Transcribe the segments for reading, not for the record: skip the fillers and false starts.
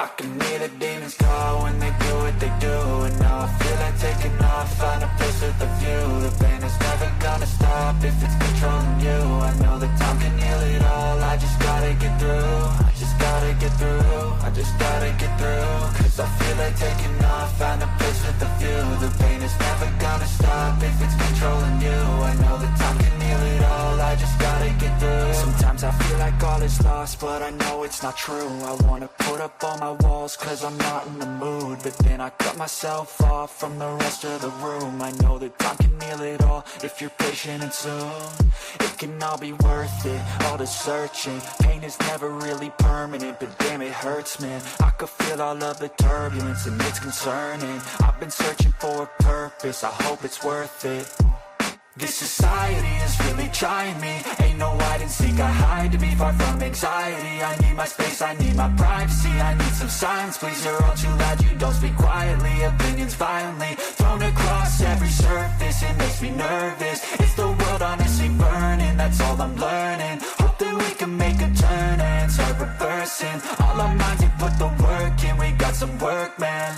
I can hear the demons call when they do what they do. And now I feel like taking off, find a place with a view. The pain is never gonna stop if it's controlling you. I know that time can heal it all, I just gotta get through. I just gotta get through, I just gotta get through. Cause I feel like taking off, find a place with a view. The pain is never gonna stop if it's controlling you. I know that time can heal it all, I just gotta get through. Sometimes I feel like all is lost, but I know it's not true. I wanna put up all my walls cause I'm not in the mood, but then I cut myself off from the rest of the room. I know that time can heal it all if you're patient and soon. It can all be worth it, all the searching. Pain is never really permanent, but damn it hurts, man. I could feel all of the turbulence and it's concerning. I've been searching for a purpose, I hope it's worth it. This society is really trying me. Ain't no hide and seek, I hide to be far from anxiety. I need my space, I need my privacy. I need some silence, please, you're all too loud. You don't speak quietly, opinions violently thrown across every surface. It makes me nervous, it's the world honestly burning. That's all I'm learning, hope that we can make a turn and start reversing. All our minds and put the work in, we got some work, man.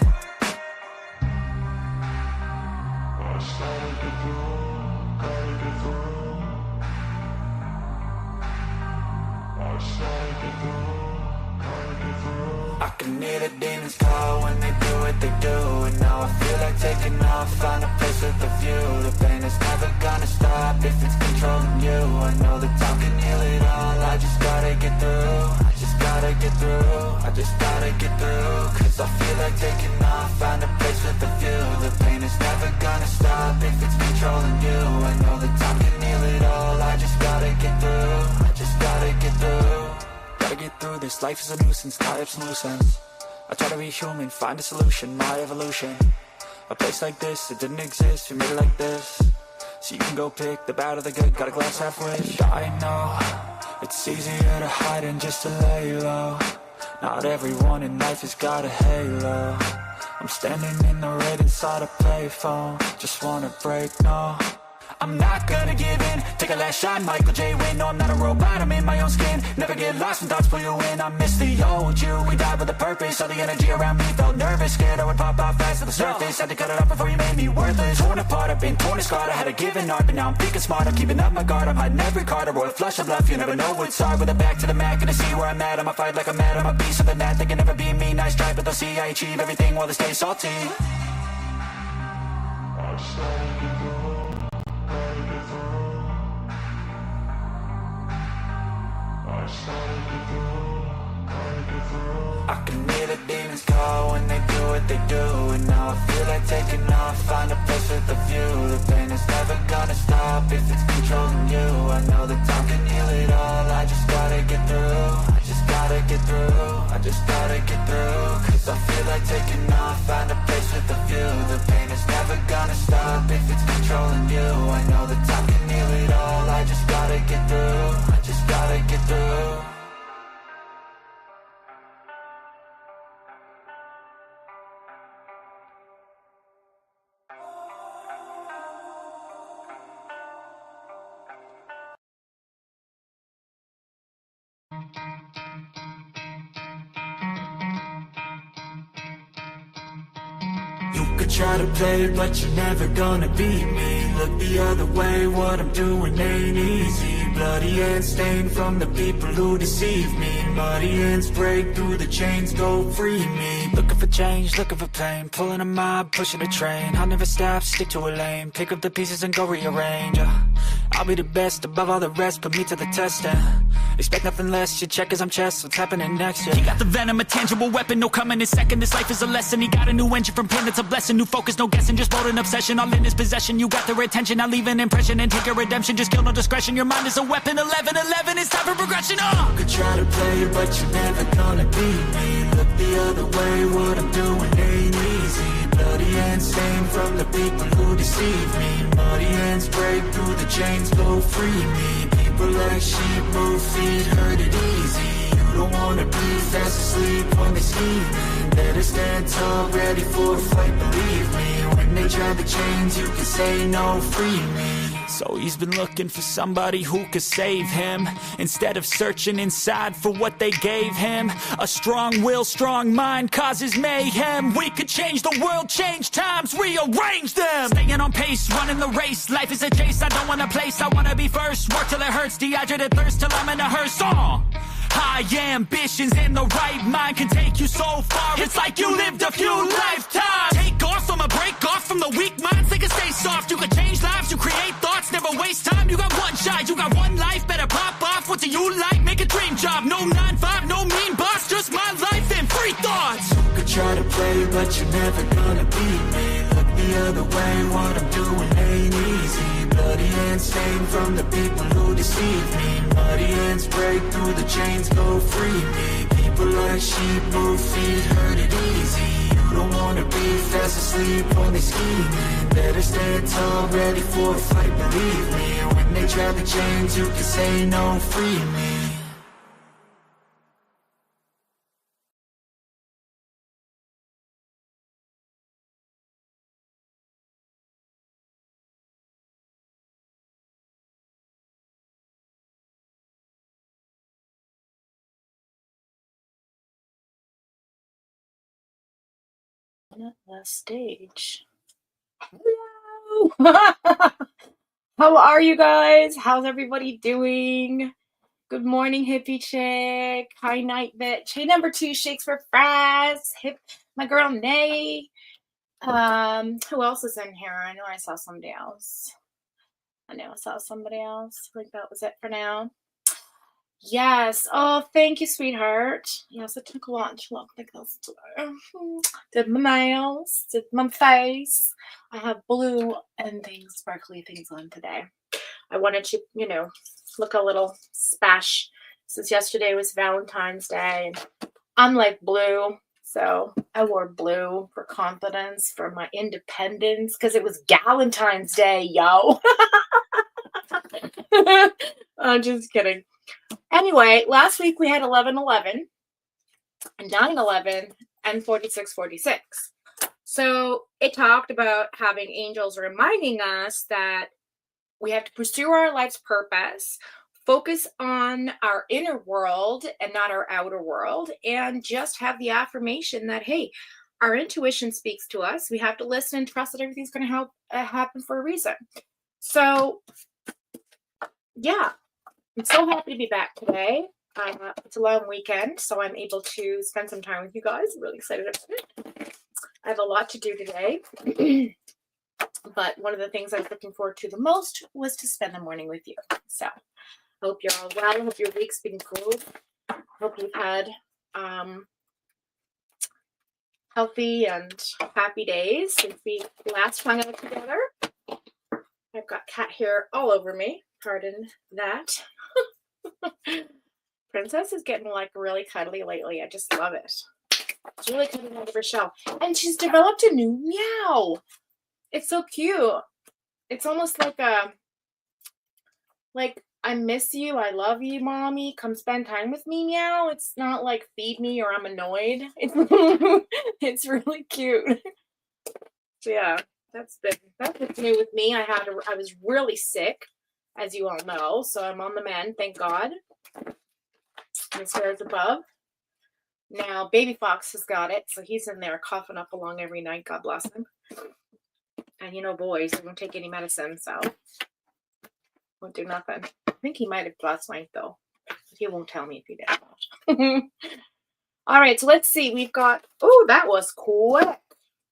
I can hear the demons call when they do what they do. And now I feel like taking off, find a place with a view. The pain is never gonna stop if it's controlling you. I know that time can heal it all, I just gotta get through. I just gotta get through, I just gotta get through. Cause I feel like taking off, find a place with a view. The pain is never gonna stop if it's controlling you. I know that time can heal it all, I just gotta get through. I just gotta get through. Gotta get through this, life is a nuisance, tie up some loose ends. I try to be human, find a solution, my evolution. A place like this, it didn't exist, we made it like this. So you can go pick the bad or the good, got a glass half wish. I know, it's easier to hide than just to lay low. Not everyone in life has got a halo. I'm standing in the red inside a payphone, just wanna break, no. I'm not gonna give in, take a last shot, Michael J. Win. No, I'm not a robot, I'm in my own skin. Never get lost when thoughts pull you in. I miss the old you, we died with a purpose. All the energy around me felt nervous, scared I would pop out fast to the surface. Had to cut it off before you made me worthless. Torn apart, I've been torn and scarred. I had a given art, but now I'm thinking smart. I'm keeping up my guard, I'm hiding every card. A royal flush of bluff, you never know what's hard. With a back to the mat, gonna see where I'm at. I'ma fight like I'm mad, I'm a beast of the net. They can never be me, nice try, but they'll see I achieve everything while they stay salty. I can hear the demons call when they do what they do. And now I feel like taking off, find a place with a view. The pain is never gonna stop if it's controlling you. I know that time can heal it all, I just gotta get through. I just gotta get through, I just gotta get through. Cause I feel like taking off, find a place with a view. The pain is never gonna stop if it's controlling you. I know that time can heal it all, I just gotta get through. I just gotta get through. You could try to play, but you're never gonna beat me. Look the other way, what I'm doing ain't easy. Bloody hands stained from the people who deceive me. Muddy hands break through the chains, go free me. Looking for change, looking for pain. Pulling a mob, pushing a train. I'll never stop, stick to a lane. Pick up the pieces and go rearrange. I'll be the best above all the rest, put me to the test and expect nothing less, your check as I'm chess. What's happening next, yeah. He got the venom, a tangible weapon, no coming in second. This life is a lesson, he got a new engine from pain, it's a blessing. New focus, no guessing, just bold and obsession. All in his possession, you got their attention. I'll leave an impression and take your redemption. Just kill, no discretion, your mind is a weapon. 11-11, it's time for progression, You could try to play, but you're never gonna beat me. Look the other way, what I'm doing ain't easy. Bloody hands stained from the people who deceive me. Muddy hands break through the chains, go free me. People like sheep move feet, hurt it easy. You don't wanna be fast asleep when they scheming. Better stand tall, ready for a fight, believe me. When they drag the chains, you can say no, free me. So he's been looking for somebody who could save him, instead of searching inside for what they gave him. A strong will, strong mind causes mayhem. We could change the world, change times, rearrange them. Staying on pace, running the race. Life is a chase, I don't want a place, I wanna be first. Work till it hurts, dehydrated thirst till I'm in a hearse. High ambitions and the right mind can take you so far. It's like you lived a few lifetimes. Take off from a break off from the weak minds. They can stay soft. You can change lives. You create thoughts. Never waste time. You got one shot. You got one life. Better pop off. What do you like? Make a dream job. No 9-5. No mean boss. Just my life and free thoughts. You could try to play, but you're never gonna beat me. Look the other way. What I'm doing ain't easy. Bloody hands stained from the people who deceive me. Muddy hands break through the chains, go free me. People like sheep move feet, hurt it easy. You don't wanna be fast asleep when they scheming. Better stand tall, ready for a fight, believe me. When they try the chains, you can say no, free me. At the stage. Hello! How are you guys? How's everybody doing? Good morning, hippie chick. Hi, night bitch. Hey, number 2 shakes for fries. Hip, my girl Nay. Who else is in here? I know I saw somebody else. I think that was it for now. Yes. Oh, thank you, sweetheart. Yes, it took a lot to look like this today. Did my nails, did my face. I have blue and things, sparkly things on today. I wanted to, look a little spash since yesterday was Valentine's Day. And I'm like blue, so I wore blue for confidence, for my independence, because it was Galentine's Day, yo. I'm just kidding. Anyway, last week we had 11/11, 9/11, and 46/46. So it talked about having angels reminding us that we have to pursue our life's purpose, focus on our inner world and not our outer world, and just have the affirmation that, hey, our intuition speaks to us. We have to listen and trust that everything's going to happen for a reason. So, yeah. I'm so happy to be back today. It's a long weekend, so I'm able to spend some time with you guys. I'm really excited about it. I have a lot to do today, but one of the things I was looking forward to the most was to spend the morning with you. So, hope you're all well. Hope your week's been good. Hope you've had healthy and happy days since we last hung out together. I've got cat hair all over me. Pardon that. Princess is getting like really cuddly lately. I just love it. She's really coming out of her shell. And she's developed a new meow. It's so cute. It's almost like I miss you, I love you, mommy, come spend time with me meow. It's not like feed me or I'm annoyed. It's really cute. So yeah, that's what's new with me. I was really sick, as you all know, so I'm on the mend, thank God. And stairs above. Now, baby Fox has got it, so he's in there coughing up along every night, God bless him. And boys, they don't take any medicine, so won't do nothing. I think he might have last night, though. But he won't tell me if he did. All right, so let's see. We've got, that was quick.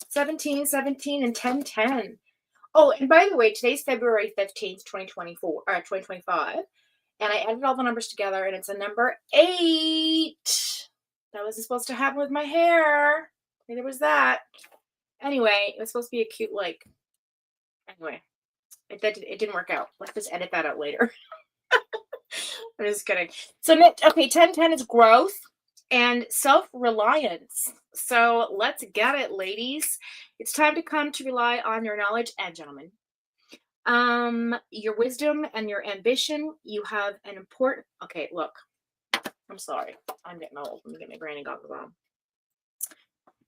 17, 17, and 10, 10. Oh, and by the way, today's February 15th, 2025. And I added all the numbers together, and it's a number 8. That wasn't supposed to happen with my hair. Neither was that. Anyway, it was supposed to be a cute, anyway, it didn't work out. Let's just edit that out later. I'm just kidding. So, okay, 10-10 is growth and self-reliance. So let's get it, ladies. It's time to come to rely on your knowledge, and gentlemen, your wisdom and your ambition. You have an important, okay, look, I'm sorry. I'm getting old. I'm getting my granny goggles on.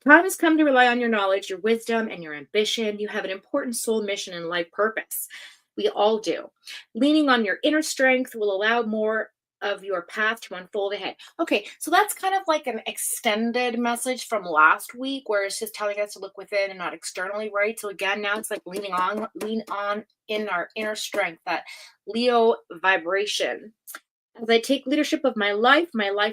Time has come to rely on your knowledge, your wisdom, and your ambition. You have an important soul mission and life purpose. We all do. Leaning on your inner strength will allow more of your path to unfold ahead. Okay, so that's kind of like an extended message from last week where it's just telling us to look within and not externally, right? So again, now it's like lean on in our inner strength, that Leo vibration. As I take leadership of my life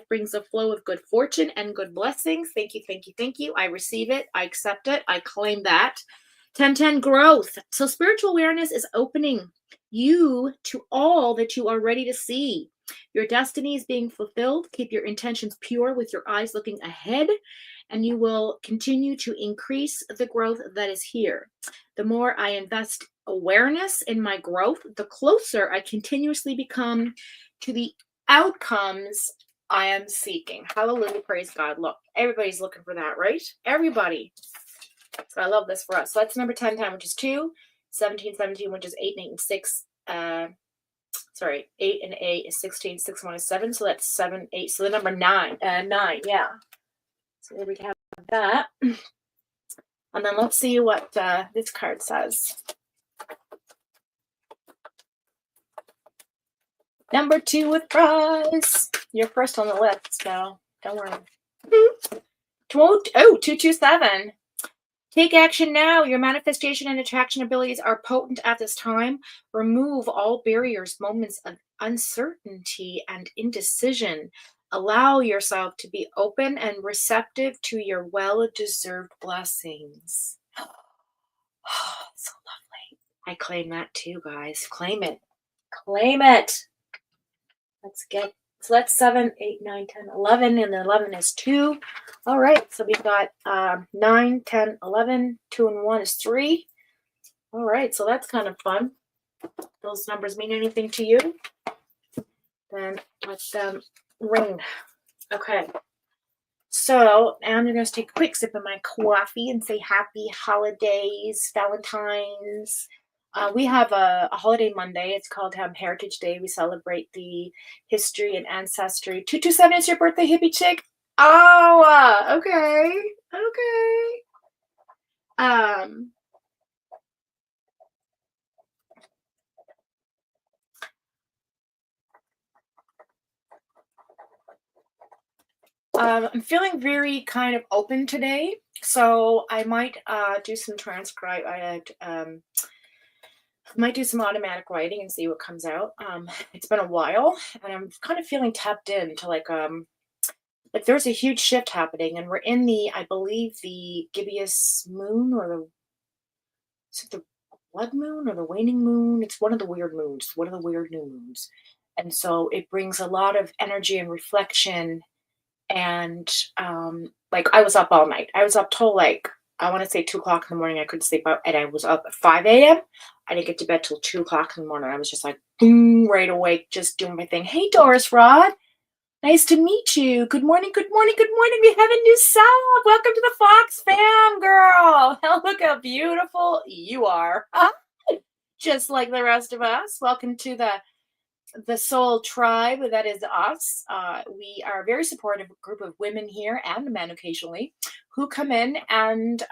brings a flow of good fortune and good blessings. Thank you, thank you, thank you. I receive it, I accept it, I claim that. 1010 growth. So spiritual awareness is opening you to all that you are ready to see. Your destiny is being fulfilled. Keep your intentions pure with your eyes looking ahead, and you will continue to increase the growth that is here. The more I invest awareness in my growth, the closer I continuously become to the outcomes I am seeking. Hallelujah, praise God. Look, everybody's looking for that, right? Everybody. So I love this for us. So that's number 1010, which is 2, 17, 17, which is 8 and 8 and 6. 8 and 8 is 16, 6 and 1 is 7. So that's 7, 8. So the number 9, yeah. So there we have that. And then let's see what this card says. Number 2 with prize. You're first on the list, so don't worry. 227. Take action now. Your manifestation and attraction abilities are potent at this time. Remove all barriers, moments of uncertainty and indecision. Allow yourself to be open and receptive to your well-deserved blessings. Oh, so lovely. I claim that too, guys. Claim it. Claim it. So that's 7, 8, 9, 10, 11, and the 11 is 2. All right, so we've got 9, 10, 11, 2 and 1 is 3. All right, so that's kind of fun. Those numbers mean anything to you? Then let them ring. Okay, so I'm going to take a quick sip of my coffee and say happy holidays, Valentine's. We have a holiday Monday. It's called Heritage Day. We celebrate the history and ancestry. 227 is your birthday, hippie chick. Oh, okay. I'm feeling very kind of open today, so I might do some transcribe. I might do some automatic writing and see what comes out. It's been a while, and I'm kind of feeling tapped into like there's a huge shift happening, and we're in I believe the gibbous moon, or is it the blood moon or the waning moon? It's one of the weird moons, one of the weird new moons, and so it brings a lot of energy and reflection. And like I was up all night. I was up till like, I want to say 2 o'clock in the morning. I couldn't sleep out, and I was up at 5 a.m. I didn't get to bed till 2 o'clock in the morning. I was just like, boom, right awake, just doing my thing. Hey, Doris Rod. Nice to meet you. Good morning, good morning, good morning. We have a new sub. Welcome to the Fox fam, girl. Look how beautiful you are. Just like the rest of us. Welcome to the soul tribe that is us. We are a very supportive group of women here, and men occasionally, who come in and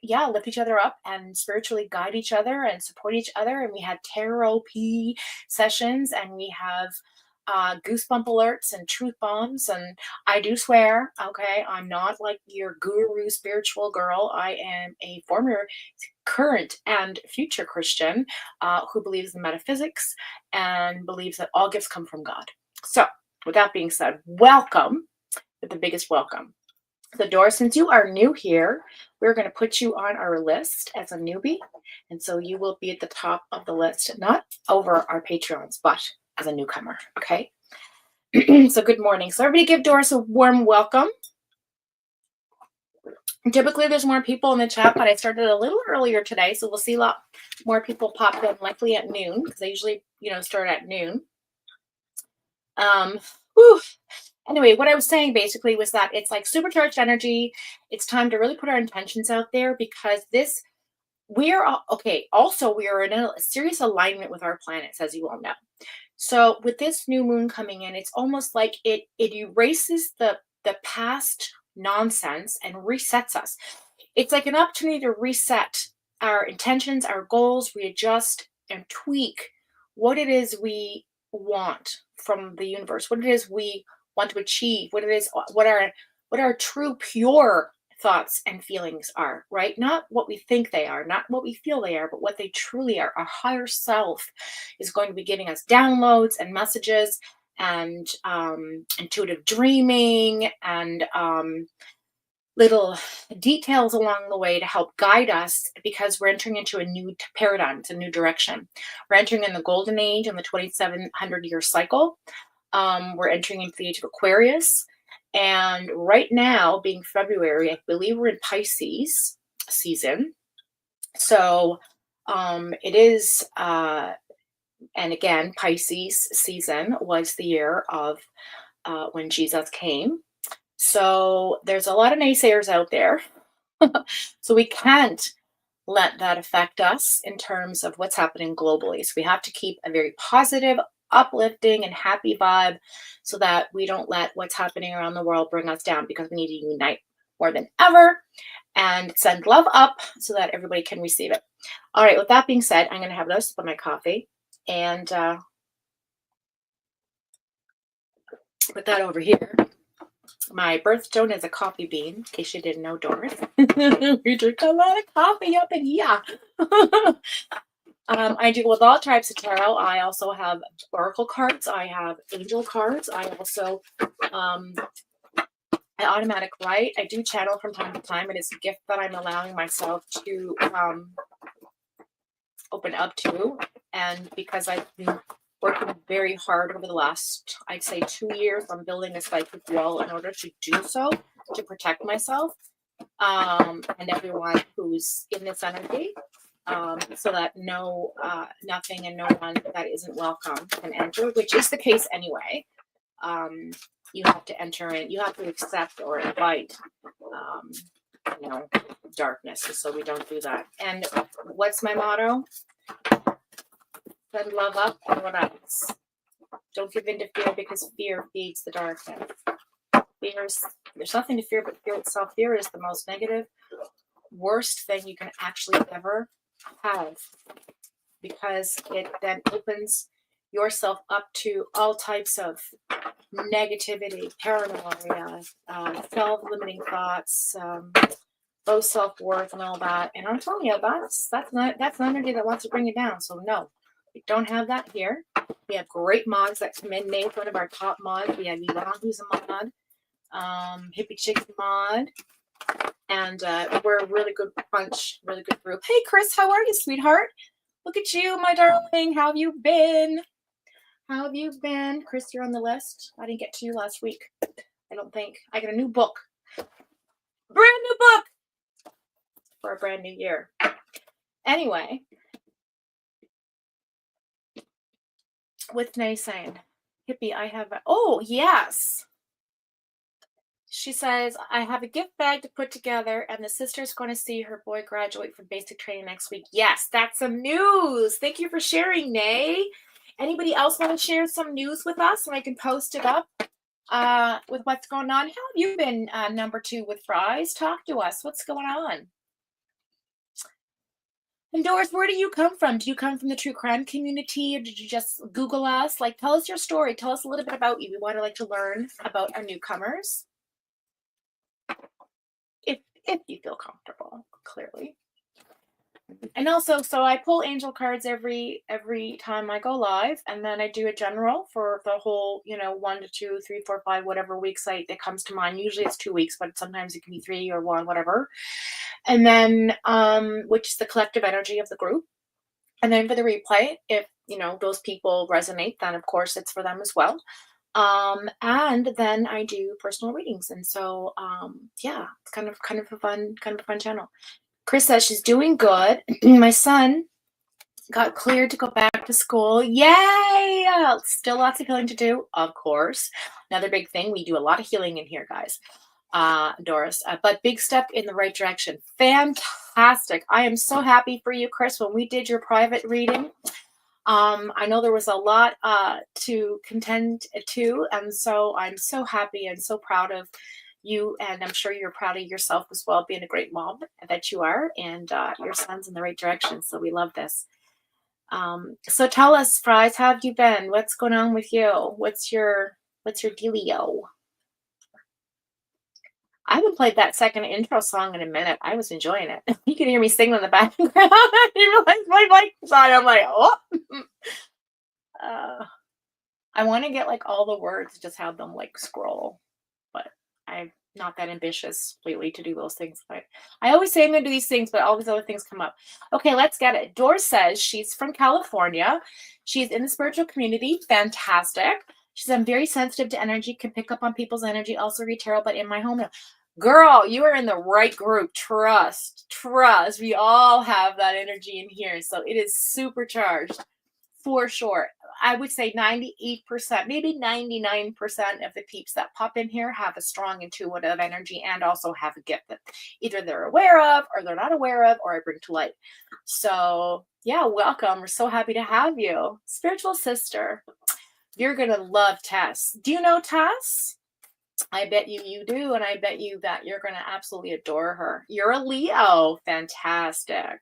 lift each other up and spiritually guide each other and support each other. And we have tarot P sessions, and we have goosebump alerts and truth bombs. And I do swear, okay, I'm not like your guru spiritual girl. I am a former, current, and future Christian who believes in metaphysics and believes that all gifts come from God. So with that being said, welcome, with the biggest welcome. So Doris, since you are new here, we're going to put you on our list as a newbie. And so you will be at the top of the list, not over our Patreons, but as a newcomer. Okay. So good morning. So everybody give Doris a warm welcome. Typically there's more people in the chat, but I started a little earlier today. So we'll see a lot more people pop in, likely at noon, because I usually, start at noon. Anyway, what I was saying basically was that it's like supercharged energy. It's time to really put our intentions out there, because we are in a serious alignment with our planets, as you all know. So with this new moon coming in, it's almost like it erases the past nonsense and resets us. It's like an opportunity to reset our intentions, our goals, readjust, and tweak what it is we want from the universe, what it is we want to achieve, what our true pure thoughts and feelings are, right? Not what we think they are, not what we feel they are, but what they truly are. Our higher self is going to be giving us downloads and messages and intuitive dreaming and little details along the way to help guide us, because we're entering into a new paradigm, it's a new direction. We're entering in the golden age in the 2700-year cycle. We're entering into the age of Aquarius. And right now, being February, I believe we're in Pisces season. So it is, and again, Pisces season was the year of when Jesus came. So there's a lot of naysayers out there. So we can't let that affect us in terms of what's happening globally. So we have to keep a very positive, uplifting, and happy vibe so that we don't let what's happening around the world bring us down, because we need to unite more than ever and send love up so that everybody can receive it. All right, with that being said, I'm going to have those with my coffee and put that over here. My birthstone is a coffee bean, in case you didn't know, Doris. We drink a lot of coffee up in here. I deal with all types of tarot. I also have oracle cards. I have angel cards. I also I automatic write. I do channel from time to time, and it's a gift that I'm allowing myself to open up to. And because I've been working very hard over the last, I'd say, 2 years on building a psychic wall in order to do so, to protect myself and everyone who's in this energy, so that nothing and no one that isn't welcome can enter, which is the case anyway. You have to enter in, you have to accept or invite, darkness, so we don't do that. And what's my motto? Send love up, everyone else. Don't give in to fear, because fear feeds the darkness. There's nothing to fear but fear itself. Fear is the most negative, worst thing you can actually ever have, because it then opens yourself up to all types of negativity, paranoia, self-limiting thoughts, low self-worth, and all that. And I'm telling you, that's an energy that wants to bring you down. So no, we don't have that here. We have great mods that come in. Named one of our top mods. We have Yvonne, who's a mod. Hippie Chicken mod. And we're a really good bunch, really good group. Hey, Chris, how are you, sweetheart? Look at you, my darling. How have you been? How have you been? Chris, you're on the list. I didn't get to you last week. I don't think. I got a new book. Brand new book for a brand new year. Anyway, with naysaying, hippie, I have oh, yes. She says, I have a gift bag to put together, and the sister's going to see her boy graduate from basic training next week. Yes, that's some news. Thank you for sharing, Nay. Anybody else want to share some news with us, and I can post it up with what's going on? How have you been, number 2 with Fries? Talk to us. What's going on? And Doris, where do you come from? Do you come from the true crime community, or did you just Google us? Like, tell us your story. Tell us a little bit about you. We want to learn about our newcomers. If you feel comfortable, clearly. And also, so I pull angel cards every time I go live, and then I do a general for the whole, 1 to 2, 3, 4, 5, whatever weeks that comes to mind. Usually it's 2 weeks, but sometimes it can be 3 or 1, whatever. And then, which is the collective energy of the group. And then for the replay, if, those people resonate, then of course it's for them as well. And then I do personal readings. And so, yeah, it's kind of a fun channel. Chris says she's doing good. My son got cleared to go back to school. Yay! Still lots of healing to do, of course. Another big thing, we do a lot of healing in here, guys. Doris, but big step in the right direction. Fantastic. I am so happy for you, Chris. When we did your private reading, I know there was a lot to contend to, and so I'm so happy and so proud of you, and I'm sure you're proud of yourself as well, being a great mom that you are, and your son's in the right direction, so we love this. So tell us, Fries, how have you been? What's going on with you? What's your dealio? I haven't played that second intro song in a minute. I was enjoying it. You can hear me singing in the background. I didn't realize my mic was on. I'm like, oh. I want to get like all the words, just have them like scroll, but I'm not that ambitious lately to do those things. But I always say I'm going to do these things, but all these other things come up. Okay, let's get it. Dor says she's from California. She's in the spiritual community. Fantastic. She says, I'm very sensitive to energy, can pick up on people's energy, also read tarot, but in my home. Girl, you are in the right group. Trust. We all have that energy in here. So it is supercharged for sure. I would say 98%, maybe 99% of the peeps that pop in here have a strong intuitive energy and also have a gift that either they're aware of or they're not aware of or I bring to light. So yeah, welcome. We're so happy to have you. Spiritual sister, you're going to love Tess. Do you know Tess? I bet you do, and I bet you that you're going to absolutely adore her. You're a Leo. Fantastic.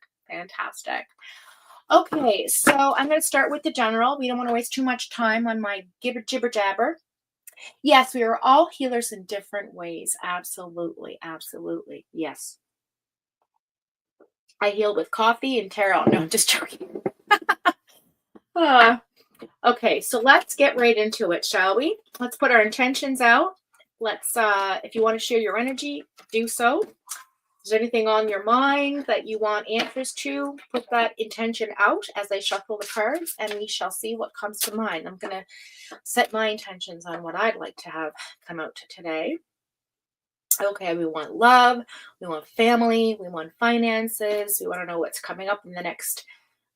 Okay, so I'm going to start with the general. We don't want to waste too much time on my jibber jabber. Yes, we are all healers in different ways. Absolutely. Yes. I heal with coffee and tarot. No, I'm just joking. Okay, so let's get right into it, shall we? Let's put our intentions out. Let's, if you want to share your energy, do so. Is there anything on your mind that you want answers to? Put that intention out as I shuffle the cards, and we shall see what comes to mind. I'm going to set my intentions on what I'd like to have come out today. Okay, we want love, we want family, we want finances, we want to know what's coming up in the next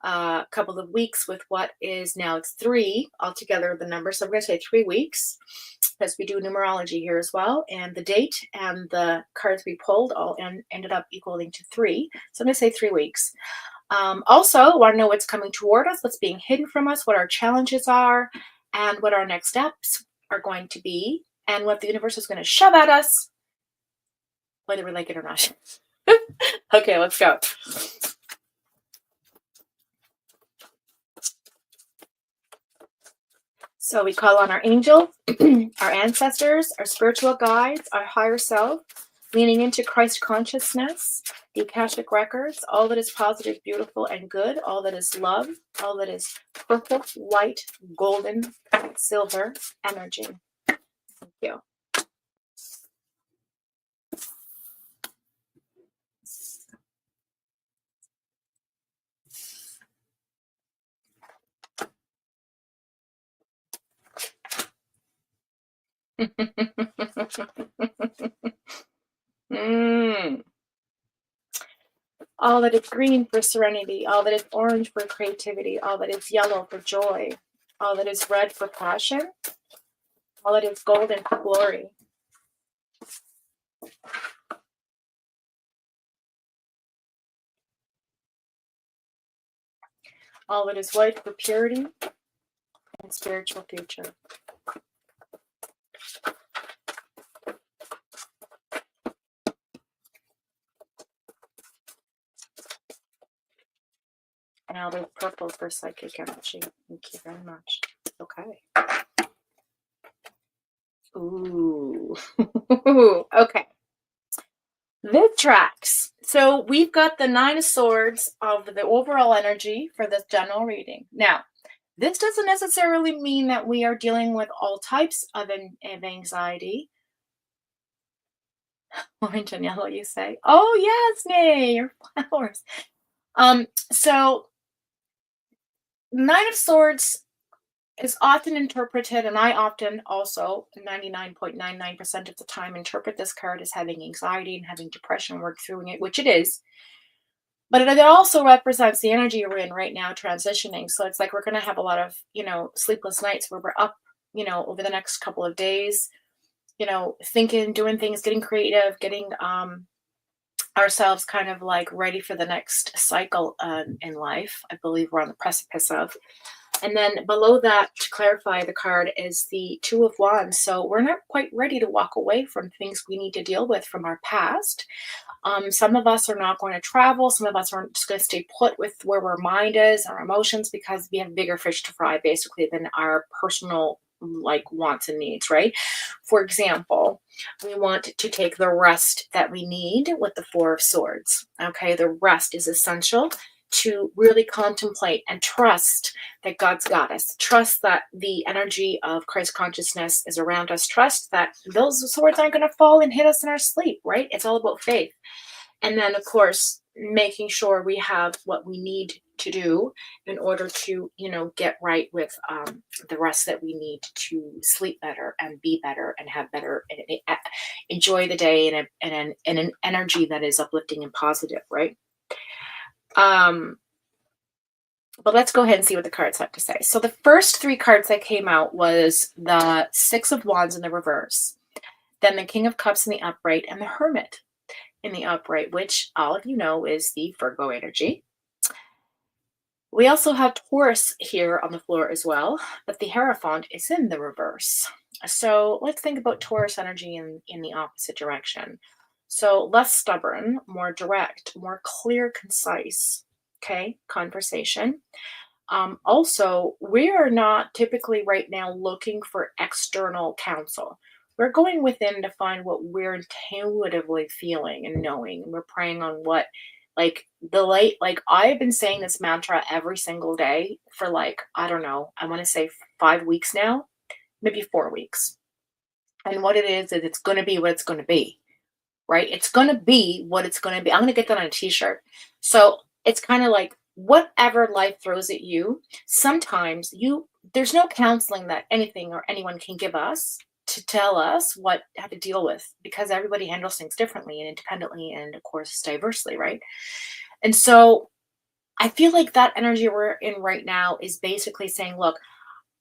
couple of weeks with what is now, it's 3 altogether, the number. So I'm going to say 3 weeks because we do numerology here as well. And the date and the cards we pulled all ended up equaling to 3. So I'm going to say 3 weeks. Also, want to know what's coming toward us, what's being hidden from us, what our challenges are, and what our next steps are going to be, and what the universe is going to shove at us, whether we like it or not. Okay, let's go. So we call on our angels, our ancestors, our spiritual guides, our higher self, leaning into Christ consciousness, the Akashic records, all that is positive, beautiful, and good, all that is love, all that is purple, white, golden, silver energy. Thank you. All that is green for serenity, all that is orange for creativity, all that is yellow for joy, all that is red for passion, all that is golden for glory. All that is white for purity and spiritual future. Now there's purple for psychic energy. Thank you very much. Okay. Ooh. Okay. This tracks. So we've got the 9 of Swords of the overall energy for this general reading. Now, this doesn't necessarily mean that we are dealing with all types of anxiety. Orange and yellow, you say? Oh, yes, Nay, your flowers. So 9 of Swords is often interpreted, and I often also 99.99% of the time interpret this card as having anxiety and having depression, work through it, which it is. But it also represents the energy we're in right now, transitioning. So it's like we're going to have a lot of, sleepless nights where we're up, over the next couple of days, thinking, doing things, getting creative, getting ourselves kind of like ready for the next cycle in life. I believe we're on the precipice of. And then below that, to clarify the card, is the Two of Wands. So we're not quite ready to walk away from things we need to deal with from our past. Some of us are not going to travel. Some of us are just going to stay put with where our mind is, our emotions, because we have bigger fish to fry, basically, than our personal like wants and needs, right? For example, we want to take the rest that we need with the Four of Swords. Okay, the rest is essential to really contemplate and trust that God's got us. Trust that the energy of Christ consciousness is around us. Trust that those swords aren't going to fall and hit us in our sleep, right? It's all about faith. And then, of course, making sure we have what we need to do in order to, get right with the rest that we need to sleep better and be better and have better, enjoy the day and an energy that is uplifting and positive, right? But let's go ahead and see what the cards have to say. So the first three cards that came out was the Six of Wands in the reverse, then the King of Cups in the upright, and the Hermit in the upright, which all of you know is the Virgo energy. We also have Taurus here on the floor as well, but the Hierophant is in the reverse. So let's think about Taurus energy in the opposite direction. So less stubborn, more direct, more clear, concise, okay, conversation. Also, we are not typically right now looking for external counsel. We're going within to find what we're intuitively feeling and knowing. We're praying on what, like the light, like I've been saying this mantra every single day for I don't know, I want to say 5 weeks now, maybe 4 weeks. And what it is it's going to be what it's going to be, right? It's going to be what it's going to be. I'm going to get that on a t-shirt. So it's kind of like whatever life throws at you, sometimes there's no counseling that anything or anyone can give us to tell us how to deal with, because everybody handles things differently and independently and of course diversely, right? And so I feel like that energy we're in right now is basically saying, look,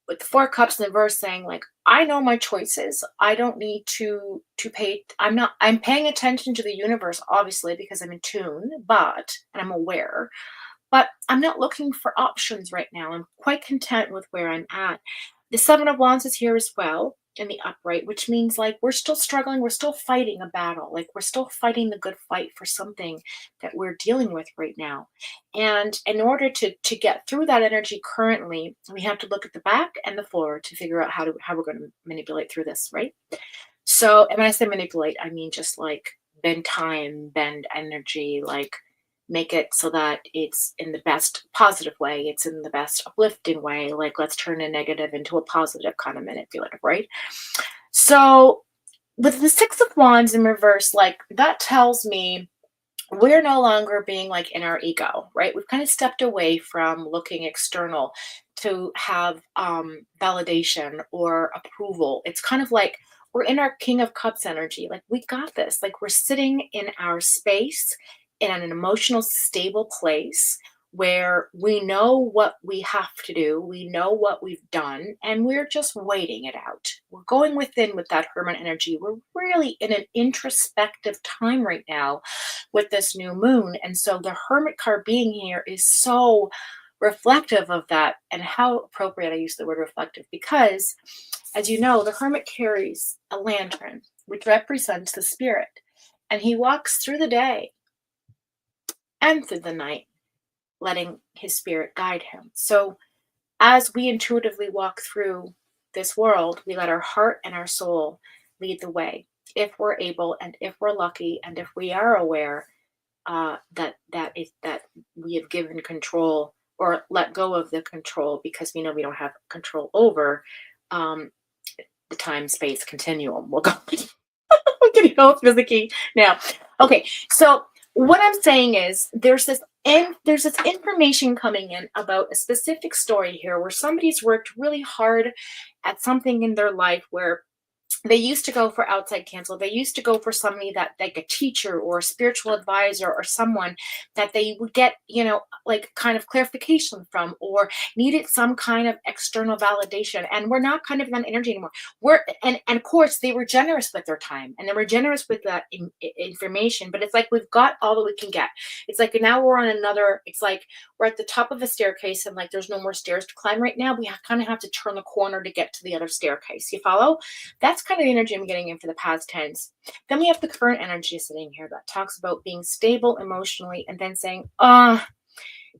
with the Four Cups in the verse, saying I know my choices. I don't need to pay. I'm paying attention to the universe, obviously, because I'm in tune, and I'm aware, but I'm not looking for options right now. I'm quite content with where I'm at. The Seven of Wands is here as well in the upright, which means we're still struggling. We're still fighting a battle. We're still fighting the good fight for something that we're dealing with right now. And in order to get through that energy currently, we have to look at the back and the floor to figure out how we're going to manipulate through this, right? So, and when I say manipulate, I mean just bend time, bend energy, make it so that it's in the best positive way. It's in the best uplifting way. Let's turn a negative into a positive kind of manipulative, right? So with the Six of Wands in reverse, that tells me we're no longer being in our ego, right? We've kind of stepped away from looking external to have validation or approval. It's kind of we're in our King of Cups energy. We got this. We're sitting in our space in an emotional stable place where we know what we have to do, we know what we've done, and we're just waiting it out. We're going within with that Hermit energy. We're really in an introspective time right now with this new moon. And so the Hermit card being here is so reflective of that, and how appropriate I use the word reflective, because as you know, the Hermit carries a lantern, which represents the spirit, and he walks through the day and through the night, letting his spirit guide him. So as we intuitively walk through this world, we let our heart and our soul lead the way, if we're able and if we're lucky and if we are aware that we have given control or let go of the control, because we know we don't have control over the time-space continuum. We'll go. I'm getting all physicky now. Okay, so what I'm saying is there's this information coming in about a specific story here where somebody's worked really hard at something in their life where they used to go for outside counsel. They used to go for somebody that a teacher or a spiritual advisor or someone that they would get, kind of clarification from, or needed some kind of external validation. And we're not kind of in that energy anymore. And of course they were generous with their time and they were generous with that information, but it's we've got all that we can get. It's now we're on another, we're at the top of a staircase and like there's no more stairs to climb right now. We kind of have to turn the corner to get to the other staircase. You follow? That's kind of the energy I'm getting in for the past tense. Then we have the current energy sitting here that talks about being stable emotionally and then saying,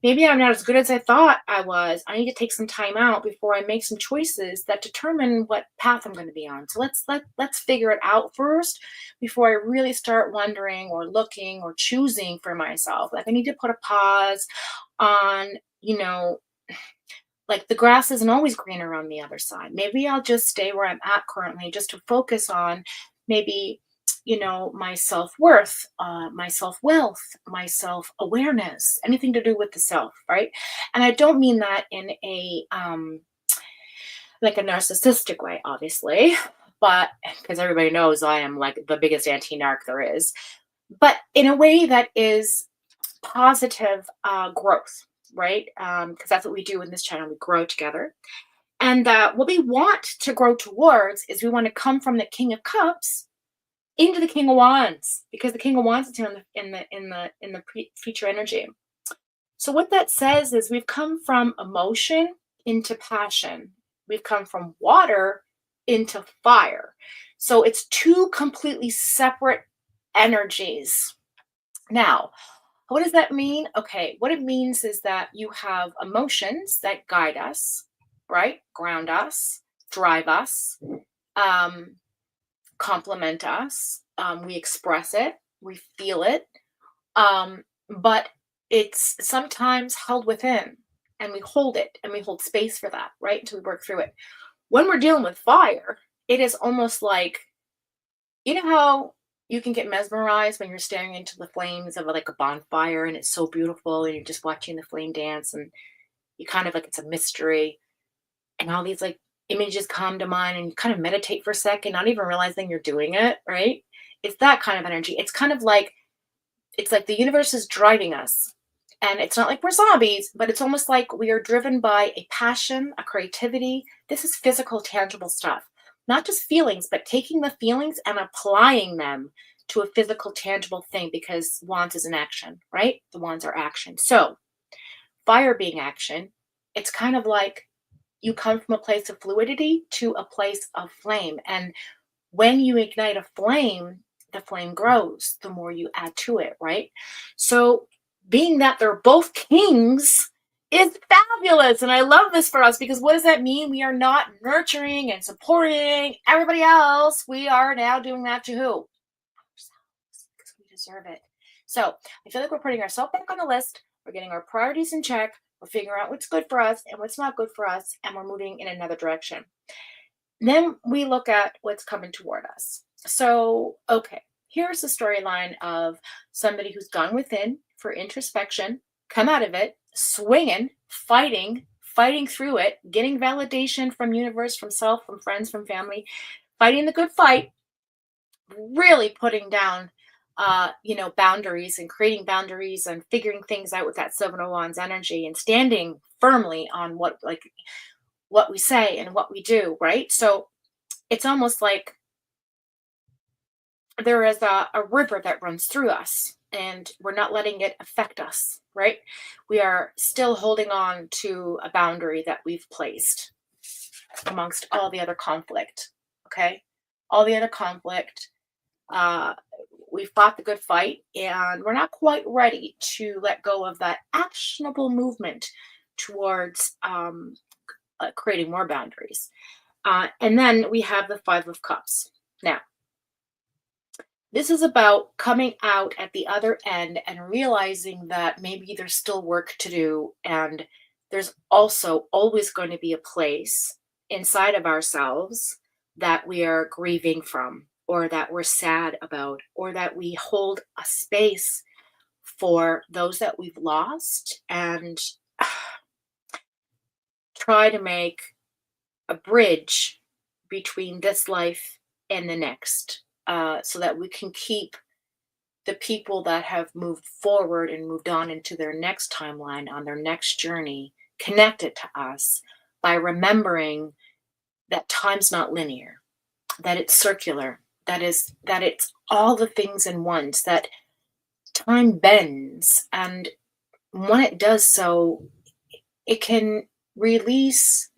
maybe I'm not as good as I thought I was. I need to take some time out before I make some choices that determine what path I'm going to be on. So let's figure it out first before I really start wondering or looking or choosing for myself. Like I need to put a pause on, like the grass isn't always greener on the other side. Maybe I'll just stay where I'm at currently just to focus on maybe my self-worth, my self-wealth, my self-awareness, anything to do with the self, right? And I don't mean that in a like a narcissistic way, obviously, but because everybody knows I am like the biggest anti-narc there is, but in a way that is positive growth, right? Because that's what we do in this channel. We grow together. And what we want to grow towards is we want to come from the King of Cups into the King of Wands, because the King of Wands is here in the future energy. So what that says is we've come from emotion into passion. We've come from water into fire. So it's two completely separate energies. Now, what does that mean? Okay, what it means is that you have emotions that guide us, right? Ground us, drive us, complement us. We express it, we feel it, but it's sometimes held within, and we hold it and we hold space for that, right? Until we work through it. When we're dealing with fire, it is almost like, how you can get mesmerized when you're staring into the flames of like a bonfire and it's so beautiful and you're just watching the flame dance and you kind of like, it's a mystery and all these like images come to mind and you kind of meditate for a second, not even realizing you're doing it, right? It's that kind of energy. It's kind of like, it's like the universe is driving us. And it's not like we're zombies, but it's almost like we are driven by a passion, a creativity. This is physical, tangible stuff. Not just feelings, but taking the feelings and applying them to a physical, tangible thing, because wands is an action, right? The wands are action. So fire being action, it's kind of like you come from a place of fluidity to a place of flame. And when you ignite a flame, the flame grows the more you add to it, right? So being that they're both kings is fabulous. And I love this for us, because what does that mean? We are not nurturing and supporting everybody else. We are now doing that to who? Ourselves, because we deserve it. So I feel like we're putting ourselves back on the list. We're getting our priorities in check. We're figuring out what's good for us and what's not good for us. And we're moving in another direction. Then we look at what's coming toward us. So, okay, here's the storyline of somebody who's gone within for introspection, come out of it, swinging, fighting through it, getting validation from universe, from self, from friends, from family, fighting the good fight, really putting down, boundaries and creating boundaries and figuring things out with that Seven of Wands energy and standing firmly on what we say and what we do, right? So it's almost like there is a river that runs through us and we're not letting it affect us, right? We are still holding on to a boundary that we've placed amongst all the other conflict, okay? All the other conflict, we fought the good fight and we're not quite ready to let go of that actionable movement towards creating more boundaries. And then we have the Five of Cups. Now, this is about coming out at the other end and realizing that maybe there's still work to do. And there's also always going to be a place inside of ourselves that we are grieving from, or that we're sad about, or that we hold a space for those that we've lost, and try to make a bridge between this life and the next, so that we can keep the people that have moved forward and moved on into their next timeline, on their next journey, connected to us by remembering that time's not linear, that it's circular, that it's all the things in once, that time bends, and when it does so, it can release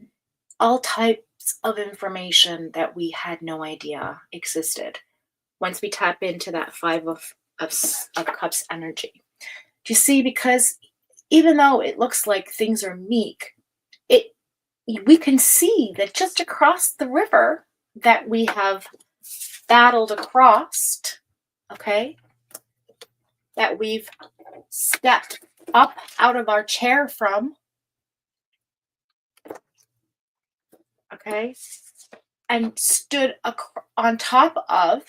all types of information that we had no idea existed once we tap into that Five of Cups energy. Do you see? Because even though it looks like things are meek, we can see that just across the river that we have battled across, okay, that we've stepped up out of our chair from, okay, and stood on top of,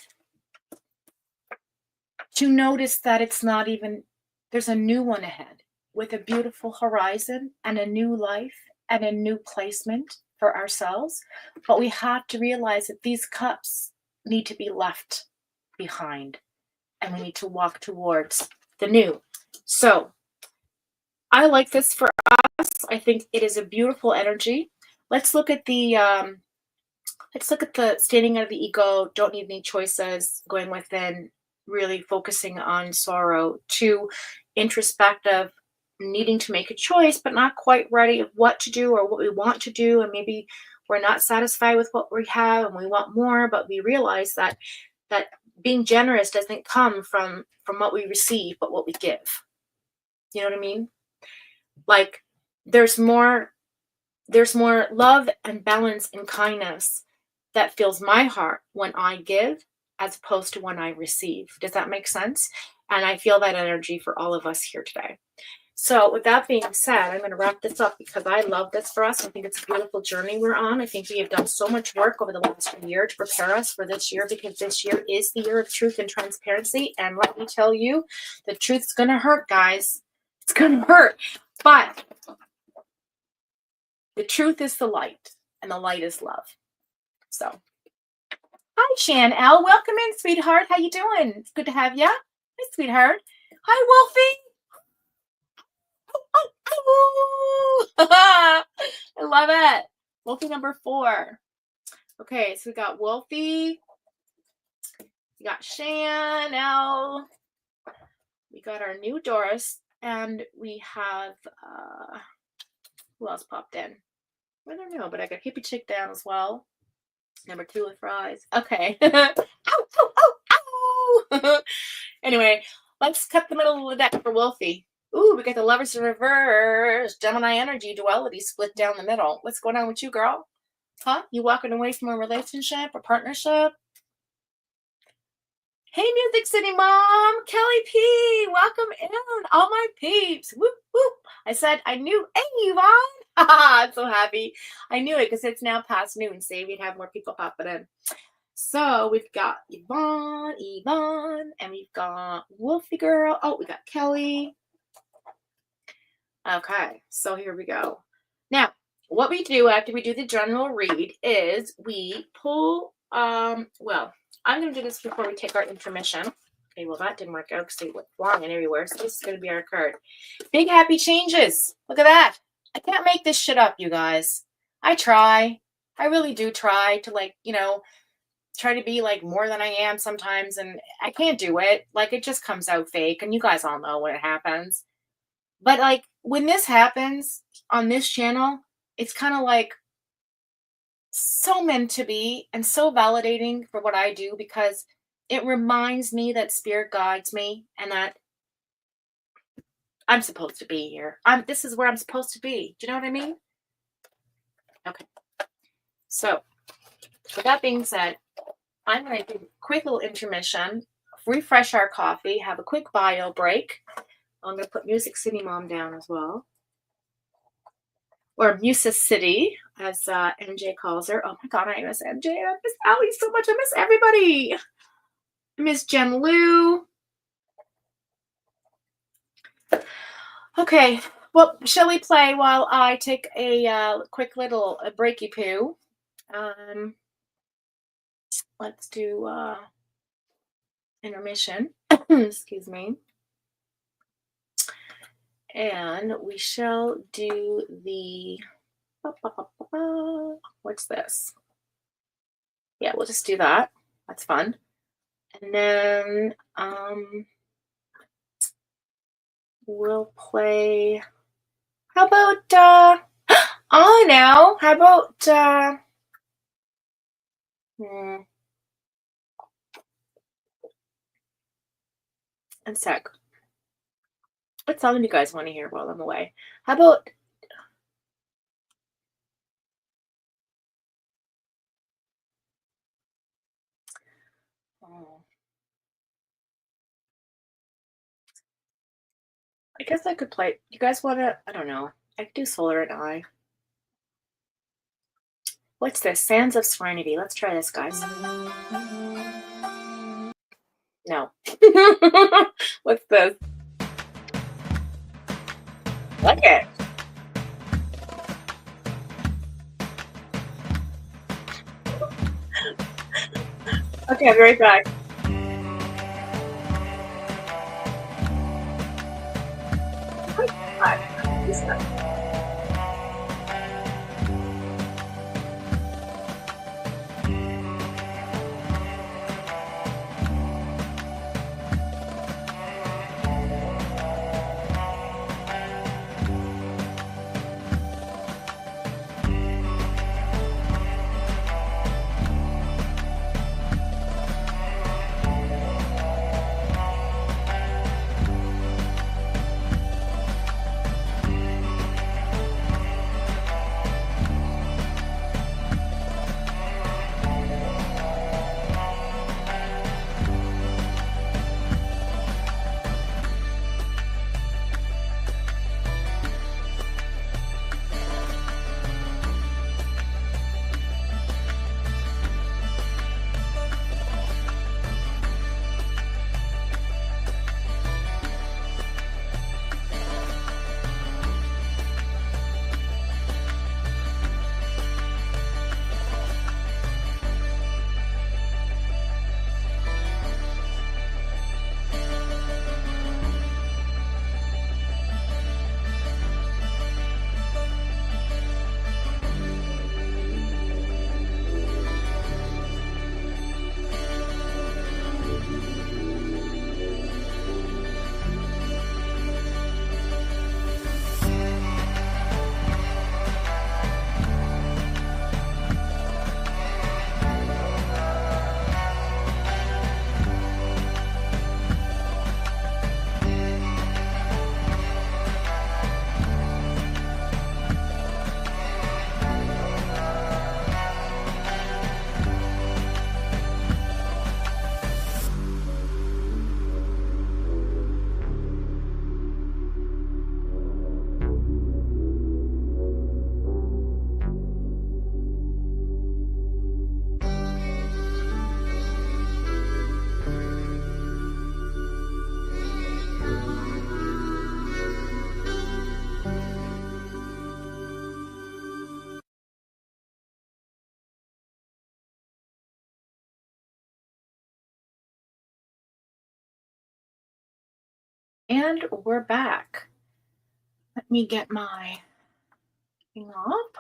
to notice that it's not even, there's a new one ahead with a beautiful horizon and a new life and a new placement for ourselves. But we have to realize that these cups need to be left behind and we need to walk towards the new. So I like this for us. I think it is a beautiful energy. Let's look at the standing out of the ego, don't need any choices, going within, really focusing on sorrow, to introspective, needing to make a choice, but not quite ready of what to do or what we want to do. And maybe we're not satisfied with what we have and we want more, but we realize that being generous doesn't come from what we receive, but what we give. You know what I mean? Like there's more love and balance and kindness that fills my heart when I give as opposed to when I receive. Does that make sense? And I feel that energy for all of us here today. So with that being said, I'm going to wrap this up because I love this for us. I think it's a beautiful journey we're on. I think we have done so much work over the last year to prepare us for this year, because this year is the year of truth and transparency. And let me tell you, the truth's going to hurt, guys. It's going to hurt. But the truth is the light, and the light is love. So, hi, Shan L. Welcome in, sweetheart. How you doing? It's good to have you. Hi, sweetheart. Hi, Wolfie. Oh. I love it. Wolfie number 4. Okay, so we got Wolfie. We got Shan L. We got our new Doris, and we have who else popped in? I don't know, but I got Hippie Chick down as well. Number 2 with fries. Okay. Ow, ow, ow, ow. Anyway, let's cut the middle of the deck for Wolfie. Ooh, we got the Lovers in reverse. Gemini energy, duality split down the middle. What's going on with you, girl? Huh? You walking away from a relationship or partnership? Hey, Music City Mom, Kelly P, welcome in, all my peeps. Whoop, whoop. I said I knew. Hey, Yvonne. I'm so happy. I knew it because it's now past noon. See, we'd have more people popping in. So we've got Yvonne, and we've got Wolfie Girl. Oh, we got Kelly. Okay, so here we go. Now, what we do after we do the general read is we pull, well, I'm going to do this before we take our intermission. Okay, well, that didn't work out because they went flying everywhere. So this is going to be our card. Big happy changes. Look at that. I can't make this shit up, you guys. I try. I really do try to, like, you know, try to be like more than I am sometimes. And I can't do it. Like, it just comes out fake. And you guys all know when it happens. But, like, when this happens on this channel, it's kind of like so meant to be and so validating for what I do, because it reminds me that Spirit guides me and that I'm supposed to be here. This is where I'm supposed to be. Do you know what I mean? Okay. So, with that being said, I'm going to do a quick little intermission, refresh our coffee, have a quick bio break. I'm going to put Music City Mom down as well. Or Musa City, as MJ calls her. Oh my God, I miss MJ. I miss Allie so much. I miss everybody. I miss Jen Lou. Okay, well, shall we play while I take a quick little breaky poo? Let's do intermission. Excuse me. And we shall do the, what's this? Yeah, we'll just do that. That's fun. And then we'll play. How about oh now? How about one sec. What song do you guys want to hear while I'm away? How about I guess I could play. You guys want to? I don't know. I could do Solar and I. What's this? Sands of Serenity. Let's try this, guys. No. What's this? Like it. Okay, I'll be right back. And we're back. Let me get my thing up.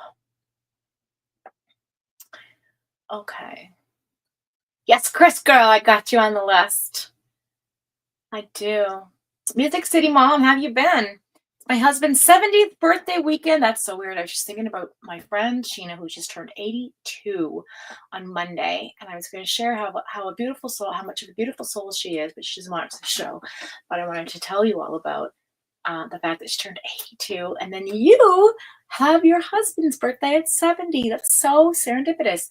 Okay. Yes, Chris girl, I got you on the list. I do. Music City Mom, how have you been? My husband's 70th birthday weekend. That's so weird. I was just thinking about my friend Sheena, who just turned 82 on Monday, and I was going to share how a beautiful soul, how much of a beautiful soul she is, but she doesn't watch the show. But I wanted to tell you all about the fact that she turned 82, and then you have your husband's birthday at 70. That's so serendipitous.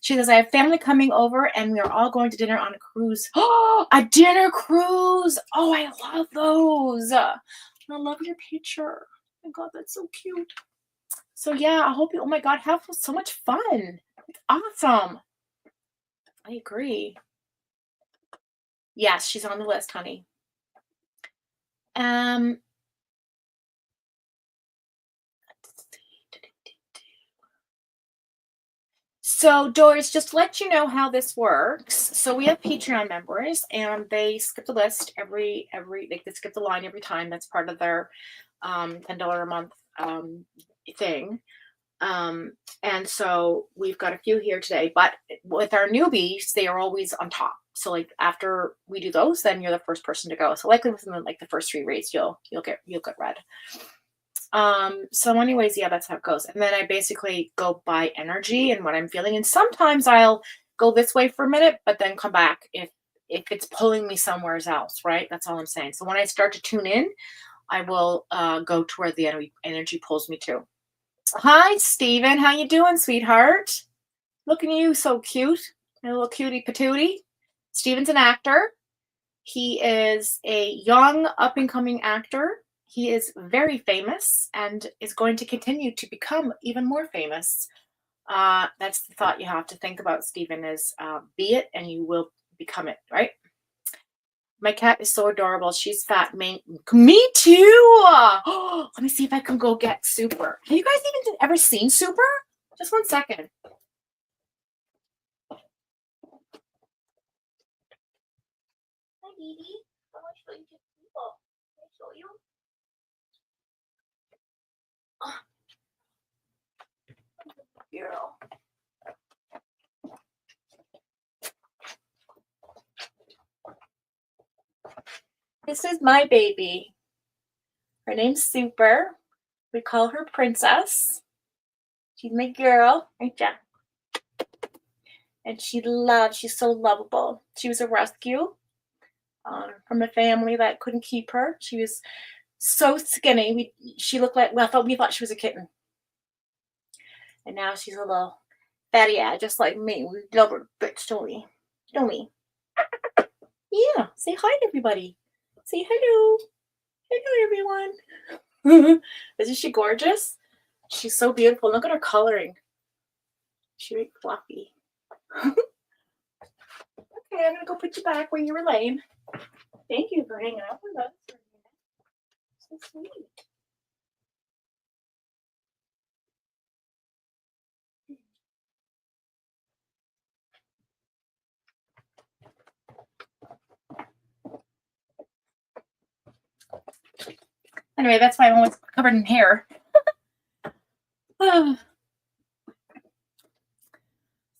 She says, I have family coming over and we are all going to dinner on a cruise. Oh, a dinner cruise. Oh, I love those. I love your picture. Oh my God, that's so cute. So yeah, I hope you, oh my God, have so much fun. It's awesome. I agree. Yes, she's on the list, honey. So Doris, just to let you know how this works. So we have Patreon members and they skip the list every they skip the line every time. That's part of their $10 a month thing. And so we've got a few here today, but with our newbies, they are always on top. So like after we do those, then you're the first person to go. So likely within the first 3 reads, you'll get read. So anyways, yeah, that's how it goes. And then I basically go by energy and what I'm feeling. And sometimes I'll go this way for a minute, but then come back if it's pulling me somewhere else, right? That's all I'm saying. So when I start to tune in, I will go to where the energy pulls me to. Hi, Steven. How you doing, sweetheart? Looking at you, so cute. A little cutie patootie. Steven's an actor. He is a young, up-and-coming actor. He is very famous and is going to continue to become even more famous. That's the thought you have to think about, Steven, is be it and you will become it, right? My cat is so adorable. She's fat. Me too. Let me see if I can go get Super. Have you guys even ever seen Super? Just 1 second. Hi, Dee Dee. I want to show you people. Can I show you? Girl. This is my baby. Her name's Super. We call her Princess. She's my girl, right there. And she's so lovable. She was a rescue from a family that couldn't keep her. She was so skinny. She looked like, we thought she was a kitten. And now she's a little fatty ad, just like me. We love her bits, don't we? Don't we? Yeah. Say hi to everybody. Say hello. Hello, everyone. Isn't she gorgeous? She's so beautiful. Look at her coloring. She's really fluffy. Okay, I'm gonna go put you back where you were laying. Thank you for hanging out with us. So sweet. Anyway, that's why I'm always covered in hair.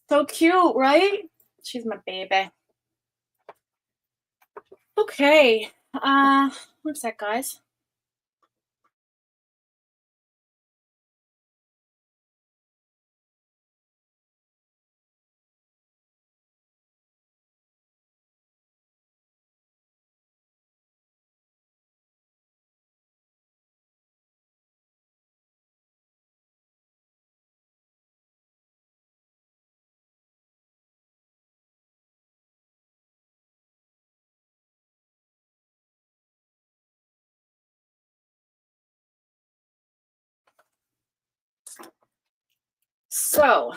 So cute, right? She's my baby. Okay. One sec, guys. So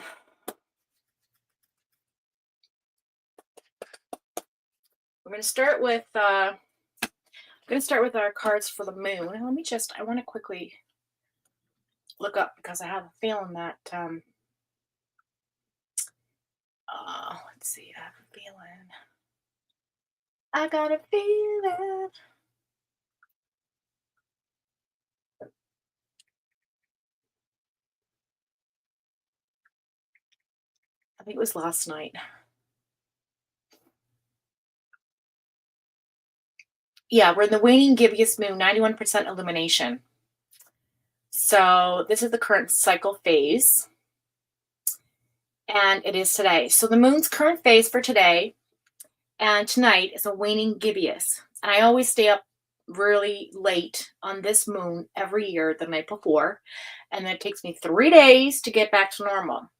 we're gonna start with our cards for the moon. Let me I want to quickly look up because I have a feeling that let's see, I have a feeling. I got a feeling. I think it was last night. Yeah, we're in the waning gibbous moon, 91% illumination. So this is the current cycle phase. And it is today. So the moon's current phase for today and tonight is a waning gibbous. And I always stay up really late on this moon every year the night before. And then it takes me 3 days to get back to normal.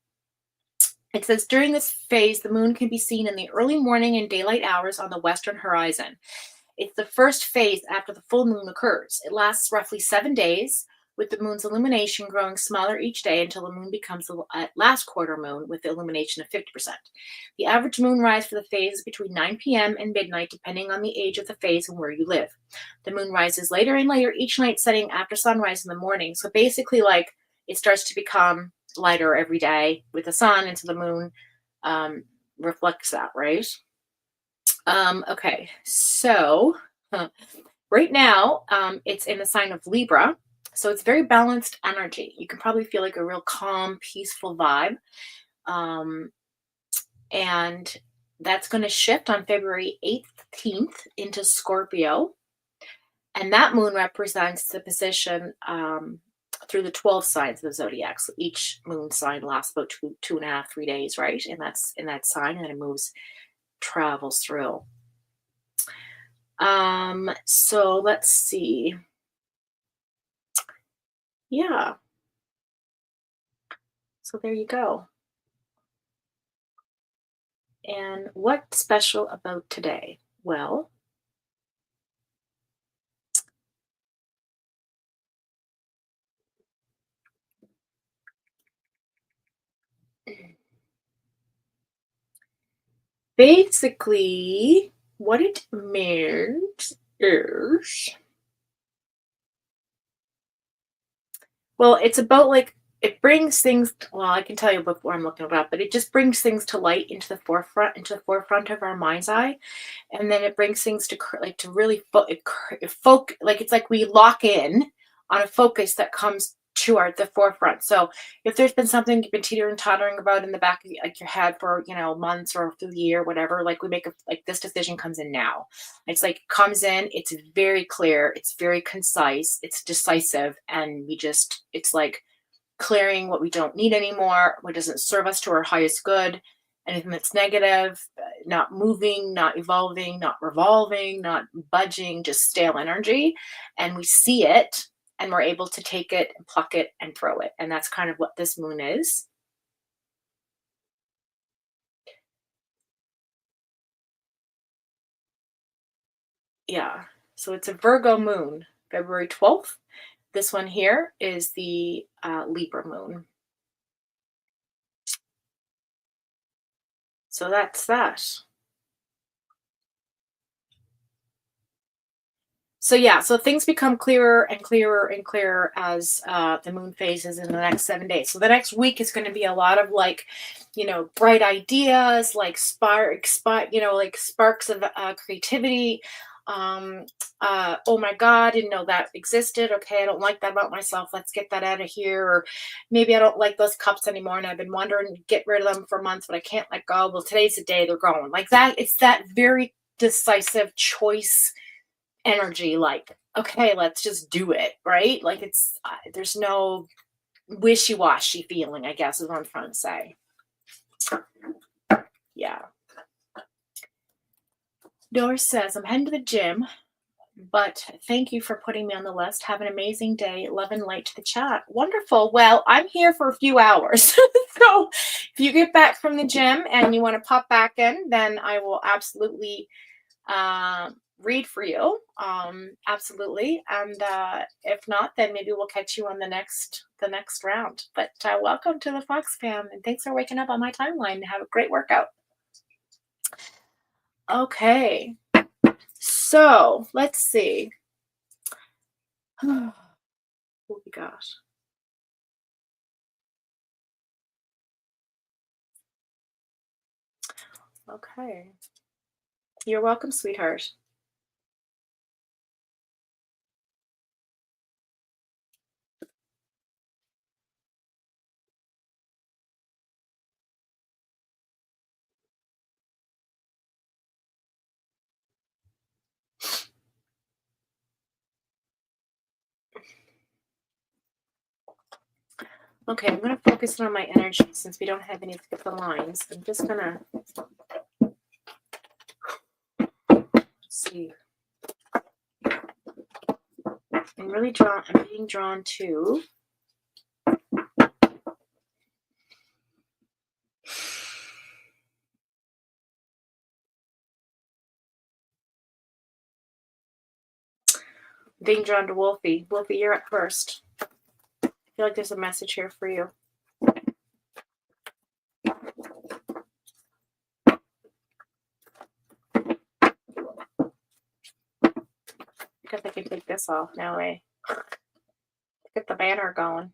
It says during this phase, the moon can be seen in the early morning and daylight hours on the western horizon. It's the first phase after the full moon occurs. It lasts roughly 7 days, with the moon's illumination growing smaller each day until the moon becomes the last quarter moon with the illumination of 50%. The average moon rise for the phase is between 9 p.m. and midnight, depending on the age of the phase and where you live. The moon rises later and later each night, setting after sunrise in the morning. So basically, like, it starts to become lighter every day with the sun, and so the moon reflects that, right? Okay, so right now it's in the sign of Libra, So it's very balanced energy. You can probably feel like a real calm, peaceful vibe. Um, and that's going to shift on February 18th into Scorpio. And that moon represents the position through the 12 signs of the zodiac. So each moon sign lasts about 2.5, 3 days, right? And that's in that sign, and it moves, travels through. So let's see. Yeah. So there you go. And what's special about today? Well, basically, what it means is, well, it's about like it brings things. Well, I can tell you before I'm looking it up, but it just brings things to light into the forefront of our mind's eye, and then it brings things to like to really like it's like we lock in on a focus that comes to the forefront. So if there's been something you've been teetering and tottering about in the back of like your head for months or through the year, whatever, like we make like this decision comes in now. It's like comes in, it's very clear, it's very concise, it's decisive, and it's like clearing what we don't need anymore, what doesn't serve us to our highest good, anything that's negative, not moving, not evolving, not revolving, not budging, just stale energy. And we see it, and we're able to take it and pluck it and throw it. And that's kind of what this moon is. Yeah. So it's a Virgo moon, February 12th. This one here is the Libra moon. So that's that. So yeah, so things become clearer and clearer and clearer as the moon phases in the next 7 days. So the next week is going to be a lot of like, bright ideas, like like sparks of creativity. Oh my God, didn't know that existed. Okay, I don't like that about myself. Let's get that out of here. Or maybe I don't like those cups anymore, and I've been wondering to get rid of them for months, but I can't let go. Well, today's the day they're going. Like that. It's that very decisive choice energy, like, okay, let's just do it, right? Like it's there's no wishy-washy feeling, I guess is what I'm trying to say. Yeah. Doris says, I'm heading to the gym, but thank you for putting me on the list. Have an amazing day. Love and light to the chat. Wonderful. Well, I'm here for a few hours. So if you get back from the gym and you want to pop back in, then I will absolutely read for you. Absolutely. And if not, then maybe we'll catch you on the next round. But welcome to the Fox fam, and thanks for waking up on my timeline. Have a great workout. Okay. So let's see. What we got? Okay. You're welcome, sweetheart. Okay, I'm going to focus on my energy since we don't have any skip the lines. I'm just going to see. I'm being drawn to Wolfie. Wolfie, you're up first. I feel like there's a message here for you. I guess I can take this off now, eh? Get the banner going.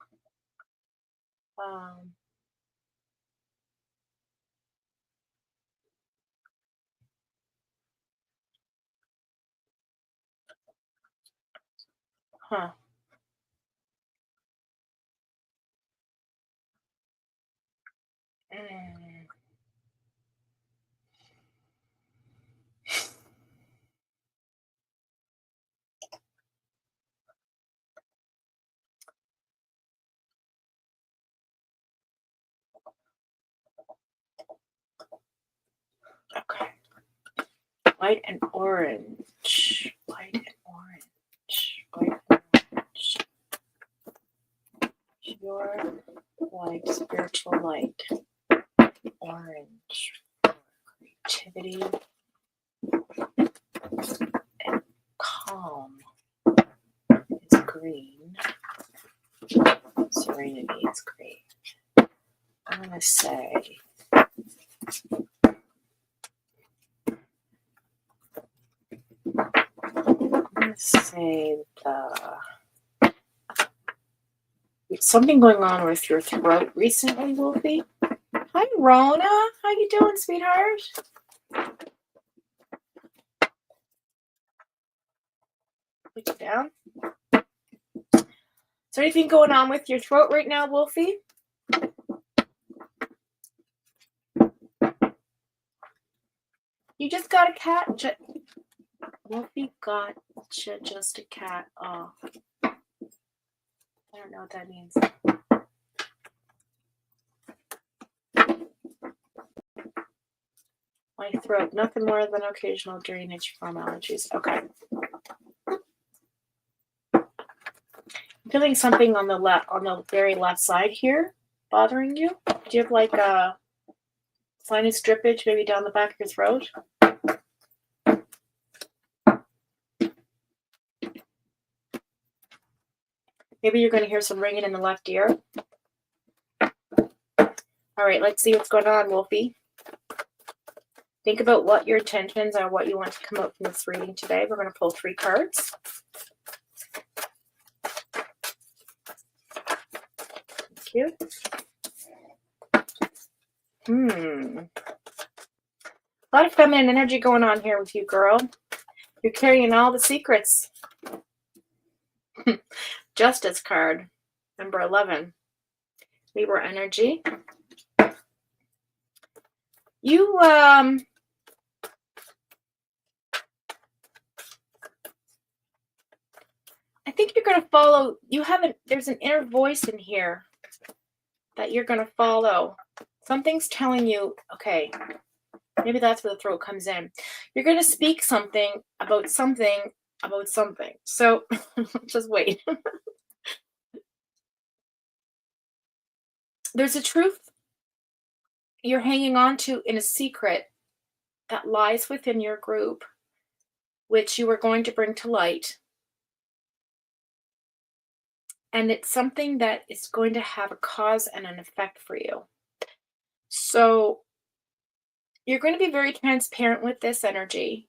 Huh. Mm. Okay. White and orange. White and orange. White and orange. Pure white, spiritual light. Orange. Creativity. And calm. It's green. Serenity is green. I'm going to say something going on with your throat recently, Wolfie. Hi, Rona. How you doing, sweetheart? Put you down. Is there anything going on with your throat right now, Wolfie? You just got a cat? Wolfie got just a cat. Oh. I don't know what that means. My throat, nothing more than occasional drainage from allergies. Okay. I'm feeling something on the very left side here bothering you. Do you have like a sinus drippage maybe down the back of your throat? Maybe you're going to hear some ringing in the left ear. All right, let's see what's going on, Wolfie. Think about what your intentions are, what you want to come out from this reading today. We're going to pull 3 cards. Thank you. A lot of feminine energy going on here with you, girl. You're carrying all the secrets. Justice card, number 11. Libra energy. You, I think you're going to follow, there's an inner voice in here that you're going to follow. Something's telling you, okay, maybe that's where the throat comes in. You're going to speak something about something. So just wait. There's a truth you're hanging on to in a secret that lies within your group, which you are going to bring to light. And it's something that is going to have a cause and an effect for you. So you're going to be very transparent with this energy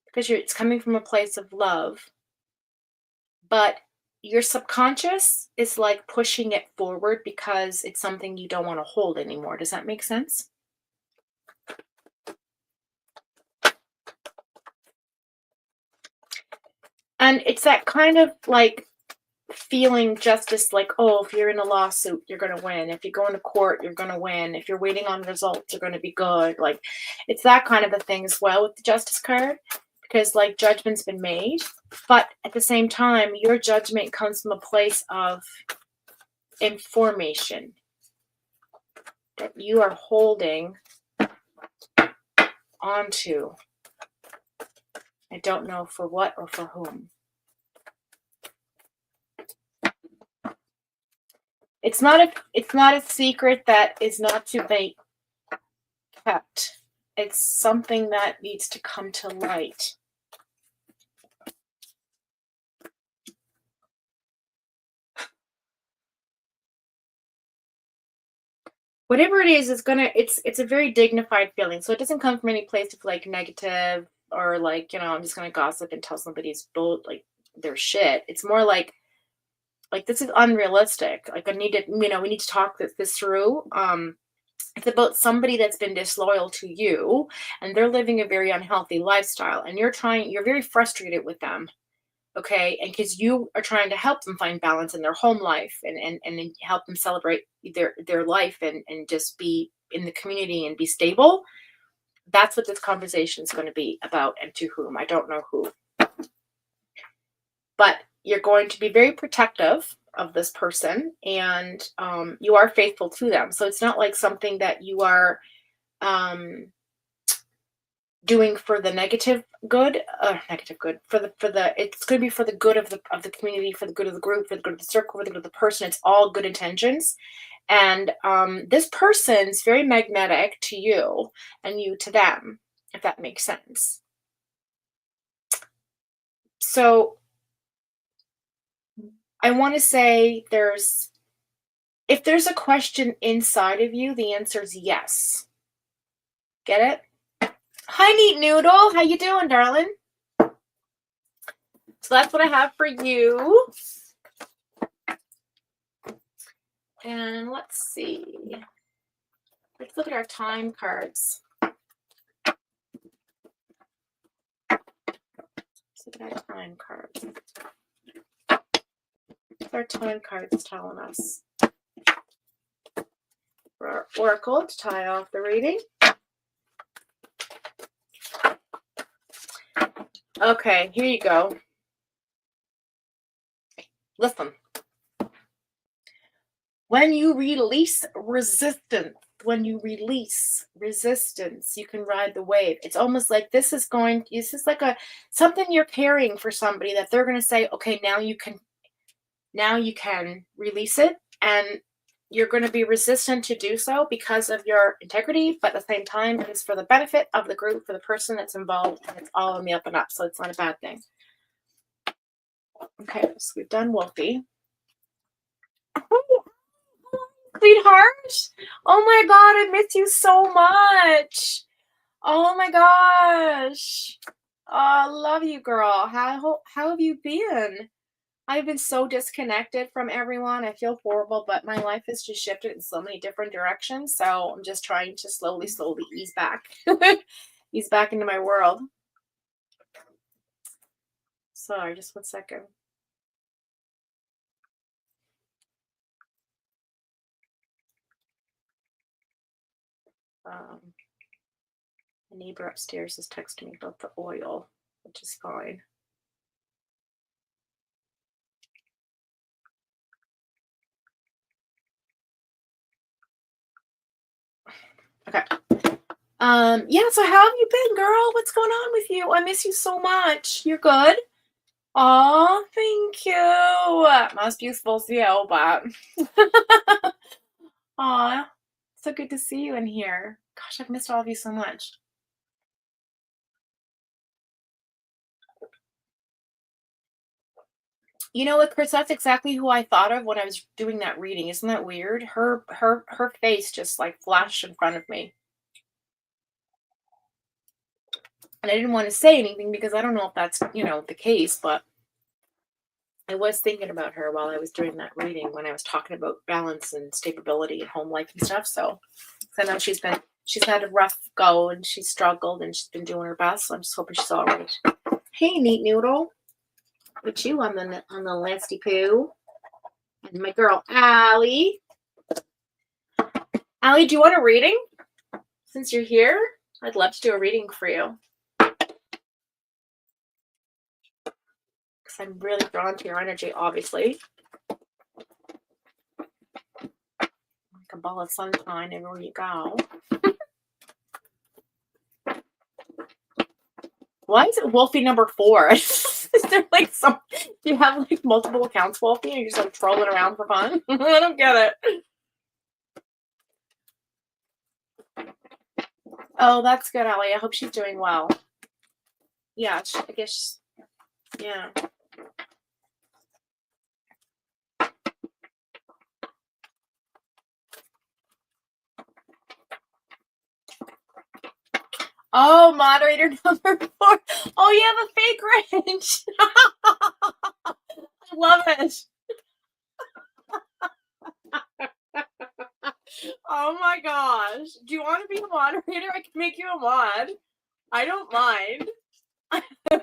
because it's coming from a place of love. But your subconscious is like pushing it forward because it's something you don't want to hold anymore. Does that make sense? And it's that kind of like feeling justice, like, oh, if you're in a lawsuit, you're going to win. If you go into court, you're going to win. If you're waiting on results, you're going to be good. Like, it's that kind of a thing as well with the justice card, because like judgment's been made. But at the same time, your judgment comes from a place of information that you are holding onto. I don't know for what or for whom. It's not a secret that is not to be kept. It's something that needs to come to light. Whatever it is, it's a very dignified feeling. So it doesn't come from any place of like negative or like, I'm just gonna gossip and tell somebody's like their shit. It's more like this is unrealistic. Like I need to, we need to talk this through. It's about somebody that's been disloyal to you and they're living a very unhealthy lifestyle and you're very frustrated with them. Okay. And because you are trying to help them find balance in their home life and help them celebrate their life and just be in the community and be stable. That's what this conversation is going to be about, and to whom. I don't know who. But you're going to be very protective of this person, and you are faithful to them. So it's not like something that you are doing for the negative good, it's going to be for the good of the community, for the good of the group, for the good of the circle, for the good of the person. It's all good intentions. And this person's very magnetic to you and you to them, if that makes sense. So I want to say if there's a question inside of you, the answer is yes. Get it? Hi, Neat Noodle. How you doing, darling? So that's what I have for you. And let's see. Let's look at our time cards. Let's look at our time cards. What's our time cards telling us? For our oracle to tie off the reading. Okay, here you go. Listen. When you release resistance, you can ride the wave. It's almost like this is like something you're carrying for somebody that they're going to say, okay, now you can release it, and you're going to be resistant to do so because of your integrity, but at the same time, it's for the benefit of the group, for the person that's involved, and it's all on the up and up, so it's not a bad thing. Okay, so we've done Wolfie. Sweetheart, oh my God, I miss you so much. Oh my gosh. Oh, I love you, girl. How have you been? I've been so disconnected from everyone. I feel horrible, but my life has just shifted in so many different directions. So I'm just trying to slowly ease back. Ease back into my world. Sorry, just 1 second. My neighbor upstairs is texting me about the oil, which is fine. Okay. Yeah, so how have you been, girl? What's going on with you? I miss you so much. You're good? Oh, thank you. Most beautiful to you, but aw, so good to see you in here. Gosh, I've missed all of you so much. You know what, Chris? That's exactly who I thought of when I was doing that reading. Isn't that weird? Her face just like flashed in front of me. And I didn't want to say anything because I don't know if that's, the case, but I was thinking about her while I was doing that reading when I was talking about balance and stability and home life and stuff. So I know she's had a rough go and she's struggled and she's been doing her best. So I'm just hoping she's all right. Hey, Neat Noodle. Put you on the lasty poo. And my girl, Allie. Allie, do you want a reading? Since you're here, I'd love to do a reading for you. Because I'm really drawn to your energy, obviously. Like a ball of sunshine everywhere you go. Why is it Wolfie number 4? Is there like do you have like multiple accounts, Wolfie, and you're just like trolling around for fun? I don't get it. Oh, that's good, Allie. I hope she's doing well. Yeah, I guess, yeah. Oh, moderator number 4. Oh, you have a fake range. I love it. Oh my gosh. Do you want to be a moderator? I can make you a mod. I don't mind.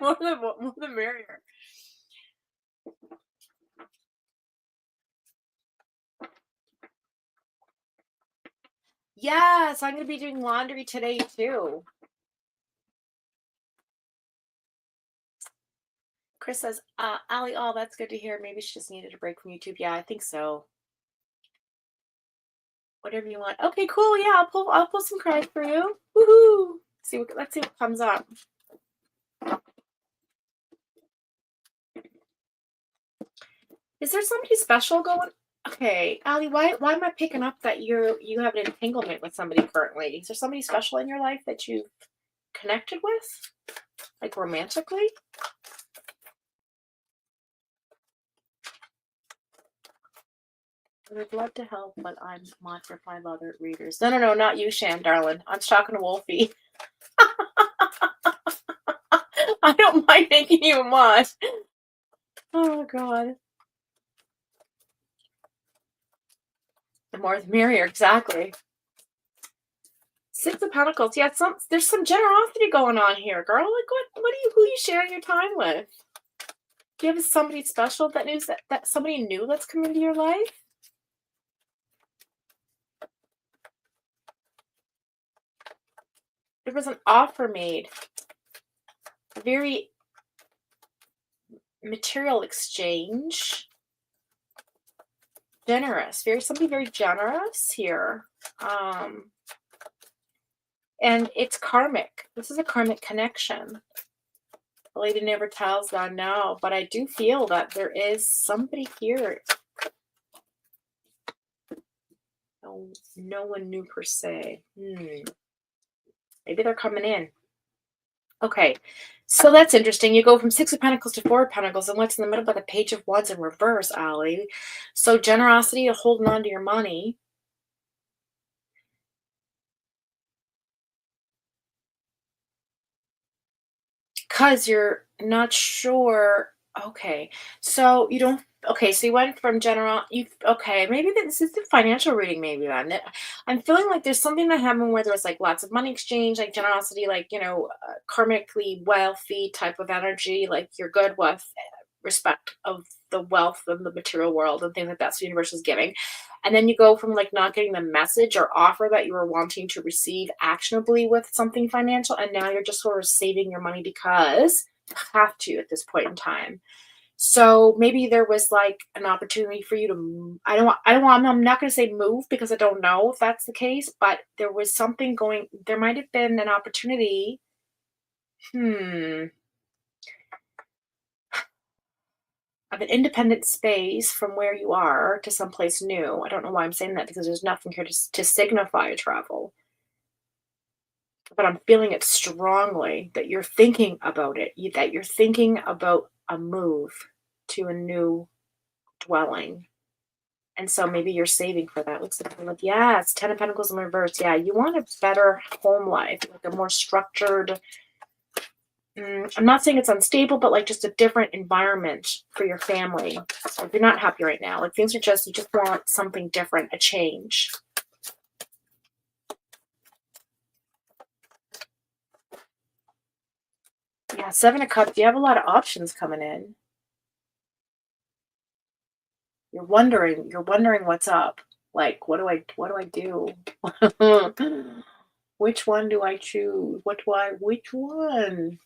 more the merrier. Yes, I'm going to be doing laundry today too. Chris says, Allie, oh, that's good to hear. Maybe she just needed a break from YouTube. Yeah, I think so. Whatever you want. Okay, cool. Yeah, I'll pull some cards for you. Woohoo! Let's see what comes up. Is there somebody special going? Okay, Allie, why am I picking up that you have an entanglement with somebody currently? Is there somebody special in your life that you've connected with? Like romantically? I would love to help, but I'm mod for 5 other readers. No, not you, Shan, darling. I'm talking to Wolfie. I don't mind making you a mod. Oh, God. The more the merrier, exactly. 6 of Pentacles. Yeah, there's some generosity going on here, girl. Like, who are you sharing your time with? Do you have somebody special that somebody new that's come into your life? There was an offer made. A very material exchange. Generous. Somebody very generous here. And it's karmic. This is a karmic connection. The lady never tells that, no, but I do feel that there is somebody here. No one knew per se. Maybe they're coming in. Okay, so that's interesting. You go from 6 of Pentacles to 4 of Pentacles, and what's in the middle but the Page of Wands in reverse, Allie. So generosity, holding on to your money. Because you're not sure. Okay, so you don't. Okay, so you went from maybe this is the financial reading. Maybe then I'm feeling like there's something that happened where there was like lots of money exchange, like generosity, like karmically wealthy type of energy. Like you're good with respect of the wealth of the material world and things like that. So the universe is giving. And then you go from like not getting the message or offer that you were wanting to receive actionably with something financial, and now you're just sort of saving your money because you have to at this point in time. So maybe there was like an opportunity for you to I'm not going to say move because I don't know if that's the case, but there was something there might have been an opportunity. Of an independent space from where you are to someplace new. I don't know why I'm saying that because there's nothing here to signify a travel. But I'm feeling it strongly that you're thinking about it, that you're thinking about a move to a new dwelling. And so maybe you're saving for that. What's the like? Yeah, it's 10 of Pentacles in reverse. Yeah, you want a better home life, like a more structured. I'm not saying it's unstable, but like just a different environment for your family. So if you're not happy right now, like things are you just want something different, a change. Yeah, 7 of Cups. You have a lot of options coming in. You're wondering what's up. Like, what do I do? Which one do I choose? Which one?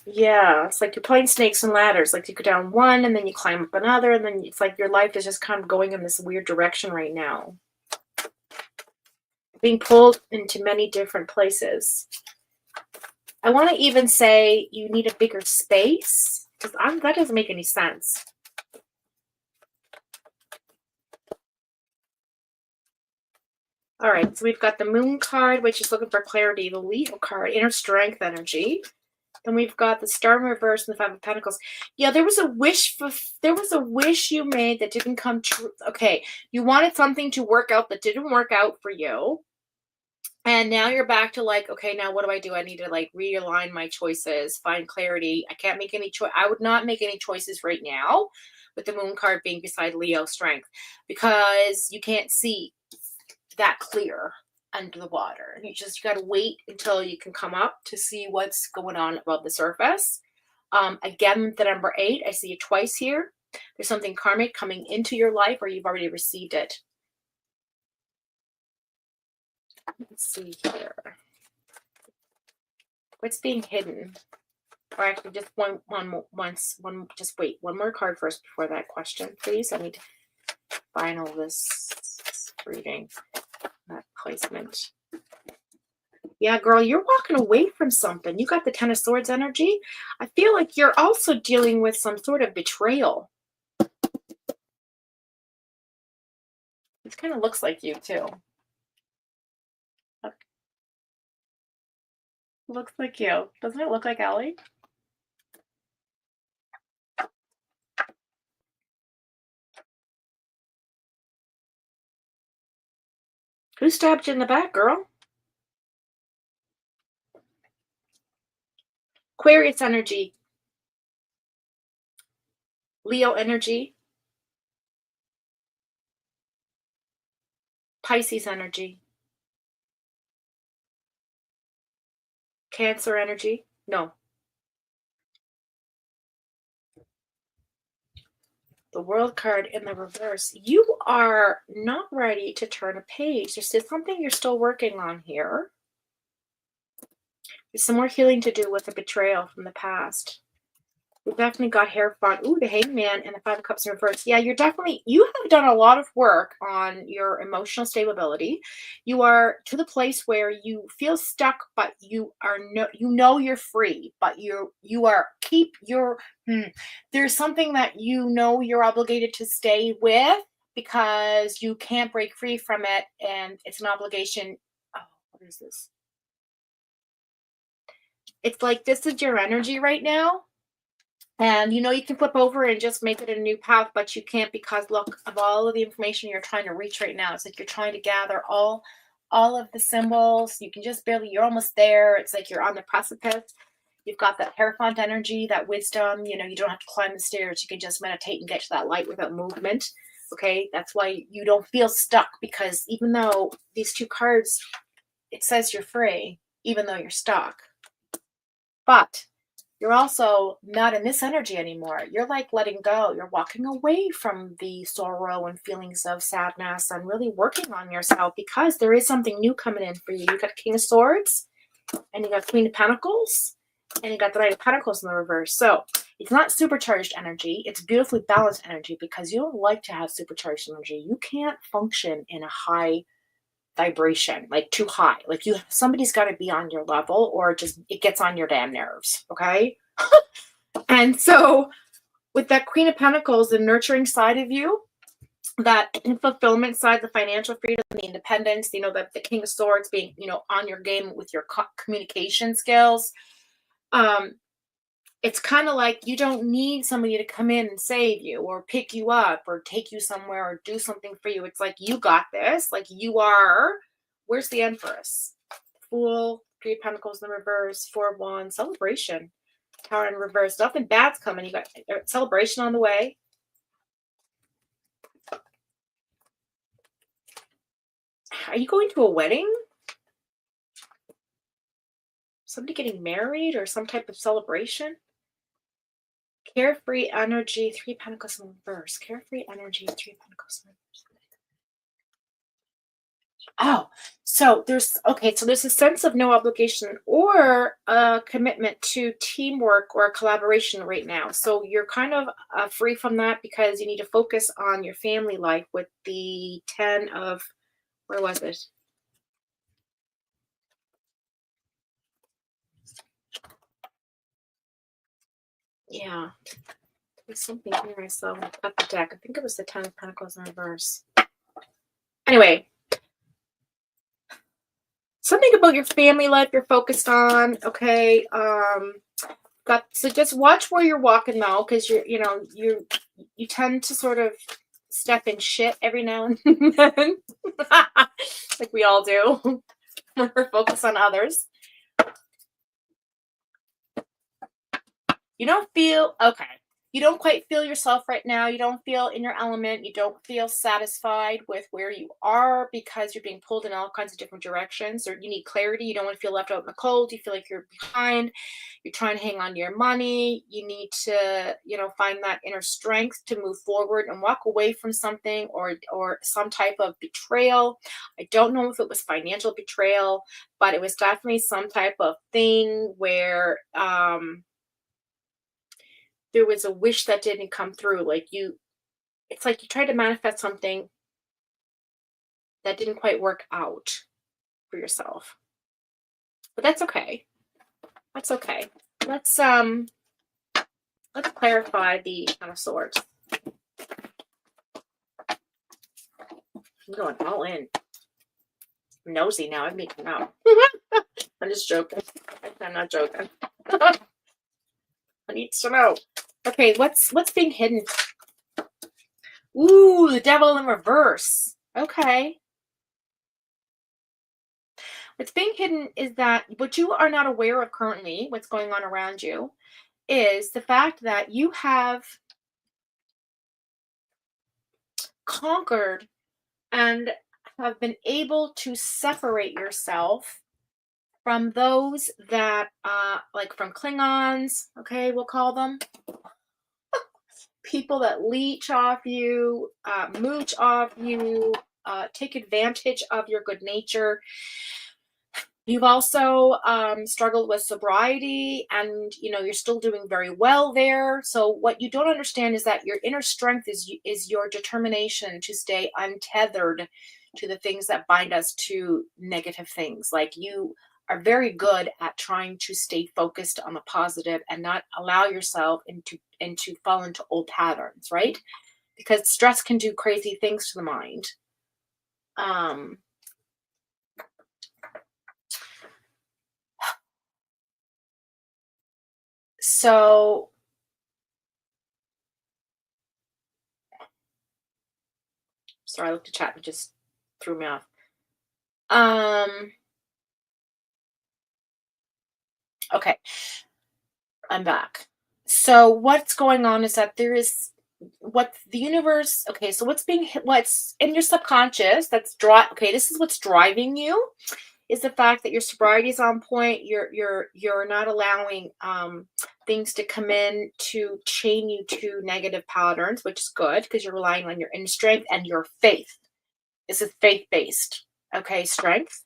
Yeah, it's like you're playing snakes and ladders. Like you go down one and then you climb up another, and then it's like your life is just kind of going in this weird direction right now. Being pulled into many different places. I want to even say you need a bigger space, because that doesn't make any sense. All right, so we've got the Moon card, which is looking for clarity. The Leo card, inner strength energy. Then we've got the Star in reverse and the 5 of Pentacles. Yeah, there was a wish you made that didn't come true. Okay, you wanted something to work out that didn't work out for you. And now you're back to like, okay, now what do? I need to like realign my choices, find clarity. I can't make any choice. I would not make any choices right now with the Moon card being beside Leo strength, because you can't see that clear under the water. You got to wait until you can come up to see what's going on above the surface. Again, the number 8, I see it twice here. There's something karmic coming into your life, or you've already received it. Let's see here. What's being hidden? Or actually, just just wait. One more card first before that question, please. I need to final this reading, that placement. Yeah, girl, you're walking away from something. You got the Ten of Swords energy. I feel like you're also dealing with some sort of betrayal. This kind of looks like you, too. Looks like you. Doesn't it look like Ellie? Who stabbed you in the back, girl? Aquarius energy. Leo energy. Pisces energy. Cancer energy. No. The World card in the reverse. You are not ready to turn a page. There's something you're still working on here. There's some more healing to do with the betrayal from the past. We've definitely got Hierophant. Ooh, the Hangman and the Five of Cups in reverse. Yeah, you have done a lot of work on your emotional stability. You are to the place where you feel stuck, but you know you're free, but there's something that you're obligated to stay with because you can't break free from it, and it's an obligation. Oh, what is this? It's like this is your energy right now. And you can flip over and just make it a new path, but you can't because look of all of the information you're trying to reach right now. It's like you're trying to gather all of the symbols. You can just barely, you're almost there. It's like you're on the precipice. You've got that Hierophant energy, that wisdom. You don't have to climb the stairs. You can just meditate and get to that light without movement. Okay, that's why you don't feel stuck, because even though these two cards, it says you're free, even though you're stuck. But you're also not in this energy anymore. You're like letting go. You're walking away from the sorrow and feelings of sadness and really working on yourself, because there is something new coming in for you. You got King of Swords, and you got Queen of Pentacles, and you got the Knight of Pentacles in the reverse. So it's not supercharged energy. It's beautifully balanced energy, because you don't like to have supercharged energy. You can't function in a high vibration, like too high. Like somebody's got to be on your level, or just it gets on your damn nerves. Okay. And so with that Queen of Pentacles, the nurturing side of you, that fulfillment side, the financial freedom, the independence, the King of Swords being, on your game with your communication skills. It's kind of like you don't need somebody to come in and save you or pick you up or take you somewhere or do something for you. It's like, you got this. Like you are, where's the Empress? Fool, Three of Pentacles in the reverse, Four of Wands, celebration, Tower in reverse. Nothing bad's coming. You got celebration on the way. Are you going to a wedding? Somebody getting married or some type of celebration? Carefree energy, Three of Pentacles in reverse. Carefree energy, Three of Pentacles in reverse. Oh, so there's a sense of no obligation or a commitment to teamwork or collaboration right now. So you're kind of free from that, because you need to focus on your family life with the 10 of, where was it? Yeah. There's something here I saw when I cut the deck. I think it was the 10 of Pentacles in reverse. Anyway. Something about your family life you're focused on, okay? So just watch where you're walking though, because you tend to sort of step in shit every now and then, like we all do when we're focused on others. You don't feel okay. you don't quite feel yourself right now. You don't feel in your element. You don't feel satisfied with where you are because you're being pulled in all kinds of different directions, or you need clarity. You don't want to feel left out in the cold. You feel like you're behind. You're trying to hang on to your money. You need to, find that inner strength to move forward and walk away from something, or some type of betrayal. I don't know if it was financial betrayal, but it was definitely some type of thing where there was a wish that didn't come through. It's like you tried to manifest something that didn't quite work out for yourself. But that's okay. That's okay. Let's clarify the Ten of Swords. I'm going all in. I'm nosy now. I'm making out. I'm just joking. I'm not joking. I need to know. Okay, what's being hidden? Ooh, the Devil in reverse. Okay. What's being hidden is that what you are not aware of currently, what's going on around you, is the fact that you have conquered and have been able to separate yourself from those that, like from Klingons, okay, we'll call them. People that leech off you, mooch off you, take advantage of your good nature. You've also struggled with sobriety, and you're still doing very well there. So what you don't understand is that your inner strength is your determination to stay untethered to the things that bind us to negative things. Like, you are very good at trying to stay focused on the positive and not allow yourself into fall into old patterns, right? Because stress can do crazy things to the mind. So sorry, I looked at chat and it just threw me off. Okay, I'm back. So what's going on is that there is what the universe. Okay, so what's in your subconscious okay, this is what's driving you, is the fact that your sobriety is on point. You're not allowing things to come in to chain you to negative patterns, which is good because you're relying on your inner strength and your faith. This is faith-based, okay, strength.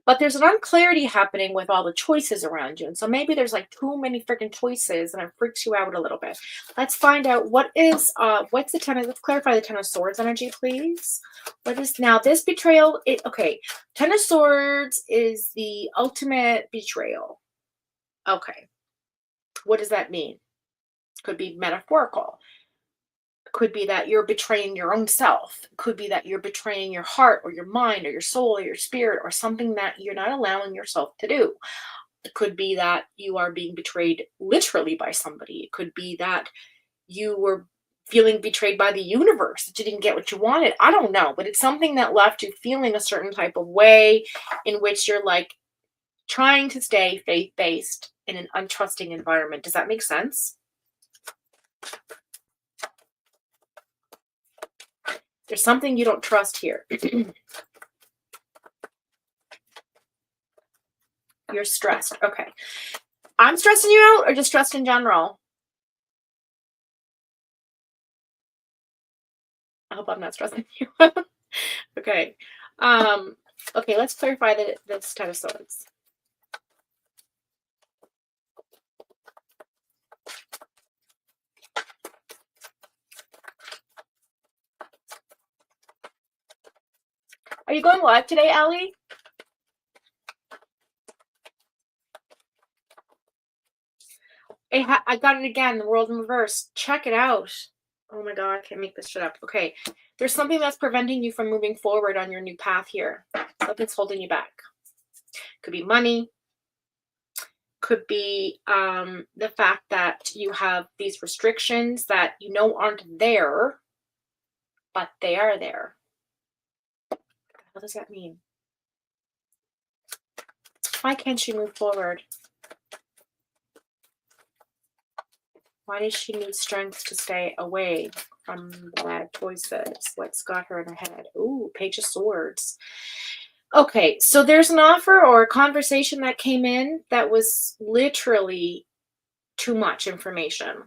But there's an unclarity happening with all the choices around you. And so maybe there's like too many freaking choices and it freaks you out a little bit. Let's find out let's clarify the Ten of Swords energy, please. What is now this betrayal? Okay. Ten of Swords is the ultimate betrayal. Okay. What does that mean? Could be metaphorical. Could be that you're betraying your own self. Could be that you're betraying your heart or your mind or your soul or your spirit or something that you're not allowing yourself to do. It could be that you are being betrayed literally by somebody. It could be that you were feeling betrayed by the universe, that you didn't get what you wanted. I don't know, but it's something that left you feeling a certain type of way in which you're like trying to stay faith-based in an untrusting environment. Does that make sense? There's something you don't trust here. You're stressed. Okay. I'm stressing you out or just stressed in general? I hope I'm not stressing you out. Okay. Okay, let's clarify this Ten of Swords. Are you going live today, Allie? I got it again, the world in reverse. Check it out. Oh my God, I can't make this shit up. Okay, there's something that's preventing you from moving forward on your new path here. Something's holding you back. Could be money. Could be the fact that you have these restrictions that aren't there, but they are there. What does that mean? Why can't you move forward? Why does she need strength to stay away from bad choices? What's got her in her head? Ooh, Page of Swords. Okay, so there's an offer or a conversation that came in that was literally too much information.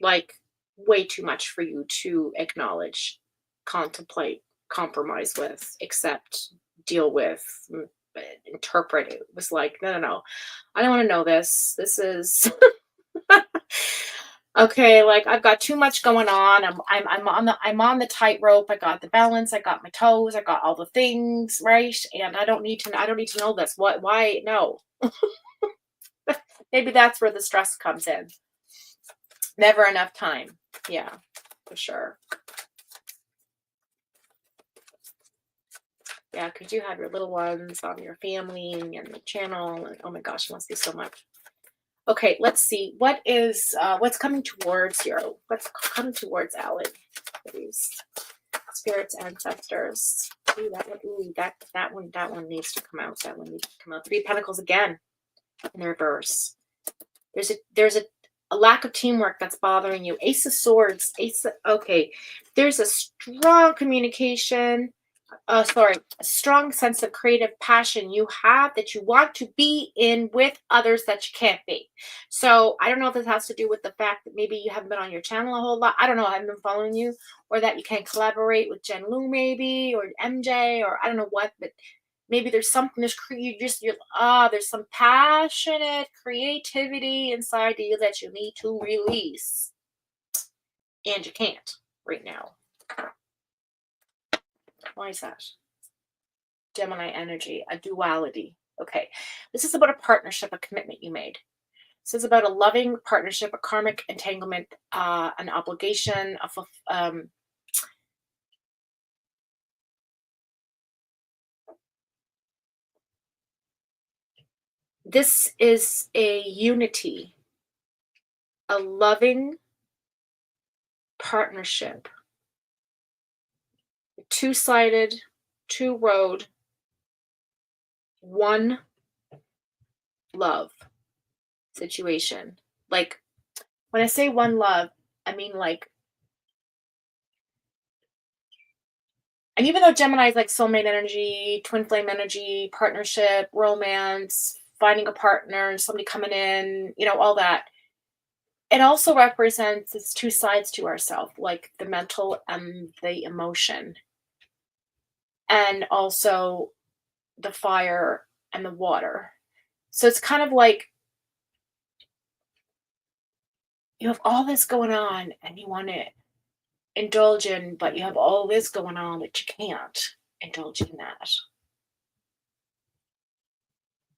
Like, way too much for you to acknowledge, contemplate, compromise with, accept, deal with, interpret. It was like, no. I don't want to know this. This is okay, like I've got too much going on. I'm on the tightrope. I got the balance, I got my toes, I got all the things, right? And I don't need to know this. Why no? Maybe that's where the stress comes in. Never enough time. Yeah, for sure. Yeah, because you have your little ones on your family and your channel. And oh my gosh, it must be so much. Okay, let's see. What's coming towards you? What's coming towards Allie? Please. Spirits, ancestors. Ooh, that one. Ooh, that one needs to come out. That one needs to come out. Three of Pentacles again in the reverse. There's a lack of teamwork that's bothering you. Ace of Swords. Okay. There's a strong communication. A strong sense of creative passion you have that you want to be in with others that you can't be. So I don't know if this has to do with the fact that maybe you haven't been on your channel a whole lot. I don't know. I haven't been following you, or that you can't collaborate with Jen Lu maybe, or MJ, or I don't know what, but maybe there's something, there's some passionate creativity inside you that you need to release. And you can't right now. Why is that? Gemini energy, a duality. Okay. This is about a partnership, a commitment you made. This is about a loving partnership, a karmic entanglement, an obligation, this is a unity, a loving partnership, a two-sided, two-road, one love situation. Like, when I say one love, I mean like, and even though Gemini is like soulmate energy, twin flame energy, partnership, romance, finding a partner, somebody coming in, all that, it also represents its two sides to ourselves, like the mental and the emotion, and also the fire and the water. So it's kind of like you have all this going on and you want to indulge in, but you have all this going on that you can't indulge in that.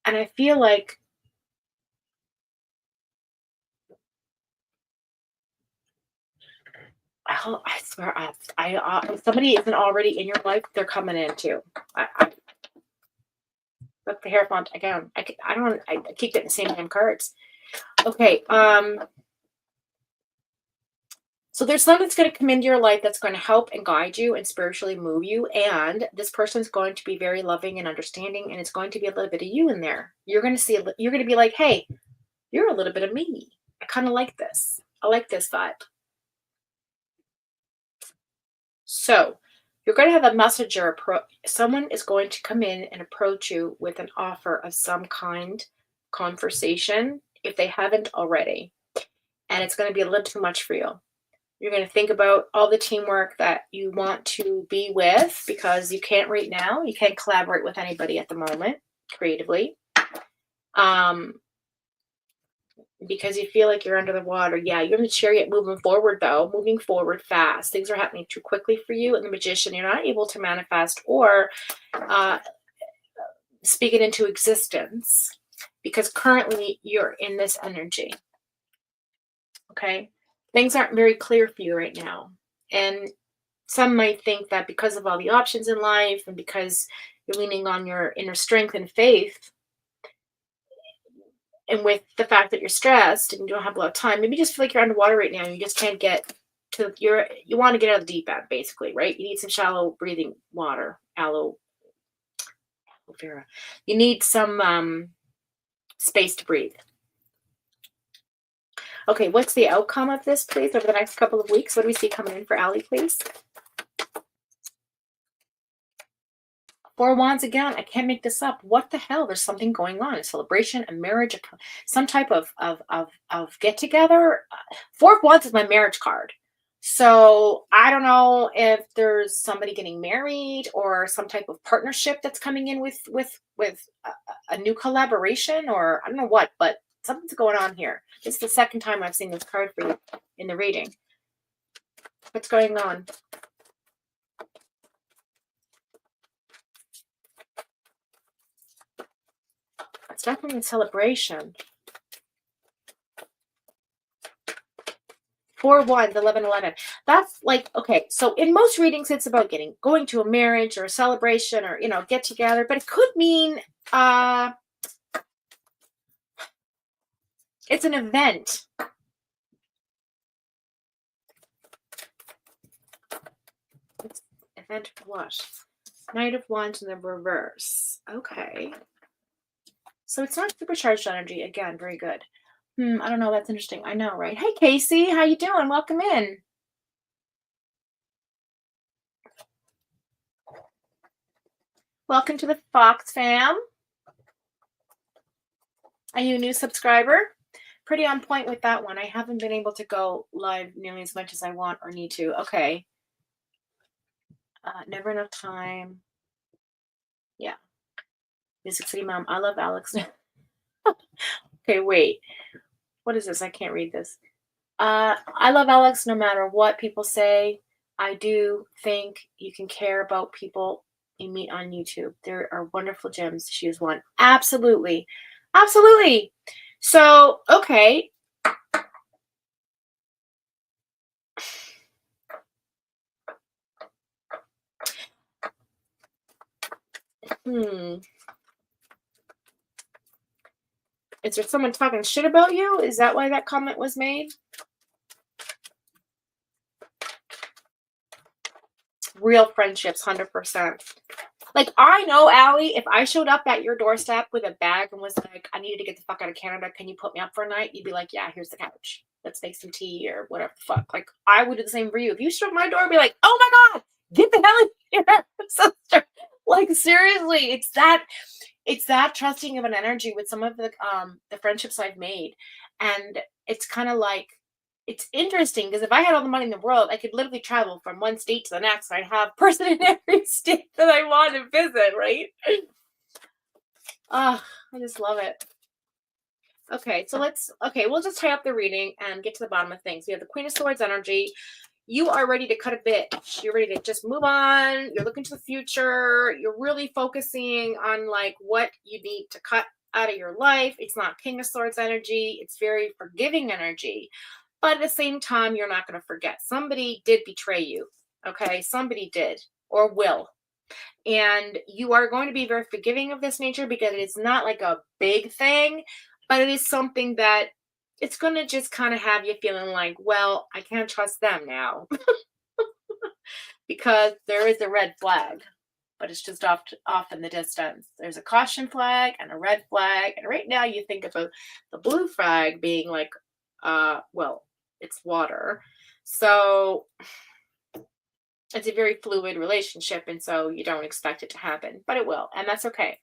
And I feel like I swear, if somebody isn't already in your life, they're coming in too. Look, the Hierophant again. I keep getting the same damn cards. Okay. So there's someone that's going to come into your life that's going to help and guide you and spiritually move you. And this person's going to be very loving and understanding. And it's going to be a little bit of you in there. You're going to be like, hey, you're a little bit of me. I kind of like this. I like this vibe. So you're going to have a messenger. Someone is going to come in and approach you with an offer of some kind, conversation, if they haven't already. And it's going to be a little too much for you. You're going to think about all the teamwork that you want to be with, because you can't right now. You can't collaborate with anybody at the moment creatively. Because you feel like you're under the water. Yeah, you're in the Chariot moving forward, though. Moving forward fast. Things are happening too quickly for you. And the Magician, you're not able to manifest or speak it into existence, because currently you're in this energy. Okay? Things aren't very clear for you right now. And some might think that because of all the options in life and because you're leaning on your inner strength and faith, and with the fact that you're stressed and you don't have a lot of time, maybe you just feel like you're underwater right now and you just can't get to you want to get out of the deep end, basically, right? You need some shallow breathing water, aloe vera. You need some space to breathe. Okay, what's the outcome of this, please, over the next couple of weeks? What do we see coming in for Allie, please? Four of Wands again. I can't make this up. What the hell? There's something going on. A celebration, a marriage, some type of get together. Four of Wands is my marriage card. So I don't know if there's somebody getting married or some type of partnership that's coming in with a new collaboration, or I don't know what, but something's going on here. This is the second time I've seen this card for you in the reading. What's going on? It's definitely a celebration. Four of Wands, 11. That's like, okay, so in most readings, it's about going to a marriage or a celebration or, get together, but it could mean it's an event. It's event what? Knight of Wands in the reverse. Okay. So it's not supercharged energy. Again, very good. I don't know. That's interesting. I know, right? Hey, Casey. How you doing? Welcome in. Welcome to the Fox fam. Are you a new subscriber? Pretty on point with that one. I haven't been able to go live nearly as much as I want or need to. Okay. Never enough time. Yeah. Music City Mom. I love Alex. Okay, wait. What is this? I can't read this. I love Alex no matter what people say. I do think you can care about people you meet on YouTube. There are wonderful gems. She is one. Absolutely. Absolutely. So, okay. Is there someone talking shit about you? Is that why that comment was made? Real friendships, 100%. Like, I know, Allie, if I showed up at your doorstep with a bag and was like, I needed to get the fuck out of Canada, can you put me up for a night? You'd be like, yeah, here's the couch. Let's make some tea or whatever the fuck. Like, I would do the same for you. If you showed up at my door, I'd be like, oh my God, get the hell in here, sister. Like, seriously, it's that trusting of an energy with some of the friendships I've made. And it's kind of like, it's interesting because if I had all the money in the world, I could literally travel from one state to the next. I'd have a person in every state that I want to visit, right? I just love it. Okay, so we'll just tie up the reading and get to the bottom of things. We have the Queen of Swords energy. You are ready to cut a bitch. You're ready to just move on. You're looking to the future. You're really focusing on like what you need to cut out of your life. It's not King of Swords energy. It's very forgiving energy. But at the same time, you're not going to forget. Somebody did betray you. Okay, somebody did or will. And you are going to be very forgiving of this nature because it's not like a big thing, but it is something that it's going to just kind of have you feeling like, well, I can't trust them now. Because there is a red flag, but it's just off in the distance. There's a caution flag and a red flag. And right now you think about the blue flag being like, well, it's water. So it's a very fluid relationship. And so you don't expect it to happen, but it will. And that's okay.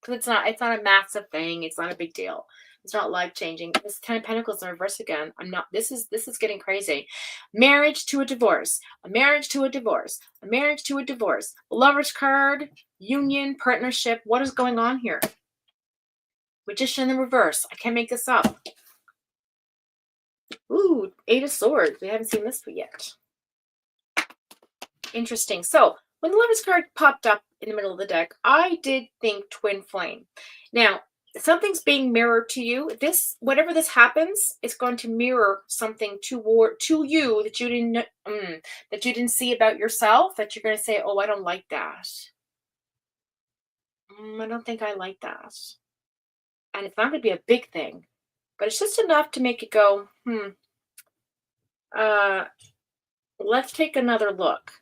Because it's not a massive thing. It's not a big deal. It's not life-changing. This 10 of Pentacles in reverse again. This is getting crazy. Marriage to a divorce. A marriage to a divorce. A marriage to a divorce. Lover's card. Union. Partnership. What is going on here? Magician in the reverse. I can't make this up. Ooh, 8 of Swords. We haven't seen this yet. Interesting. So, when the Lover's card popped up in the middle of the deck, I did think Twin Flame. Now, something's being mirrored to you. Whatever this happens, it's going to mirror something to you that you didn't see about yourself, that you're going to say, oh, I don't like that. I don't think I like that. And it's not going to be a big thing, but it's just enough to make it go, let's take another look.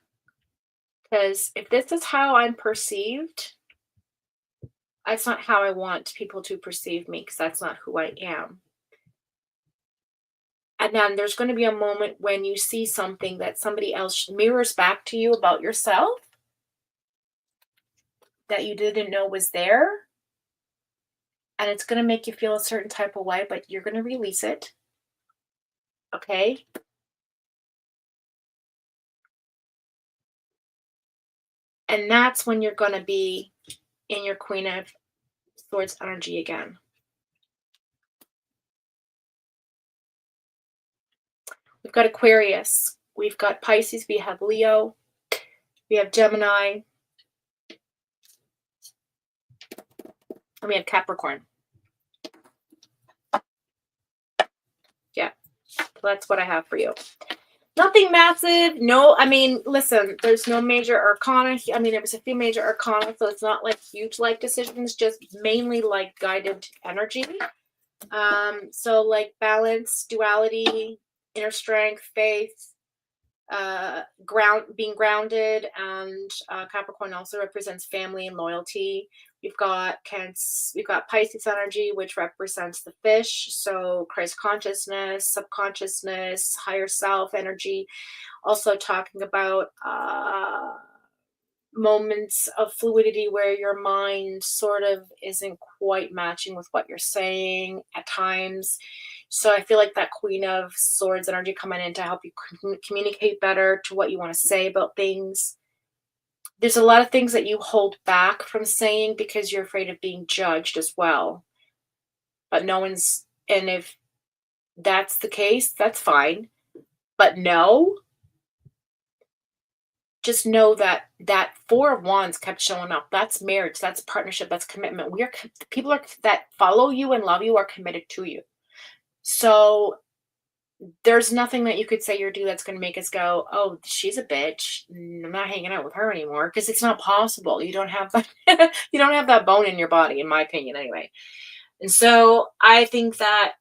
Because if this is how I'm perceived, that's not how I want people to perceive me, because that's not who I am. And then there's going to be a moment when you see something that somebody else mirrors back to you about yourself that you didn't know was there. And it's going to make you feel a certain type of way, but you're going to release it. Okay? And that's when you're going to be in your Queen of Swords energy again. We've got Aquarius. We've got Pisces. We have Leo. We have Gemini. And we have Capricorn. Yeah. So that's what I have for you. Nothing massive. No, I mean, listen, there's no major arcana. I mean, there was a few major arcana, so it's not like huge life decisions, just mainly like guided energy. So like balance, duality, inner strength, faith, being grounded, and Capricorn also represents family and loyalty. We've got Pisces energy, which represents the fish, so Christ consciousness, subconsciousness, higher self energy. Also talking about moments of fluidity where your mind sort of isn't quite matching with what you're saying at times. So I feel like that Queen of Swords energy coming in to help you communicate better to what you want to say about things. There's a lot of things that you hold back from saying because you're afraid of being judged as well. But and if that's the case, that's fine. But no, just know that that Four of Wands kept showing up. That's marriage, that's partnership, that's commitment. People that follow you and love you are committed to you. So there's nothing that you could say or do that's going to make us go, oh, she's a bitch, I'm not hanging out with her anymore, because it's not possible. You don't have that you don't have that bone in your body, in my opinion, anyway. And so I think that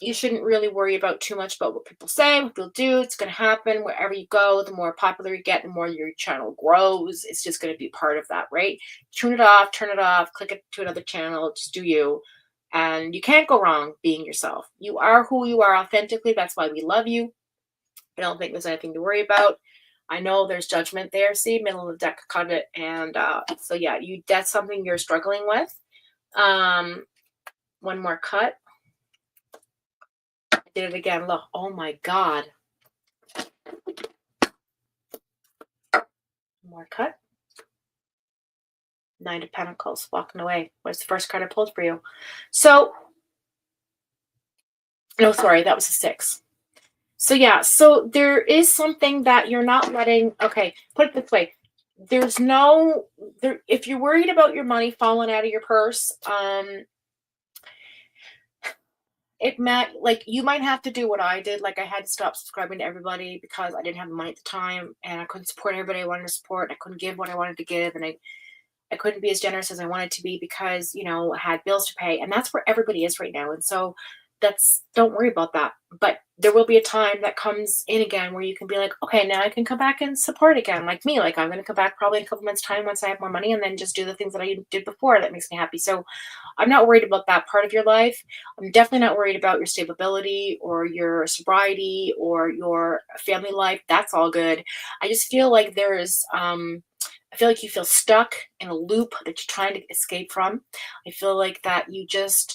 you shouldn't really worry about too much about what people say, what people do. It's going to happen wherever you go. The more popular you get, the more your channel grows. It's just going to be part of that, right? Tune it off, turn it off, click it to another channel, just do you. And you can't go wrong being yourself. You are who you are authentically. That's why we love you. I don't think there's anything to worry about. I know there's judgment there. See, middle of the deck, cut it. And so yeah, that's something you're struggling with. One more cut. I did it again. Look, oh my God. More cut. Nine of Pentacles, walking away. What's the first card I pulled for you? So, no, sorry, that was a 6. So yeah, so there is something that you're not letting, okay, put it this way. If you're worried about your money falling out of your purse, you might have to do what I did. Like I had to stop subscribing to everybody because I didn't have the money at the time and I couldn't support everybody I wanted to support. I couldn't give what I wanted to give, and I couldn't be as generous as I wanted to be because, I had bills to pay, and that's where everybody is right now. And so don't worry about that. But there will be a time that comes in again where you can be like, okay, now I can come back and support again. Like me, like I'm going to come back probably in a couple months time once I have more money, and then just do the things that I did before. That makes me happy. So I'm not worried about that part of your life. I'm definitely not worried about your stability or your sobriety or your family life. That's all good. I just feel like I feel like you feel stuck in a loop that you're trying to escape from. I feel like that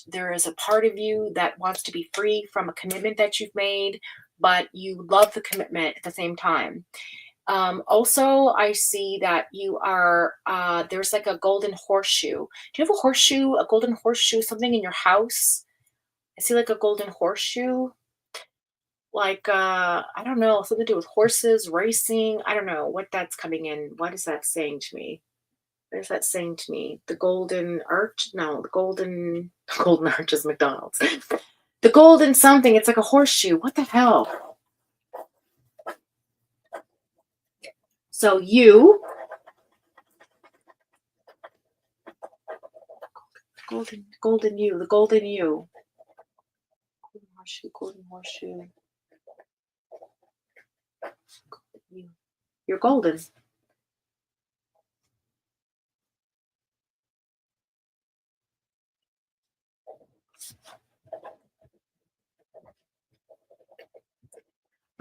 there is a part of you that wants to be free from a commitment that you've made, but you love the commitment at the same time. Also, I see that you are, there's like a golden horseshoe. Do you have a golden horseshoe, something in your house? I see like a golden horseshoe. Like, I don't know, something to do with horses, racing. I don't know what that's coming in. What is that saying to me? There's that saying to me. The golden arch? No, the golden arch is McDonald's. The golden something. It's like a horseshoe. What the hell? So you. Golden you. The golden you. Golden horseshoe. Golden horseshoe. Golden you. You're golden.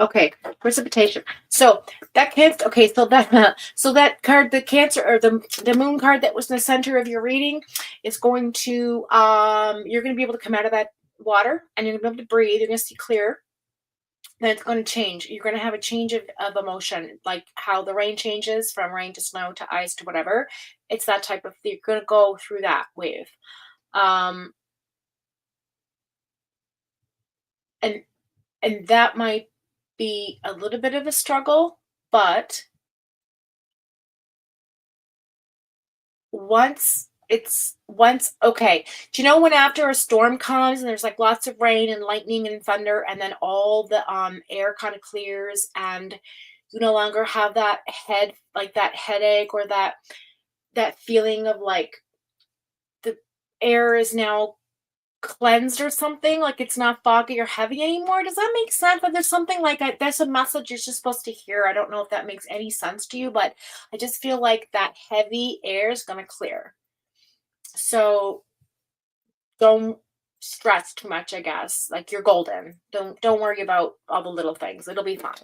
Okay, precipitation. So that cancer. Okay, so that card, the Cancer or the Moon card that was in the center of your reading, is going to you're going to be able to come out of that water and you're going to be able to breathe. You're going to see clear. Then it's going to change. You're going to have a change of emotion, like how the rain changes from rain to snow to ice to whatever. It's that type of thing. You're going to go through that wave. And that might be a little bit of a struggle, but once okay, do you know when after a storm comes and there's like lots of rain and lightning and thunder, and then all the air kind of clears and you no longer have that headache or that feeling of like the air is now cleansed or something, like it's not foggy or heavy anymore? Does that make sense? That there's something like that's a message you're just supposed to hear. I don't know if that makes any sense to you, but I just feel like that heavy air is going to clear. So don't stress too much, I guess. Like, you're golden. Don't worry about all the little things. It'll be fine.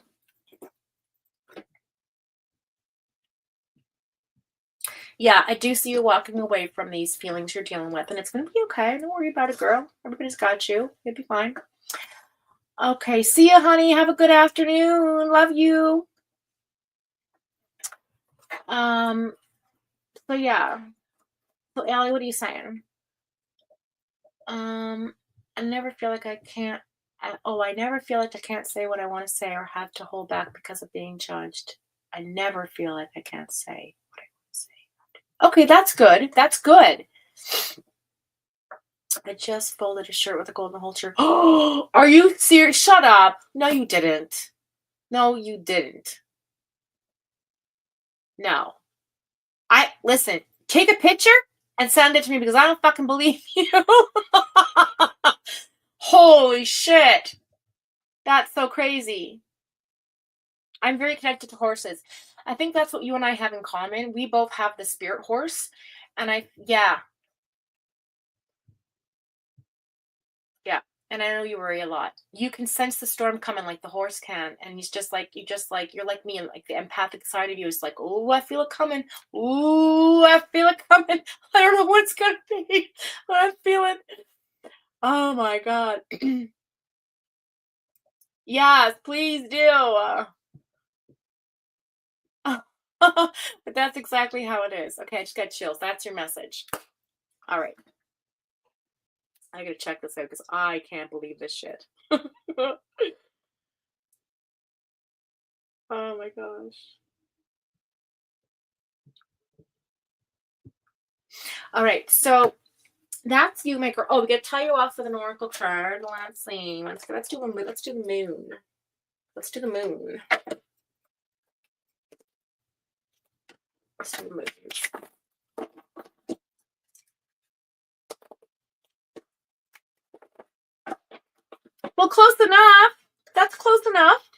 Yeah, I do see you walking away from these feelings you're dealing with, and it's going to be okay. Don't worry about it, girl. Everybody's got you. You'll be fine. Okay, see ya, honey. Have a good afternoon. Love you. So yeah. So Allie, what are you saying? I never feel like I can't. I never feel like I can't say what I want to say or have to hold back because of being judged. I never feel like I can't say what I want to say. Okay, that's good. That's good. I just folded a shirt with a golden holster. Oh, are you serious? Shut up. No, you didn't. No, you didn't. No. Listen, take a picture and send it to me because I don't fucking believe you. Holy shit. That's so crazy. I'm very connected to horses. I think that's what you and I have in common. We both have the spirit horse. And yeah. And I know you worry a lot. You can sense the storm coming like the horse can. And you're like me, and like the empathic side of you is like, oh, I feel it coming. Ooh, I feel it coming. I don't know what it's going to be, but I feel it. Oh my God. Yes, please do. But that's exactly how it is. Okay, I just got chills. That's your message. All right. I gotta check this out because I can't believe this shit. Oh my gosh. All right, so that's you, maker. Oh, we gotta tell you off with an oracle card. Let's see. Let's do the moon. Let's do the moon. Let's do the moon. Let's do the moon. Well, close enough. That's close enough.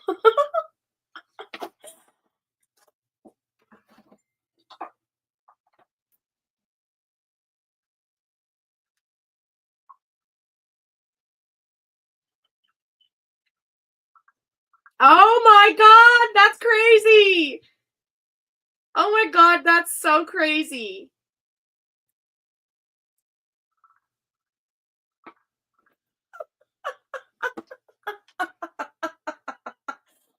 Oh my God, that's crazy. Oh my God, that's so crazy.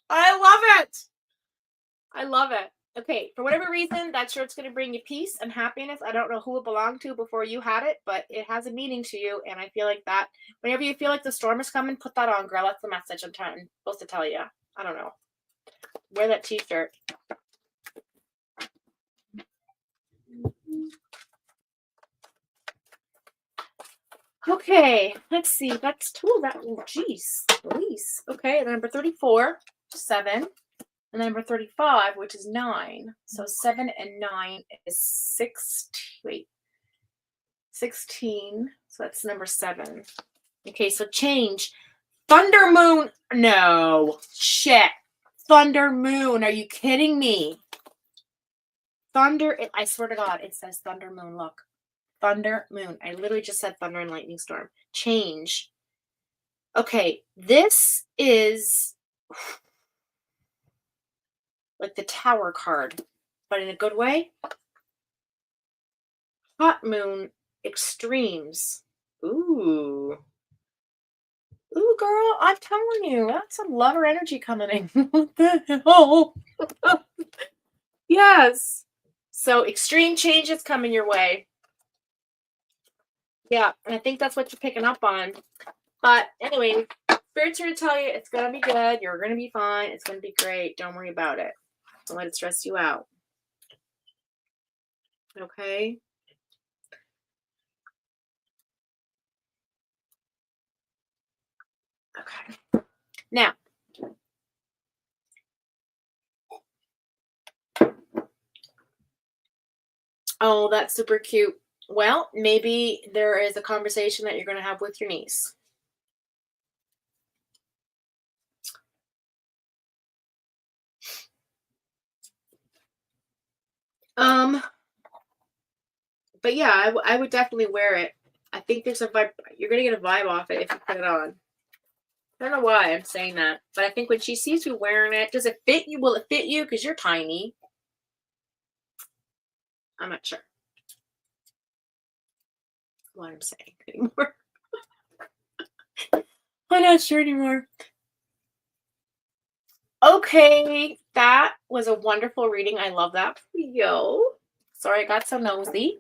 I love it. I love it. Okay, for whatever reason, that shirt's going to bring you peace and happiness. I don't know who it belonged to before you had it, but it has a meaning to you. And I feel like that, whenever you feel like the storm is coming, put that on, girl. That's the message I'm supposed to tell you. I don't know. Wear that t-shirt. Okay, let's see. That's two. Jeez, Elise. Okay, number 34, 7. And number 35, which is 9. So 7 and 9 is 16. So that's number 7. Okay, so change. Thunder moon. No. Shit. Thunder moon. Are you kidding me? Thunder. I swear to God, it says thunder moon. Look. Thunder moon. I literally just said thunder and lightning storm. Change. Okay, this is like the Tower card, but in a good way. Hot Moon Extremes. Ooh. Ooh, girl, I'm telling you, that's some lover energy coming in. What the hell? Yes. So extreme changes coming your way. Yeah, and I think that's what you're picking up on. But anyway, Spirit's here to tell you it's going to be good. You're going to be fine. It's going to be great. Don't worry about it. Don't let it stress you out. Okay? Okay. Now, oh, that's super cute. Well, maybe there is a conversation that you're going to have with your niece. But yeah, I would definitely wear it. I think there's a vibe. You're going to get a vibe off it if you put it on. I don't know why I'm saying that, but I think when she sees you wearing it, does it fit you? Will it fit you? Because you're tiny. I'm not sure what I'm saying anymore. I'm not sure anymore. Okay, that was a wonderful reading. I love that for you. Sorry, I got so nosy.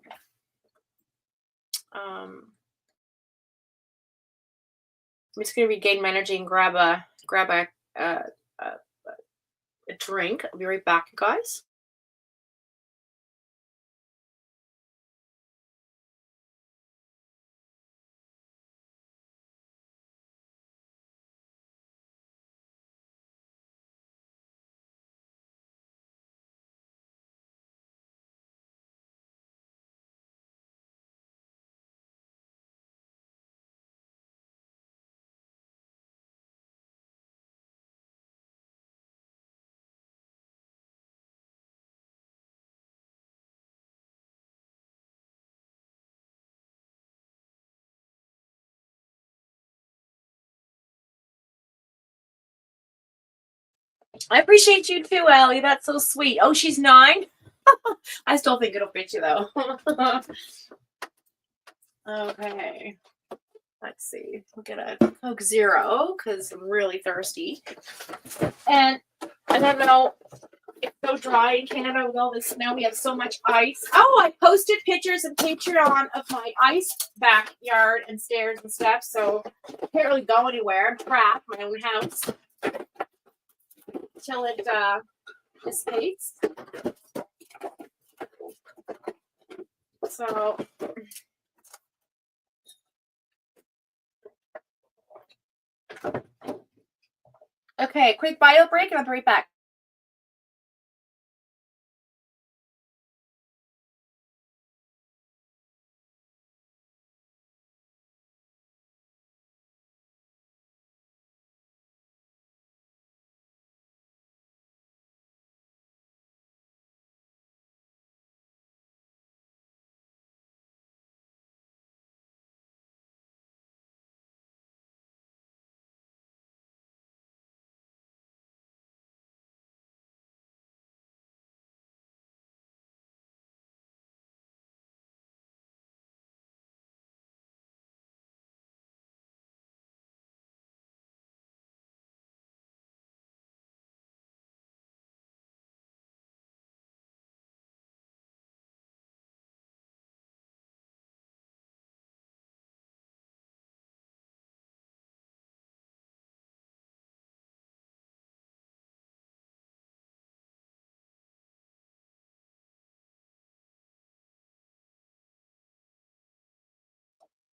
I'm just gonna regain my energy and grab a drink. I'll be right back, you guys. I appreciate you too, Ellie. That's so sweet. Oh, she's 9? I still think it'll fit you though. Okay. Let's see. We'll get a Coke Zero because I'm really thirsty. And I don't know, it's so dry in Canada with all this snow. We have so much ice. Oh, I posted pictures in Patreon of my ice backyard and stairs and stuff. So I can't really go anywhere. I'm trapped in my own house till it dissipates. So okay, quick bio break and I'll be right back.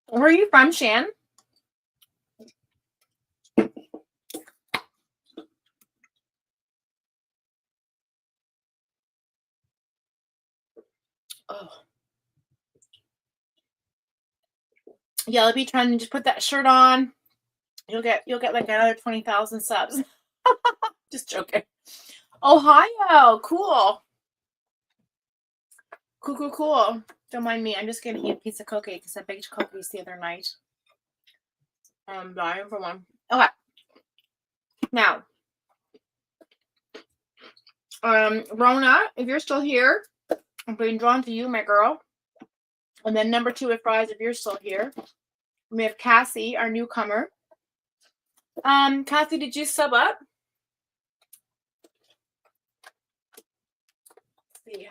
Where are you from, Shan? Oh. Yeah, I'll be trying to just put that shirt on. You'll get like another 20,000 subs. Just joking. Ohio, cool. Cool. Don't mind me. I'm just gonna eat a piece of cookie because I baked cookies the other night. I'm dying for one. Okay. Now, Rona, if you're still here, I'm being drawn to you, my girl. And then number 2 with Fries, if you're still here. We have Cassie, our newcomer. Cassie, did you sub up? Let's see.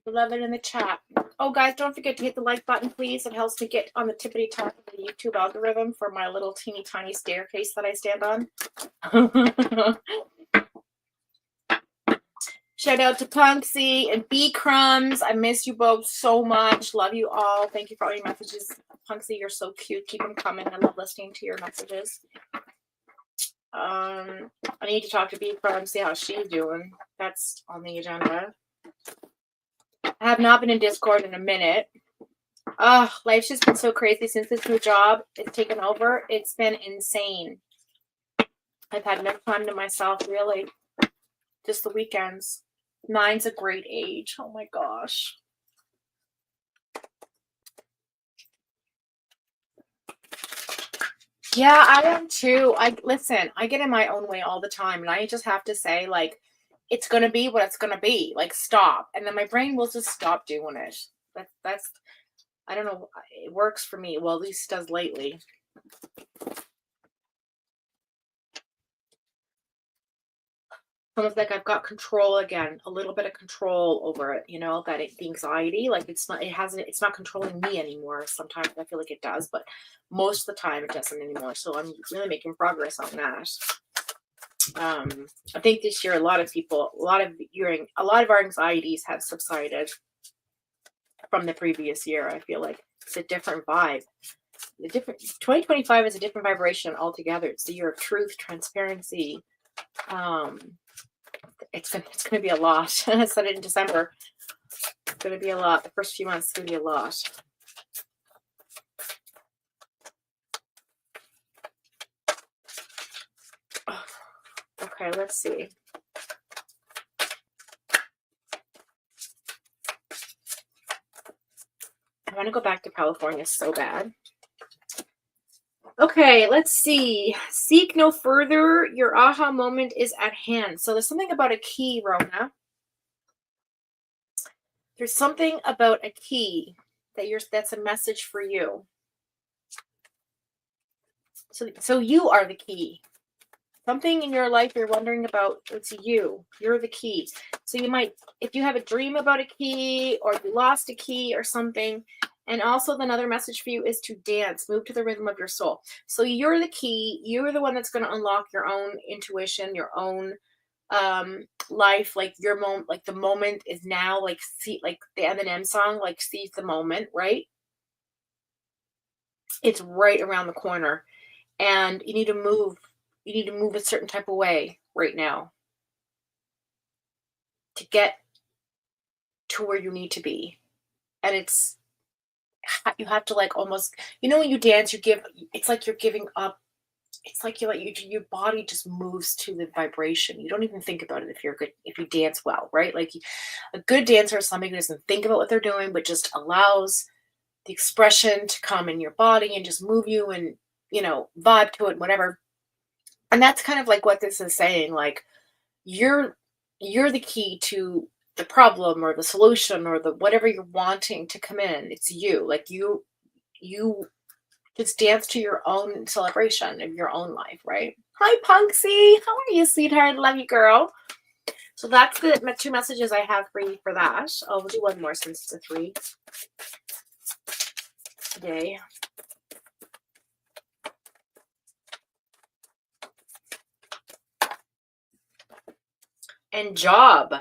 Love it in the chat. Oh, guys, don't forget to hit the like button, please. It helps me get on the tippity top of the YouTube algorithm for my little teeny tiny staircase that I stand on. Shout out to Punksy and B Crumbs. I miss you both so much. Love you all. Thank you for all your messages. Punksy, you're so cute. Keep them coming. I love listening to your messages. I need to talk to B Crumbs, see how she's doing. That's on the agenda. I have not been in Discord in a minute. Life's just been so crazy since this new job is taken over. It's been insane. I've had no time to myself, really. Just the weekends. 9's a great age. Oh my gosh. Yeah, I am too. Listen, I get in my own way all the time, and I just have to say, like, it's gonna be what it's gonna be. Like, stop. And then my brain will just stop doing it. That's I don't know. It works for me. Well, at least it does lately. Almost like I've got control again, a little bit of control over it, you know, that the anxiety, like it's not controlling me anymore. Sometimes I feel like it does, but most of the time it doesn't anymore. So I'm really making progress on that. I think this year, a lot of our anxieties have subsided from the previous year. I feel like it's a different vibe. 2025 is a different vibration altogether. It's the year of truth, transparency. It's going to be a lot. I said it in December. It's going to be a lot. The first few months, it's going to be a lot. Okay, let's see. I want to go back to California so bad. Okay, let's see. Seek no further. Your aha moment is at hand. So there's something about a key, Rona. There's something about a key that's a message for you. So you are the key. Something in your life you're wondering about, it's you. You're the key. So you might, if you have a dream about a key or you lost a key or something. And also another message for you is to dance, move to the rhythm of your soul. So you're the key. You're the one that's going to unlock your own intuition, your own life, like your moment, like the moment is now, like see, like the Eminem song, like seize the moment, right? It's right around the corner. And you need to move a certain type of way right now to get to where you need to be. And you have to like almost, you know, when you dance, it's like you're giving up. It's like your body just moves to the vibration. You don't even think about it if you dance well, right? Like a good dancer is somebody who doesn't think about what they're doing, but just allows the expression to come in your body and just move you and, you know, vibe to it, whatever. And that's kind of like what this is saying. Like you're the key to the problem or the solution or the whatever you're wanting to come in. It's you. Like you just dance to your own celebration of your own life, right? Hi, Punksy. How are you, sweetheart? Love you, girl. So that's the 2 messages I have for you for that. We'll do one more since it's a 3 today. And job.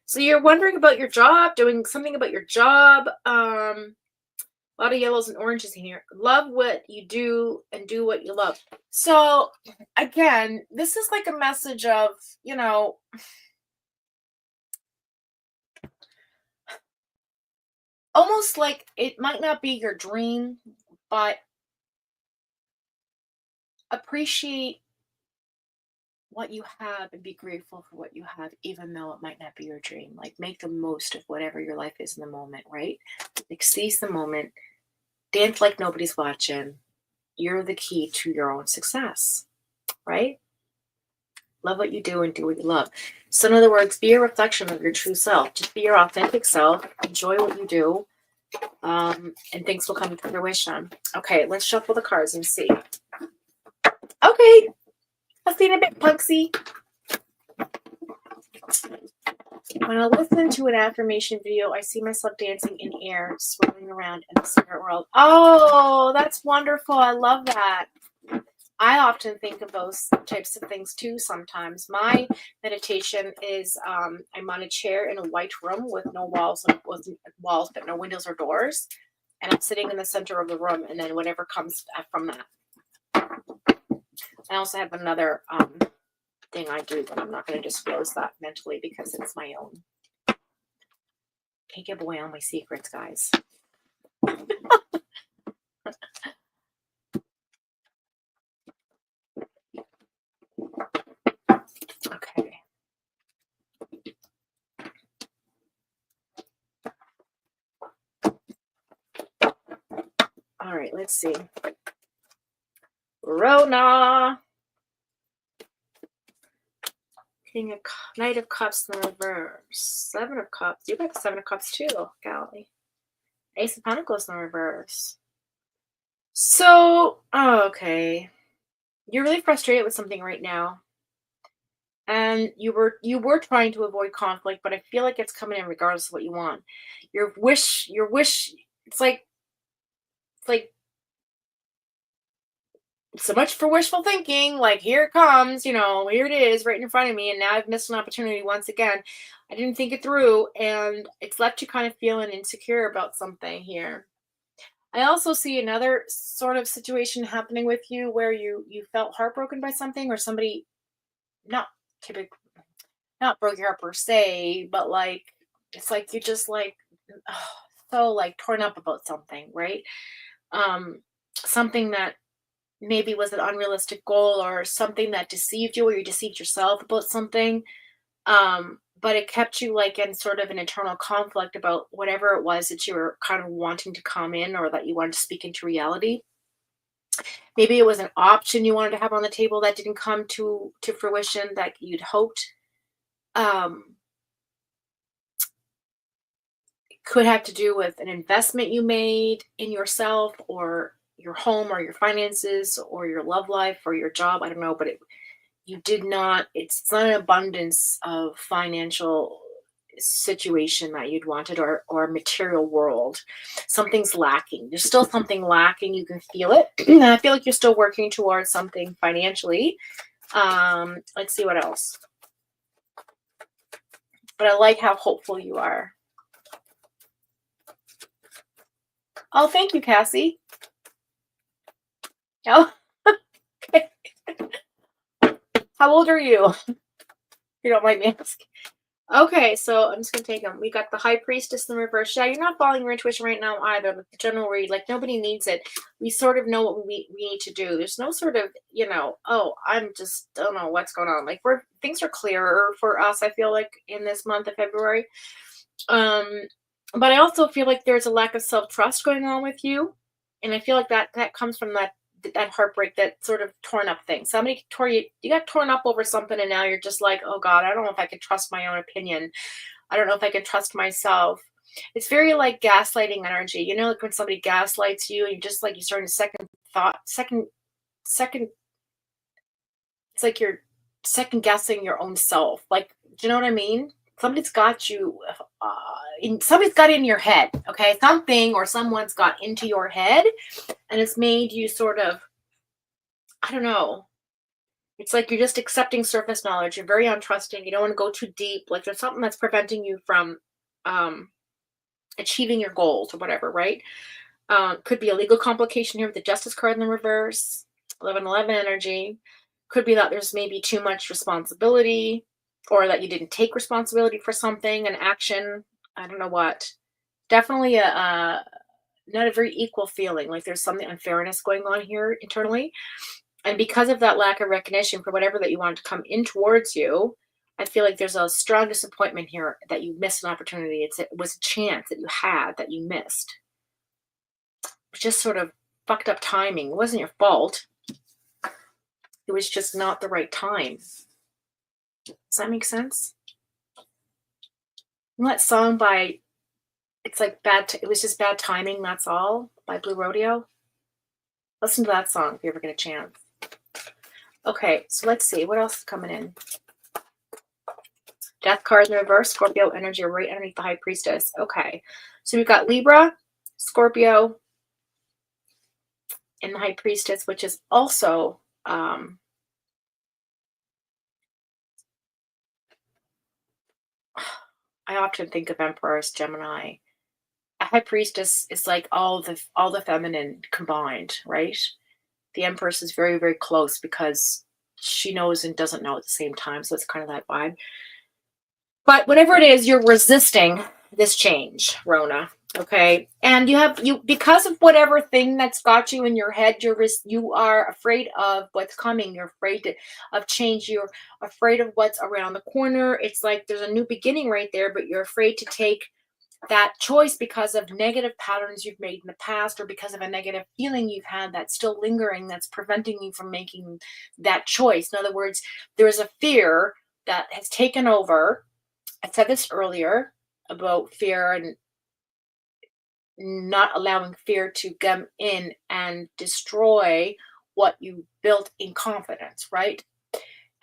So you're wondering about your job, doing something about your job. A lot of yellows and oranges in here. Love what you do and do what you love. So again, this is like a message of, you know, almost like it might not be your dream, but appreciate what you have and be grateful for what you have, even though it might not be your dream. Like, make the most of whatever your life is in the moment, right? Like, seize the moment, dance like nobody's watching. You're the key to your own success, right? Love what you do and do what you love. So, in other words, be a reflection of your true self. Just be your authentic self. Enjoy what you do, and things will come to fruition. Okay, let's shuffle the cards and see. Okay, I'll see you in a bit, Pugsy. When I listen to an affirmation video, I see myself dancing in air, swirling around in the spirit world. Oh, that's wonderful. I love that. I often think of those types of things too sometimes. My meditation is I'm on a chair in a white room with no walls, but no windows or doors. And I'm sitting in the center of the room, and then whatever comes from that. I also have another thing I do, but I'm not going to disclose that mentally because it's my own. Can't give away all my secrets, guys. Okay. All right, let's see. Rona. Knight of Cups in the reverse. 7 of Cups. You got the 7 of Cups too, golly. Ace of Pentacles in the reverse. So, okay. You're really frustrated with something right now. And you were trying to avoid conflict, but I feel like it's coming in regardless of what you want. Your wish, it's like so much for wishful thinking. Like, here it comes, here it is right in front of me, and now I've missed an opportunity once again. I didn't think it through, and it's left you kind of feeling insecure about something here. I also see another sort of situation happening with you where you felt heartbroken by something, or somebody not broke your heart per se, but like it's like you just like so like torn up about something, right? Something that maybe was an unrealistic goal, or something that deceived you, or you deceived yourself about something. But it kept you like in sort of an internal conflict about whatever it was that you were kind of wanting to come in, or that you wanted to speak into reality. Maybe it was an option you wanted to have on the table that didn't come to fruition that you'd hoped. Could have to do with an investment you made in yourself, or your home, or your finances, or your love life, or your job. I don't know, but it's not an abundance of financial situation that you'd wanted, or material world. Something's lacking. There's still something lacking. You can feel it. And I feel like you're still working towards something financially. Let's see what else. But I like how hopeful you are. Oh, thank you, Cassie. Oh, okay. How old are you? If you don't mind me asking. Okay, so I'm just going to take them. We got the High Priestess in the reverse. Yeah, you're not following your intuition right now either. But the general read, like, nobody needs it. We sort of know what we need to do. There's no sort of, oh, I don't know what's going on. Like, things are clearer for us, I feel like, in this month of February. But I also feel like there's a lack of self-trust going on with you. And I feel like that comes from that heartbreak, that sort of torn up thing. Somebody you got torn up over something, and now you're just like, oh God, I don't know if I can trust my own opinion. I don't know if I can trust myself. It's very like gaslighting energy. Like when somebody gaslights you, and you're just like, you start a second, it's like you're second guessing your own self. Like, do you know what I mean? Somebody's got you, somebody's got in your head, okay? Something or someone's got into your head, and it's made you sort of, I don't know. It's like you're just accepting surface knowledge. You're very untrusting. You don't want to go too deep. Like there's something that's preventing you from achieving your goals or whatever, right? Could be a legal complication here with the Justice card in the reverse. 11-11 energy. Could be that there's maybe too much responsibility, or that you didn't take responsibility for something, an action. I don't know what. definitely a not a very equal feeling. Like there's something unfairness going on here internally. And because of that lack of recognition for whatever that you want to come in towards you, I feel like there's a strong disappointment here that you missed an opportunity. It was a chance that you had that you missed. Just sort of fucked up timing. It wasn't your fault. It was just not the right time. Does that make sense? You know that song by, it's like it was just bad timing, that's all, by Blue Rodeo? Listen to that song if you ever get a chance. Okay, so let's see. What else is coming in? Death card in reverse, Scorpio energy right underneath the High Priestess. Okay, so we've got Libra, Scorpio, and the High Priestess, which is also I often think of Emperor as Gemini. A High Priestess is like all the feminine combined, right? The Empress is very, very close because she knows and doesn't know at the same time. So it's kind of that vibe. But whatever it is, you're resisting this change, Rona. Okay. And you because of whatever thing that's got you in your head, you are afraid of what's coming. You're afraid of change. You're afraid of what's around the corner. It's like there's a new beginning right there, but you're afraid to take that choice because of negative patterns you've made in the past, or because of a negative feeling you've had that's still lingering, that's preventing you from making that choice. In other words, there is a fear that has taken over. I said this earlier about fear and not allowing fear to come in and destroy what you built in confidence, right?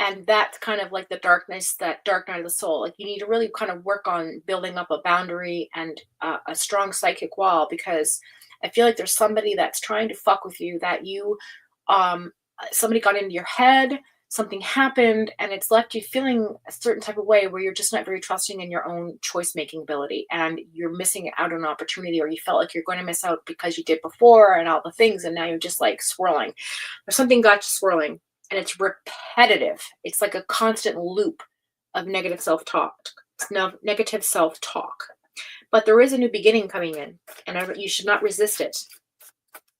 And that's kind of like the darkness, that dark night of the soul. Like you need to really kind of work on building up a boundary and a strong psychic wall, because I feel like there's somebody that's trying to fuck with you, that you, somebody got into your head, something happened, and it's left you feeling a certain type of way where you're just not very trusting in your own choice making ability, and you're missing out on an opportunity, or you felt like you're going to miss out because you did before and all the things, and now you're just like swirling, or something got you swirling. And it's repetitive. It's like a constant loop of negative self-talk. Negative self-talk. But there is a new beginning coming in, and you should not resist it,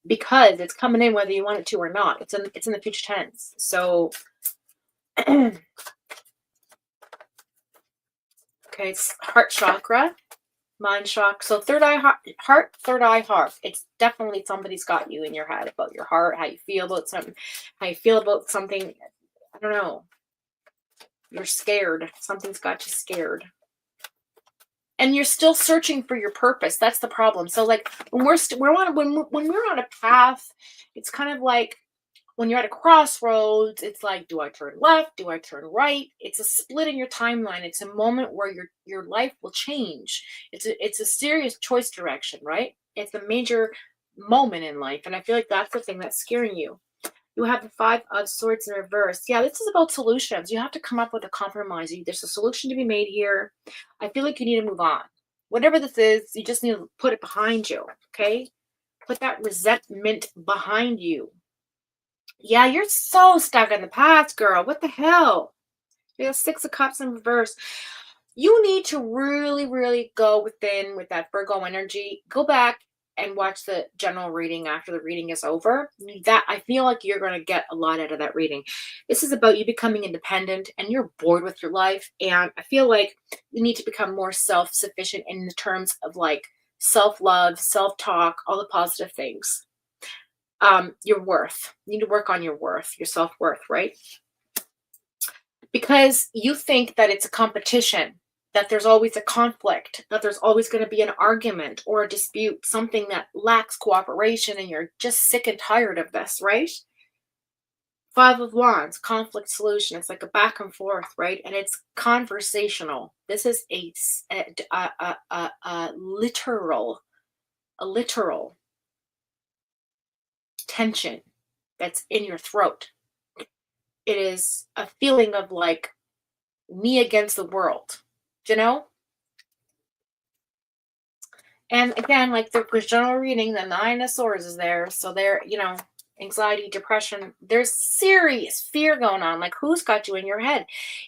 because it's coming in whether you want it to or not. It's in the future tense. So, okay, it's heart chakra, mind chakra. So third eye heart, third eye heart. It's definitely somebody's got you in your head about your heart, how you feel about something, I don't know. You're scared. Something's got you scared. And you're still searching for your purpose. That's the problem. So like when we're on a path, it's kind of like when you're at a crossroads, it's like, do I turn left? Do I turn right? It's a split in your timeline. It's a moment where your life will change. It's a serious choice direction, right? It's a major moment in life. And I feel like that's the thing that's scaring you. You have the Five of Swords in reverse. Yeah, this is about solutions. You have to come up with a compromise. There's a solution to be made here. I feel like you need to move on. Whatever this is, you just need to put it behind you, okay? Put that resentment behind you. Yeah, you're so stuck in the past, girl. What the hell? You have Six of Cups in reverse. You need to really, really go within with that Virgo energy. Go back and watch the general reading after the reading is over. That I feel like you're going to get a lot out of that reading. This is about you becoming independent, and you're bored with your life. And I feel like you need to become more self-sufficient in the terms of like self-love, self-talk, all the positive things. Your worth. You need to work on your worth, your self-worth, right? Because you think that it's a competition, that there's always a conflict, that there's always going to be an argument or a dispute, something that lacks cooperation, and you're just sick and tired of this, right? Five of Wands, conflict solution. It's like a back and forth, right? And it's conversational. This is a literal tension that's in your throat. It is a feeling of like me against the world, you know? And again, like the general reading, the Nine of Swords is there. So there, you know, anxiety, depression. There's serious fear going on. Like, who's got you in your head?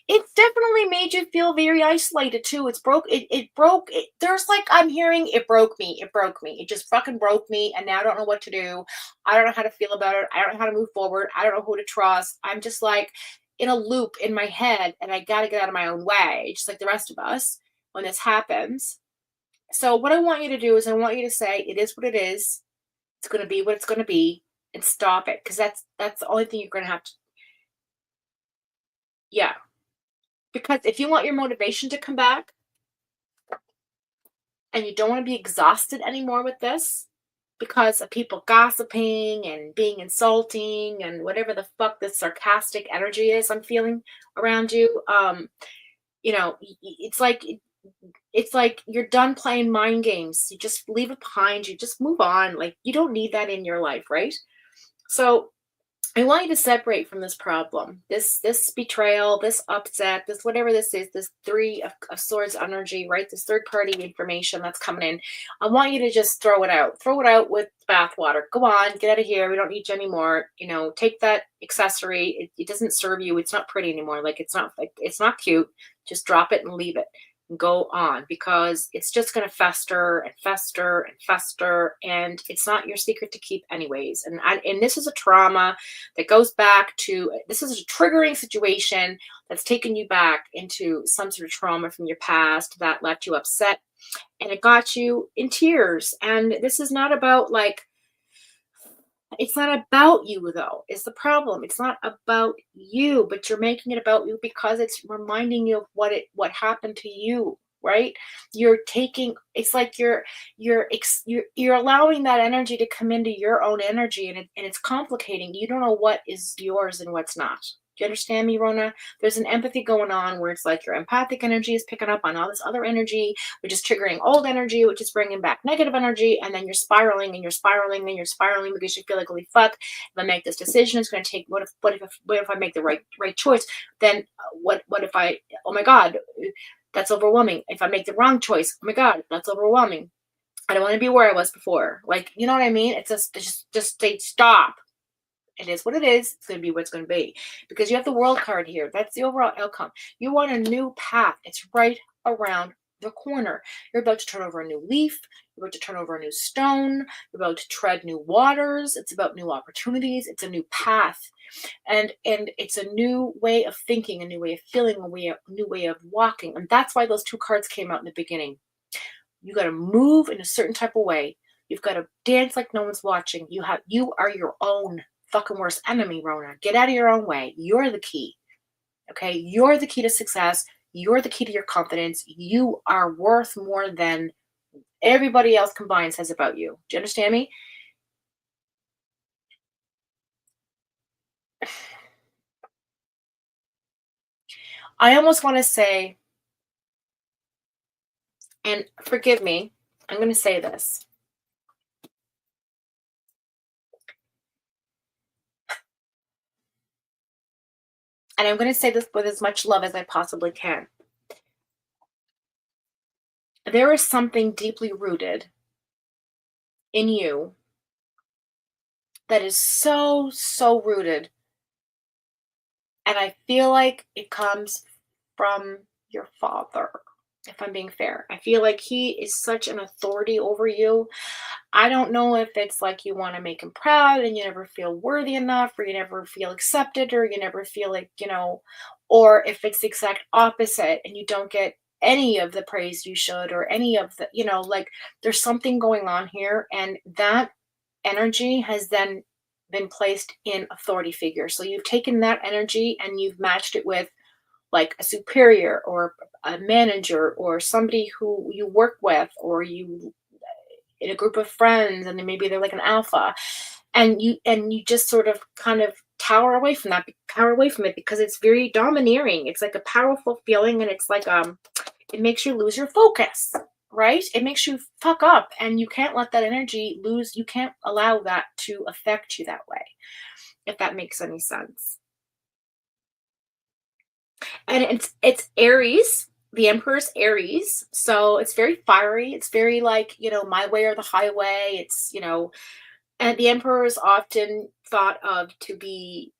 It's definitely made you feel very isolated too. There's like, I'm hearing it broke me. It broke me. It just fucking broke me. And now I don't know what to do. I don't know how to feel about it. I don't know how to move forward. I don't know who to trust. I'm just like in a loop in my head, and I got to get out of my own way, just like the rest of us when this happens. So what I want you to do is I want you to say, it is what it is. It's going to be what it's going to be, and stop it. Because that's the only thing you're going to have to, yeah. Because if you want your motivation to come back and you don't want to be exhausted anymore with this because of people gossiping and being insulting and whatever the fuck this sarcastic energy is I'm feeling around you, it's like you're done playing mind games. You just leave it behind you. Just move on. Like, you don't need that in your life, right? So I want you to separate from this problem, this betrayal, this upset, this whatever this is, this three of swords energy, right? This third party information that's coming in. I want you to just throw it out. Throw it out with bathwater. Go on, get out of here. We don't need you anymore. Take that accessory. It doesn't serve you. It's not pretty anymore. Like, it's not cute. Just drop it and leave it. Go on, because it's just going to fester and fester and fester, and it's not your secret to keep anyways. And this is a trauma that goes back to, this is a triggering situation that's taken you back into some sort of trauma from your past that left you upset, and it got you in tears. And this is not about, like, it's not about you, though, is the problem. It's not about you, but you're making it about you because it's reminding you of what happened to you, right? It's like you're allowing that energy to come into your own energy, and it's complicating. You don't know what is yours and what's not. Do you understand me, Rona? There's an empathy going on where it's like your empathic energy is picking up on all this other energy, which is triggering old energy, which is bringing back negative energy, and then you're spiraling and you're spiraling and you're spiraling because you feel like, holy fuck, if I make this decision, it's going to take. What if I make the right choice? Then what if I? Oh my God, that's overwhelming. If I make the wrong choice, oh my God, that's overwhelming. I don't want to be where I was before. Like, you know what I mean? It's just say stop. It is what it is. It's going to be what it's going to be, because you have the world card here. That's the overall outcome. You want a new path. It's right around the corner. You're about to turn over a new leaf. You're about to turn over a new stone. You're about to tread new waters. It's about new opportunities. It's a new path. And it's a new way of thinking, a new way of feeling, a new way of walking. And that's why those two cards came out in the beginning. You got to move in a certain type of way. You've got to dance like no one's watching. You are your own fucking worst enemy, Rona. Get out of your own way. You're the key. Okay? You're the key to success. You're the key to your confidence. You are worth more than everybody else combined says about you. Do you understand me? I almost want to say, and forgive me, I'm going to say this. And I'm going to say this with as much love as I possibly can. There is something deeply rooted in you that is so, so rooted. And I feel like it comes from your father, if I'm being fair. I feel like he is such an authority over you. I don't know if it's like you want to make him proud and you never feel worthy enough, or you never feel accepted, or you never feel like, or if it's the exact opposite and you don't get any of the praise you should, or any of the, like, there's something going on here, and that energy has then been placed in authority figures. So you've taken that energy and you've matched it with like a superior or a manager or somebody who you work with, or you in a group of friends, and then maybe they're like an alpha, and you just sort of kind of cower away from it because it's very domineering. It's like a powerful feeling, and it's like it makes you lose your focus, right? It makes you fuck up, and you can't let that energy lose. You can't allow that to affect you that way, if that makes any sense. And it's Aries. The Emperor's Aries, so it's very fiery. It's very like, my way or the highway. It's, And the emperor is often thought of to be,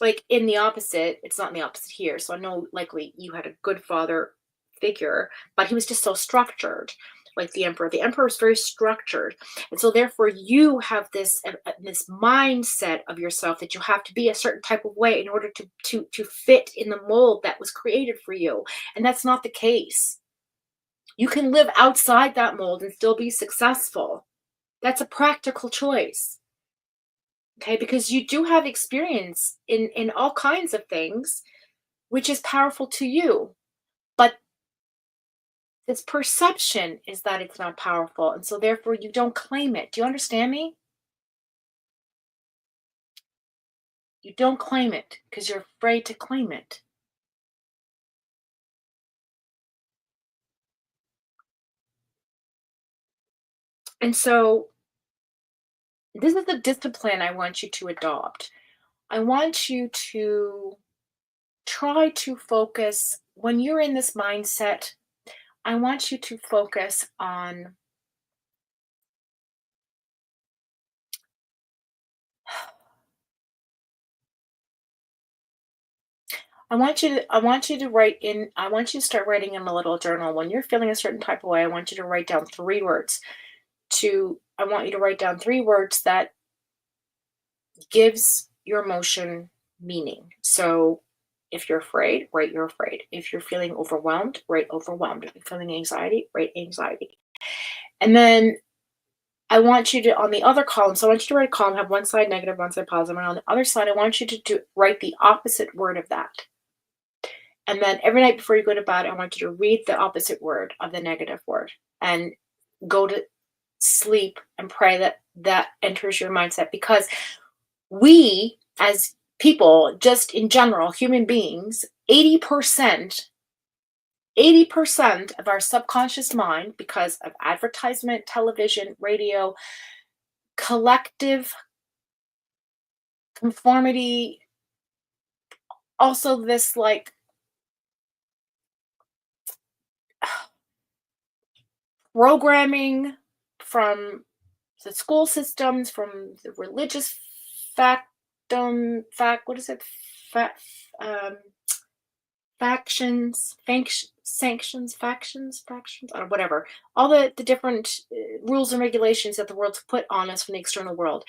like in the opposite. It's not in the opposite here. So I know likely you had a good father figure, but he was just so structured, like the emperor. The emperor is very structured. And so therefore you have this mindset of yourself that you have to be a certain type of way in order to fit in the mold that was created for you. And that's not the case. You can live outside that mold and still be successful. That's a practical choice. Okay, because you do have experience in all kinds of things, which is powerful to you. But this perception is that it's not powerful. And so therefore you don't claim it. Do you understand me? You don't claim it because you're afraid to claim it. And so this is the discipline I want you to adopt. I want you to try to focus when you're in this mindset. I want you to focus on I want you to start writing in a little journal. When you're feeling a certain type of way, I want you to write down 3 words. I want you to write down 3 words that gives your emotion meaning. So if you're afraid, write you're afraid. If you're feeling overwhelmed, write overwhelmed. If you're feeling anxiety, write anxiety. And then I want you to, on the other column, so I want you to write a column, have one side negative, one side positive, and on the other side, I want you to write the opposite word of that. And then every night before you go to bed, I want you to read the opposite word of the negative word and go to sleep and pray that that enters your mindset. Because we, as people, just in general, human beings, 80% of our subconscious mind, because of advertisement, television, radio, collective conformity, also this like programming from the school systems, from the religious factions, or whatever, all the different rules and regulations that the world's put on us from the external world.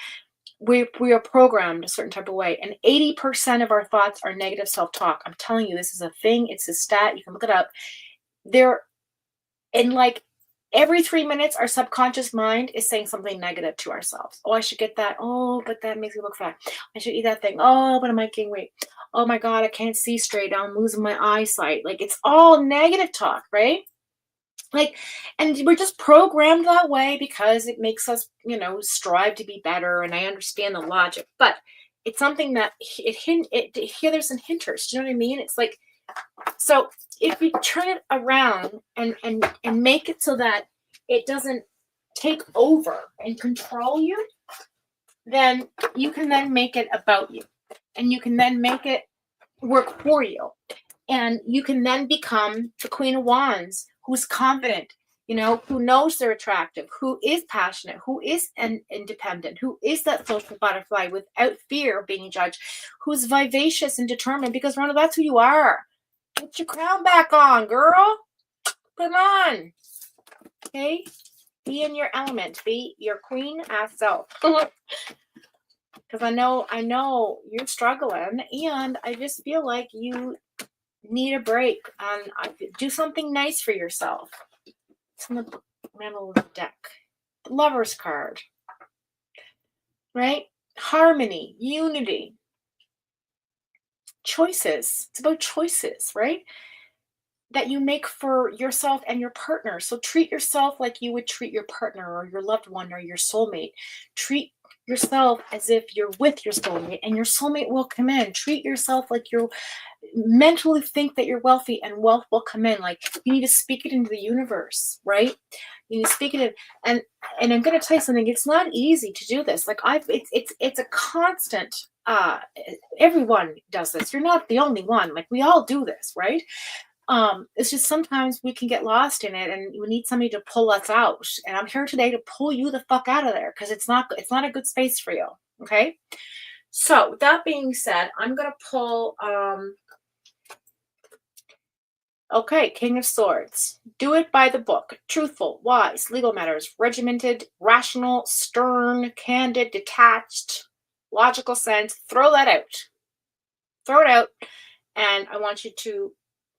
We are programmed a certain type of way, and 80% of our thoughts are negative self-talk. I'm telling you, this is a thing. It's a stat. You can look it up. And like every 3 minutes, our subconscious mind is saying something negative to ourselves. Oh, I should get that. Oh, but that makes me look fat. I should eat that thing. Oh, but I might gain weight. Oh my God, I can't see straight. I'm losing my eyesight. Like it's all negative talk, right? Like, and we're just programmed that way because it makes us, strive to be better. And I understand the logic, but it's something that it hithers and hinders. Do you know what I mean? It's like, so if you turn it around and make it so that it doesn't take over and control you, then you can then make it about you, and you can then make it work for you. And you can then become the Queen of Wands, who's confident, who knows they're attractive, who is passionate, who is independent, who is that social butterfly without fear of being judged, who's vivacious and determined, because Rhonda, that's who you are. Put your crown back on, girl. Put it on. Okay? Be in your element. Be your queen ass self. Because I know you're struggling, and I just feel like you need a break and do something nice for yourself. It's in the middle of the deck. The Lover's card. Right? Harmony, unity, choices. It's about choices, right? That you make for yourself and your partner. So treat yourself like you would treat your partner or your loved one or your soulmate. Treat yourself as if you're with your soulmate, and your soulmate will come in. Treat yourself like you're mentally think that you're wealthy, and wealth will come in. Like, you need to speak it into the universe, right? You need to speak it in, and I'm going to tell you something. It's not easy to do this. Like it's a constant. Everyone does this. You're not the only one. Like, we all do this, right? It's just sometimes we can get lost in it and we need somebody to pull us out. And I'm here today to pull you the fuck out of there because it's not a good space for you. Okay. So with that being said, I'm gonna pull okay, King of Swords. Do it by the book. Truthful, wise, legal matters, regimented, rational, stern, candid, detached, logical sense. Throw that out. Throw it out. And I want you to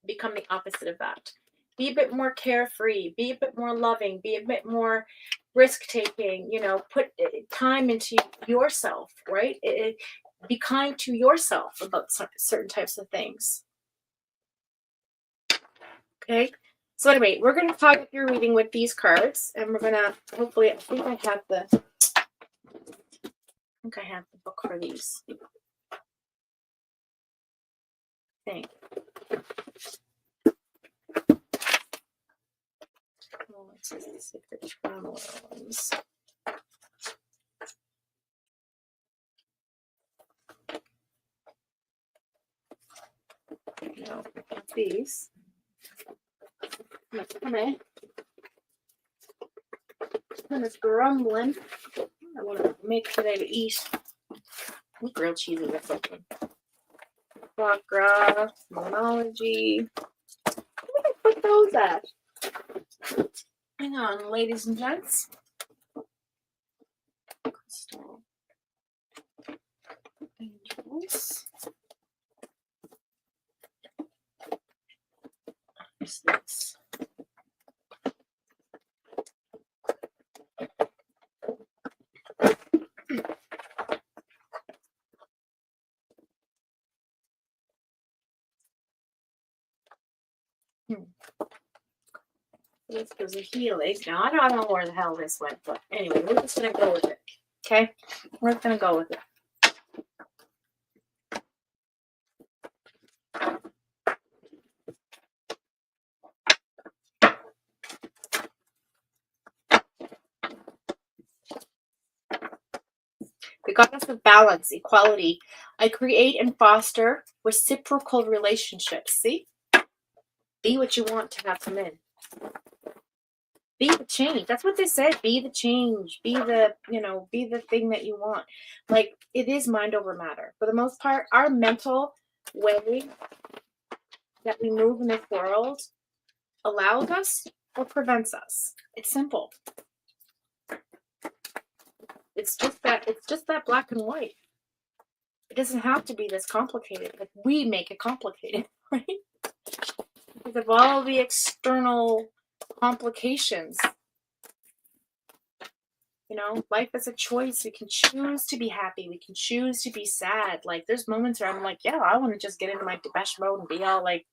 become the opposite of that. Be a bit more carefree. Be a bit more loving. Be a bit more risk-taking. Put time into yourself, right? Be kind to yourself about certain types of things. Okay, so anyway, we're going to talk up your reading with these cards, and we're going to, hopefully, I think I have the book for these. I think. Oh, it says the Secret Traveler ones. No, not these. Come on. I'm grumbling. I want to make today to eat. Grilled cheeses or something. Foie gras, Numerology. Where did I put those at? Hang on, ladies and gents. Crystal Angels. What's this? This was a healing. Now, I don't know where the hell this went, but anyway, we're just going to go with it. Okay? We're going to go with it. The goddess of balance, equality. I create and foster reciprocal relationships. See? Be what you want to have come in. Be the change. That's what they said. Be the change. Be the, be the thing that you want. Like, it is mind over matter. For the most part, our mental way that we move in this world allows us or prevents us. It's simple. It's just that black and white. It doesn't have to be this complicated. Like, we make it complicated, right? Because of all the external complications. Life is a choice. We can choose to be happy. We can choose to be sad. Like, there's moments where I'm like, yeah, I want to just get into my Depeche Mode and be all like,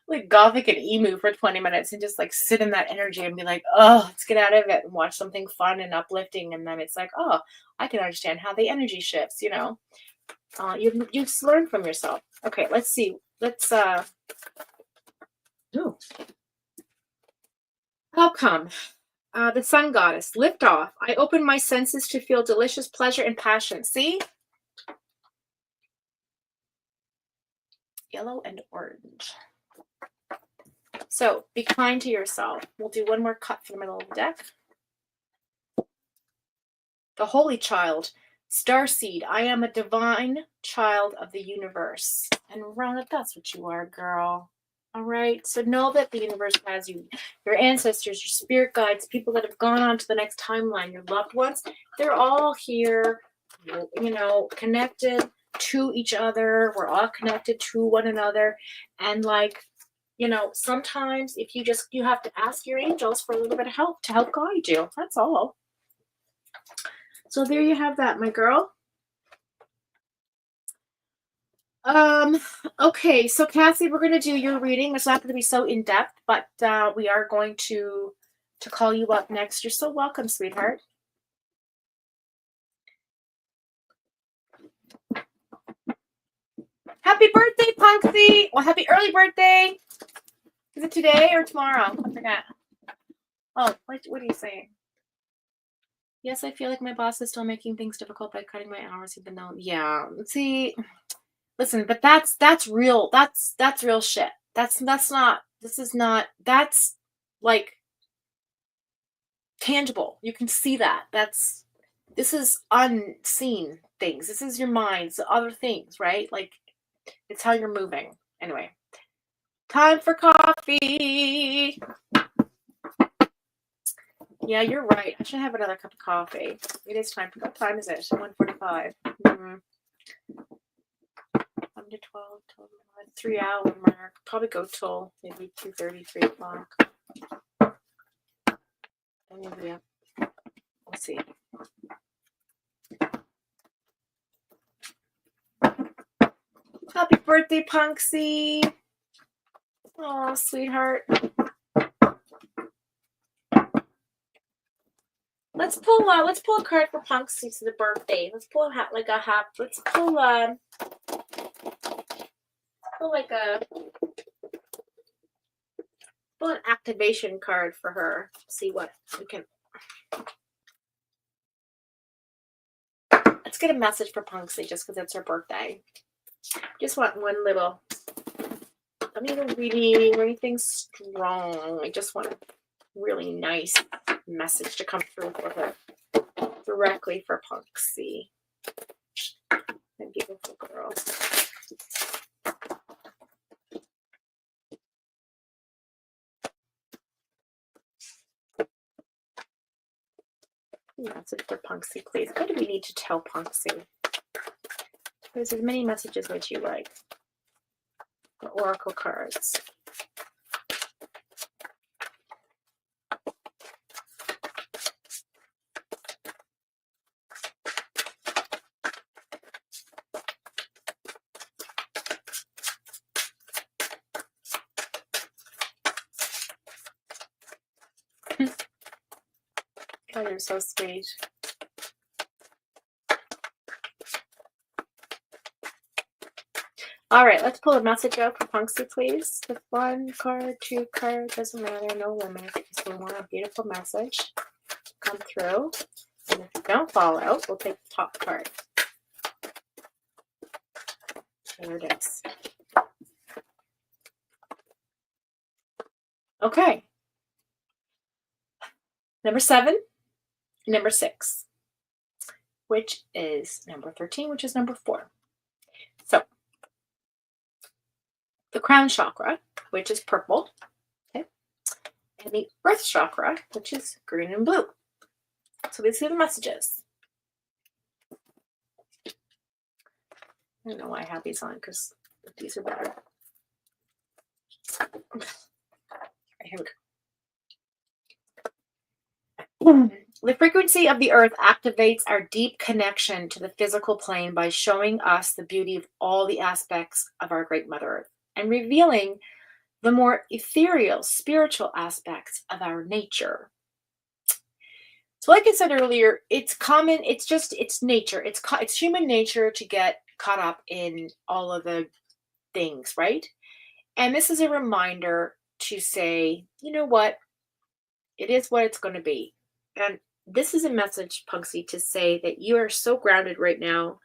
like gothic and emu for 20 minutes and just like sit in that energy and be like, oh, let's get out of it and watch something fun and uplifting. And then it's like, oh, I can understand how the energy shifts, you just learn from yourself. Okay, let's see. How come? The sun goddess, lift off. I open my senses to feel delicious pleasure and passion. See? Yellow and orange. So be kind to yourself. We'll do one more cut for the middle of the deck. The Holy Child, Starseed. I am a divine child of the universe. And Rhonda, that's what you are, girl. All right. So know that the universe has you. Your ancestors, your spirit guides, people that have gone on to the next timeline, your loved ones, they're all here, connected to each other. We're all connected to one another. And sometimes if you have to ask your angels for a little bit of help to help guide you. That's all. So there you have that, my girl. Okay, so Cassie, we're going to do your reading. It's not going to be so in-depth, but we are going to call you up next. You're so welcome, sweetheart. Happy birthday, Punksy! Well, happy early birthday! Is it today or tomorrow? I forgot. Oh, what are you saying? Yes, I feel like my boss is still making things difficult by cutting my hours even though, yeah, see... Listen, but that's real. That's real shit. That's not, this is not, that's like tangible. You can see that. This is unseen things. This is your mind's other things, right? Like, it's how you're moving. Anyway, time for coffee. Yeah, you're right. I should have another cup of coffee. It is time. What time is it? It's 1:45. 1 to 12, 3 hour mark. Probably go till maybe 2:30, 3 o'clock. Yeah. We'll see. Happy birthday, Punksy. Oh, sweetheart. Let's pull a card for Punksy to the birthday. Let's pull let's pull an activation card for her. See what we can. Let's get a message for Punksy just because it's her birthday. Just want one little. I don't need a reading or anything strong. I just want a really nice message to come through for her. Directly for Punksy. A beautiful girl. Message for Punksy, please. What do we need to tell Punksy? There's as many messages as you like. The oracle cards. Oh, you're so sweet. All right, let's pull a message out for Punksy, please. With 1 card, 2 cards, doesn't matter, no limit. Because we want a beautiful message to come through. And if you don't fall out, we'll take the top card. There it is. Okay. Number 7, number 6, which is number 13, which is number 4. So, the crown chakra, which is purple, okay, and the earth chakra, which is green and blue. So these are the messages. I don't know why I have these on, because these are better. Here we go. The frequency of the earth activates our deep connection to the physical plane by showing us the beauty of all the aspects of our great Mother Earth and revealing the more ethereal, spiritual aspects of our nature. So like I said earlier, it's common, it's nature. It's human nature to get caught up in all of the things, right? And this is a reminder to say, you know what? It is what it's going to be. And this is a message, Punksy, to say that you are so grounded right now.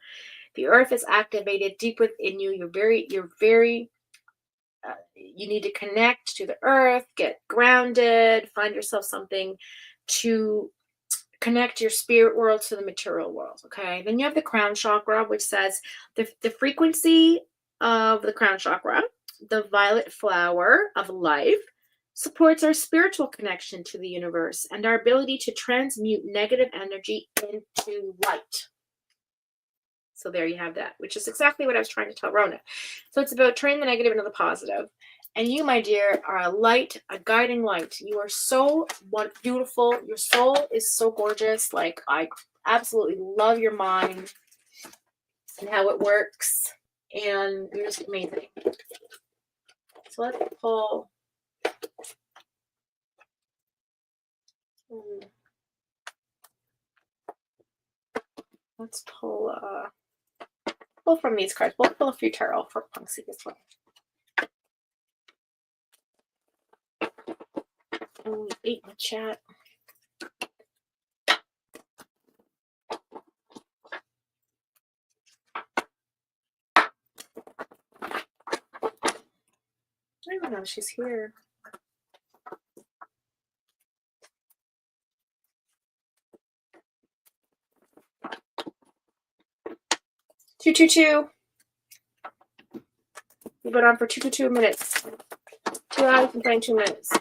The earth is activated deep within you. You're very, you need to connect to the earth, get grounded, find yourself something to connect your spirit world to the material world. Okay. Then you have the crown chakra, which says the frequency of the crown chakra, the violet flower of life, supports our spiritual connection to the universe and our ability to transmute negative energy into light. So there you have that, which is exactly what I was trying to tell Rona. So it's about turning the negative into the positive. And you, my dear, are a light, a guiding light. You are so beautiful. Your soul is so gorgeous. Like, I absolutely love your mind and how it works. And you're just amazing. So let's pull. Let's pull from these cards. We'll pull a few tarot for Punksy this one. Oh, we ate in the chat. No, she's here. Two, two, two. We've been on for 2 minutes. 2 hours and 22 minutes.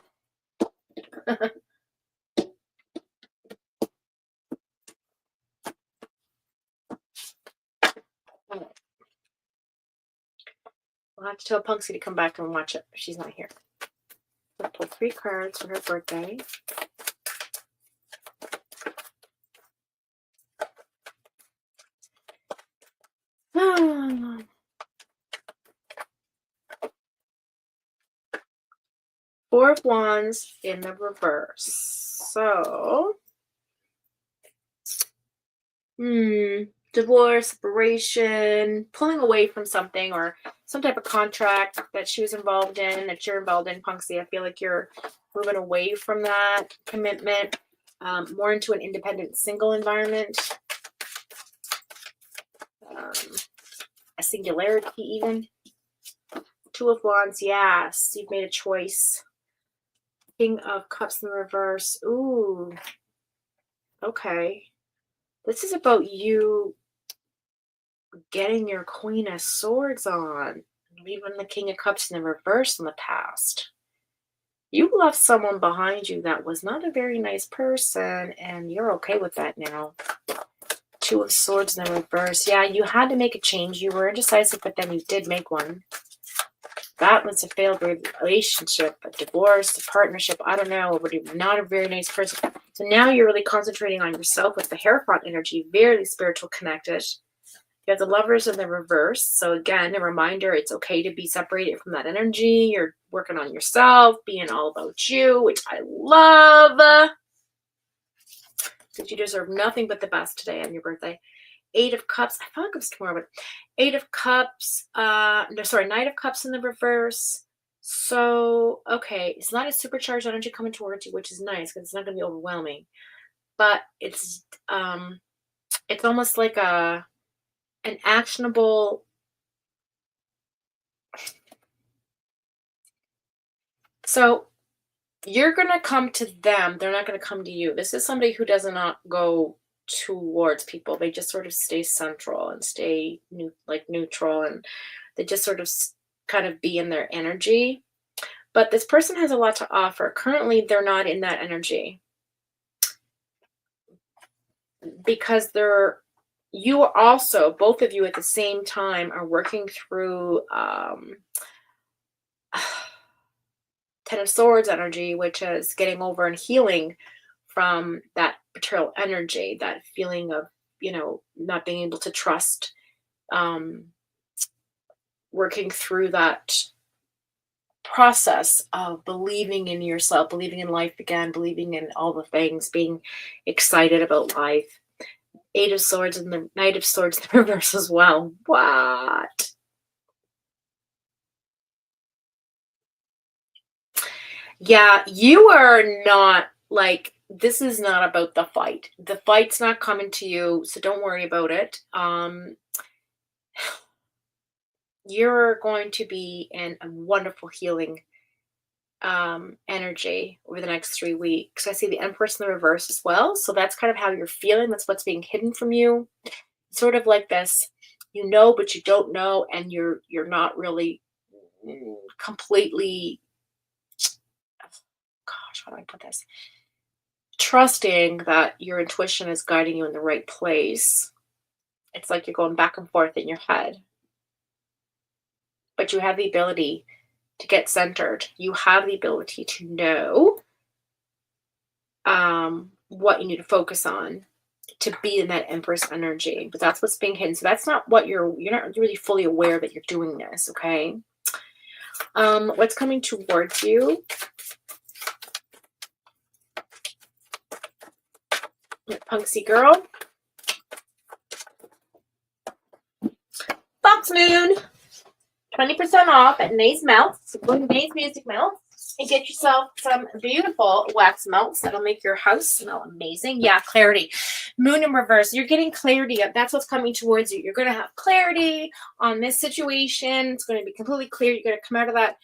We'll have to tell Punksy to come back and watch it. She's not here. We'll pull 3 cards for her birthday. Four of Wands in the reverse. So, divorce, separation, pulling away from something or some type of contract that she was involved in, that you're involved in, Punksy. I feel like you're moving away from that commitment, more into an independent single environment, a singularity even. 2 of Wands, yes, you've made a choice. King of Cups in the reverse. Ooh, okay. This is about you getting your Queen of Swords on, leaving the King of Cups in the reverse in the past. You left someone behind you that was not a very nice person, and you're okay with that now. 2 of Swords in the reverse. Yeah, you had to make a change. You were indecisive, but then you did make one. That was a failed relationship, a divorce, a partnership, I don't know, but you're not a very nice person. So now you're really concentrating on yourself with the Hierophant energy, very spiritual connected. You have the Lovers in the reverse. So again, a reminder, it's okay to be separated from that energy. You're working on yourself, being all about you, which I love. Because you deserve nothing but the best today on your birthday. 8 of Cups. I thought it was tomorrow, but 8 of Cups. Knight of Cups in the reverse. So, okay, it's not a supercharged energy coming towards you, which is nice because it's not going to be overwhelming. But it's almost like an actionable. So you're going to come to them. They're not going to come to you. This is somebody who does not go towards people. They just sort of stay central and stay neutral, and they just sort of kind of be in their energy. But this person has a lot to offer. Currently, they're not in that energy because you also, both of you at the same time, are working through Ten of Swords energy, which is getting over and healing from that betrayal energy, that feeling of, not being able to trust, working through that process of believing in yourself, believing in life again, believing in all the things, being excited about life. 8 of Swords and the Knight of Swords in the reverse as well. What? Yeah, you are not this is not about the fight. The fight's not coming to you, so don't worry about it. You're going to be in a wonderful healing energy over the next 3 weeks. I see the Empress in the reverse as well, so that's kind of how you're feeling. That's what's being hidden from you. Sort of like this, but you don't know, and you're not really completely, gosh, how do I put this? Trusting that your intuition is guiding you in the right place. It's like you're going back and forth in your head. But you have the ability to get centered. You have the ability to know what you need to focus on to be in that Empress energy. But that's what's being hidden. So that's not what you're not really fully aware that you're doing this, okay? What's coming towards you? Punksy girl. Fox Moon. 20% off at Nays Melts. So go to Nays Music Melts and get yourself some beautiful wax melts that'll make your house smell amazing. Yeah, clarity. Moon in reverse. You're getting clarity. That's what's coming towards you. You're going to have clarity on this situation. It's going to be completely clear. You're going to come out of that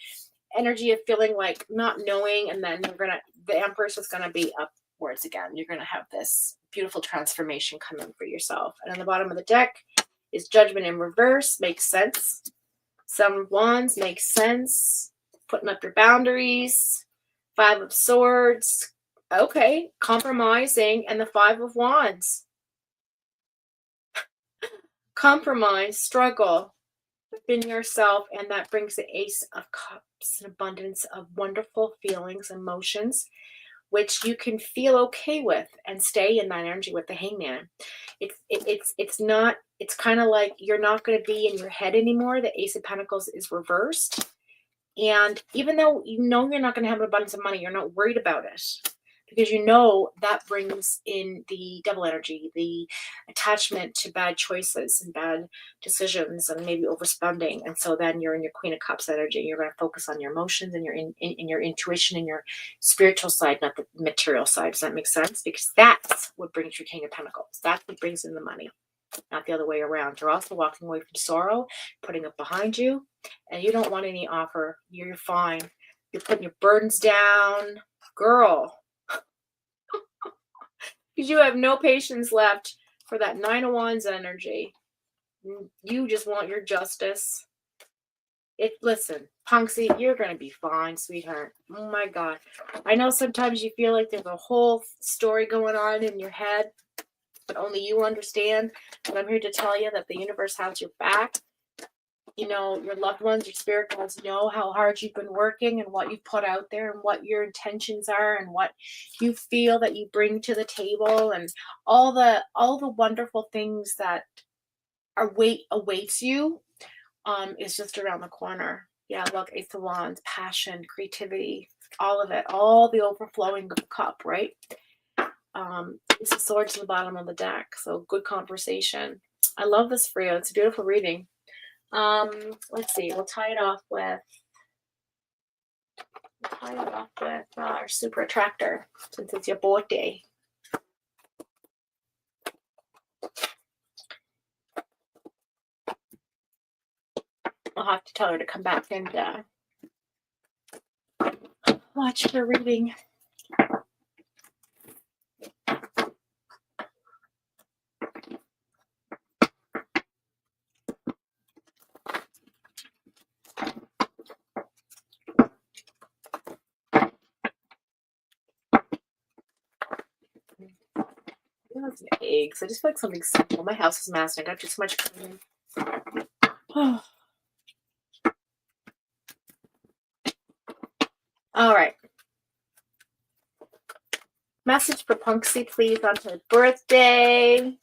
energy of feeling like not knowing, and then the Empress is gonna be upwards again. You're gonna have this beautiful transformation coming for yourself. And on the bottom of the deck is Judgment in reverse. Makes sense. Some Wands makes sense. Putting up your boundaries. 5 of Swords. Okay, compromising, and the 5 of Wands. Compromise, struggle within yourself, and that brings the Ace of Cups, an abundance of wonderful feelings, emotions, which you can feel okay with and stay in that energy with the Hangman. It's kind of like you're not going to be in your head anymore. The Ace of Pentacles is reversed. And even though you know you're not going to have an abundance of money, you're not worried about it. Because you know that brings in the Devil energy, the attachment to bad choices and bad decisions and maybe overspending. And so then you're in your Queen of Cups energy. You're going to focus on your emotions and in your intuition and your spiritual side, not the material side. Does that make sense? Because that's what brings your King of Pentacles. That's what brings in the money, not the other way around. You're also walking away from sorrow, putting it behind you, and you don't want any offer. You're fine. You're putting your burdens down. Girl. Because you have no patience left for that 9 of Wands energy. You just want your justice. Listen, Foxxy, you're going to be fine, sweetheart. Oh my God. I know sometimes you feel like there's a whole story going on in your head, but only you understand. But I'm here to tell you that the universe has your back. You know, your loved ones, your spirit guides know how hard you've been working and what you've put out there and what your intentions are and what you feel that you bring to the table and all the wonderful things that awaits you is just around the corner. Yeah, look, Ace of Wands, passion, creativity, all of it, all the overflowing of the cup, right? Ace of Swords at the bottom of the deck. So good conversation. I love this for you. It's a beautiful reading. Let's see. We'll tie it off with our super attractor since it's your birthday. I'll have to tell her to come back and watch her reading. Some eggs. I just feel like something simple. My house is a mess. I got too much cleaning. All right. Message for Foxxy, please, on her birthday.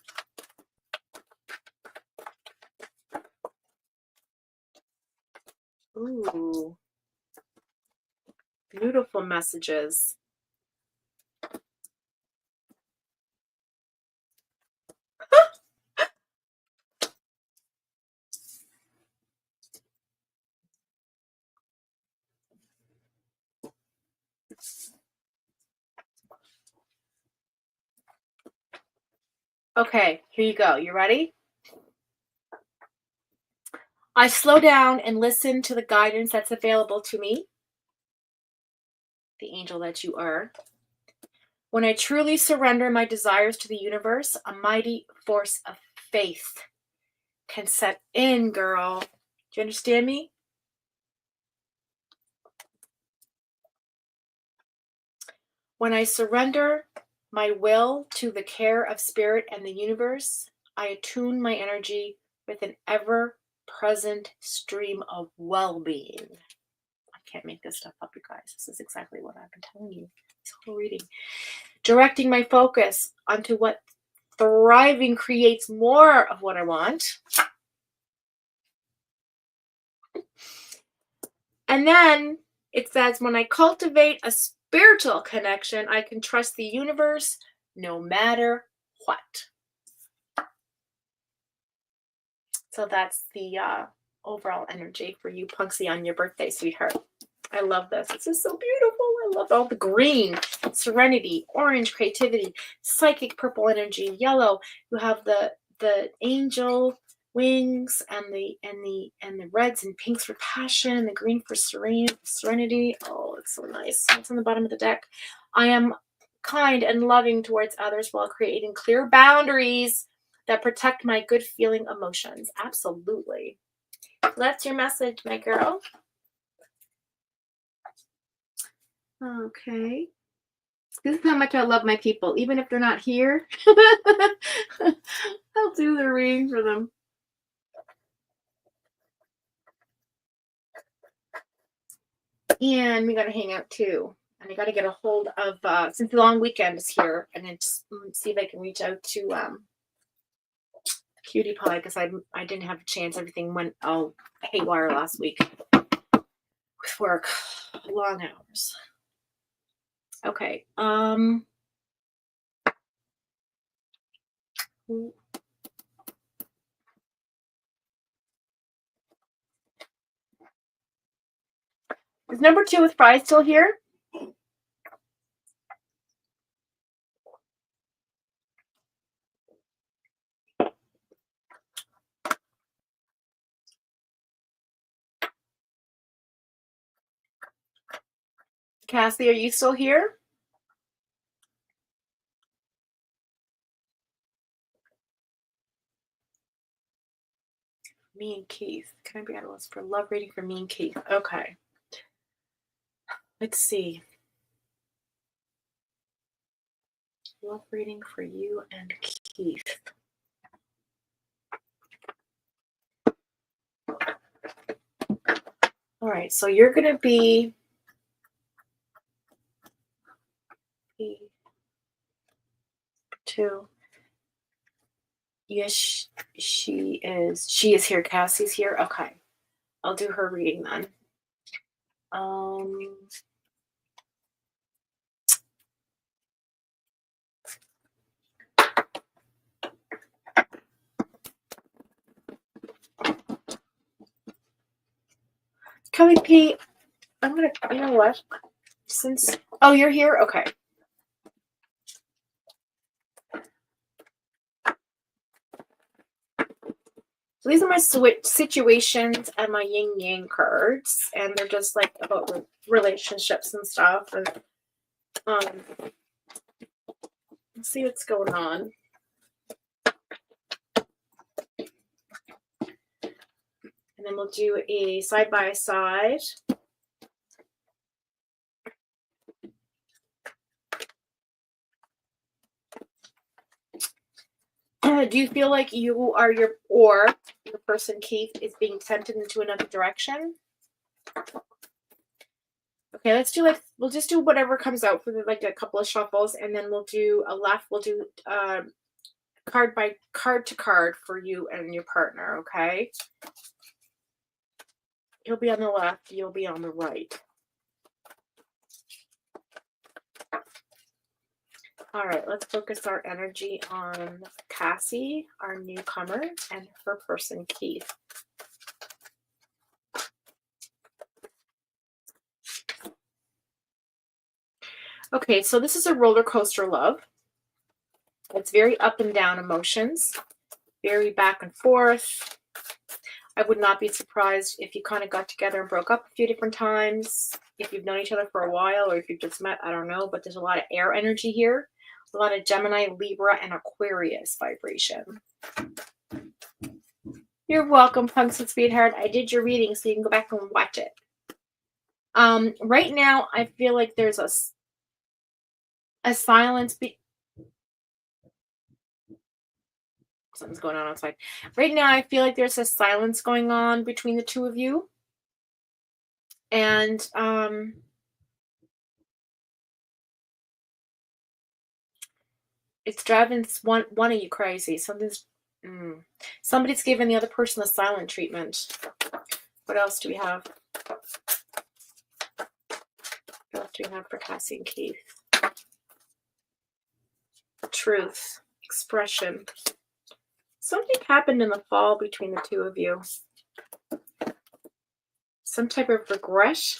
Ooh. Beautiful messages. Okay, here you go. You ready? I slow down and listen to the guidance that's available to me, the angel that you are. When I truly surrender my desires to the universe, a mighty force of faith can set in, girl. Do you understand me? When I surrender my will to the care of spirit and the universe, I attune my energy with an ever-present stream of well-being. I can't make this stuff up, you guys. This is exactly what I've been telling you this whole reading. Directing my focus onto what thriving creates more of what I want. And then it says, when I cultivate a spiritual connection, I can trust the universe no matter what. So that's the overall energy for you, Foxxy, on your birthday, sweetheart. I love this. This is so beautiful. I love all the green, serenity, orange, creativity, psychic purple energy, yellow. You have the angel wings, and the reds and pinks for passion, and the green for serenity. Oh, it's so nice. It's on the bottom of the deck. I am kind and loving towards others while creating clear boundaries that protect my good feeling emotions. Absolutely. That's your message, my girl. Okay. This is how much I love my people. Even if they're not here, I'll do the reading for them. And we got to hang out too. And I got to get a hold of, since the long weekend is here, and then just see if I can reach out to Cutie Pie, because I didn't have a chance. Everything went haywire last week with work. Long hours. Okay. Is number 2 with Fry still here? Cassie, are you still here? Me and Keith. Can I be on a list for love reading for me and Keith? Okay. Let's see. Love reading for you and Keith. All right, so you're going to be two. Yes, she is. She is here. Cassie's here. Okay. I'll do her reading then. Kelly P, I'm going to, you know what? Since, oh, you're here? Okay. So these are my situations and my yin yang cards, and they're just like about relationships and stuff. And let's see what's going on. And then we'll do a side by side. Do you feel like you are your person Keith is being tempted into another direction? Okay, let's do we'll just do whatever comes out for like a couple of shuffles, and then we'll do we'll do card by card to card for you and your partner, okay? He'll be on the left, you'll be on the right. All right, let's focus our energy on Cassie, our newcomer, and her person, Keith. Okay, so this is a roller coaster love. It's very up and down emotions, very back and forth. I would not be surprised if you kind of got together and broke up a few different times, if you've known each other for a while, or if you've just met, I don't know, but there's a lot of air energy here. A lot of Gemini, Libra, and Aquarius vibration. You're welcome, Punks and Sweetheart. I did your reading, so you can go back and watch it. Right now, I feel like there's a silence. Something's going on outside. Right now, I feel like there's a silence going on between the two of you. And it's driving one of you crazy. Somebody's giving the other person the silent treatment. What else do we have? What else do we have for Cassie and Keith? Truth, expression. Something happened in the fall between the two of you. Some type of regret.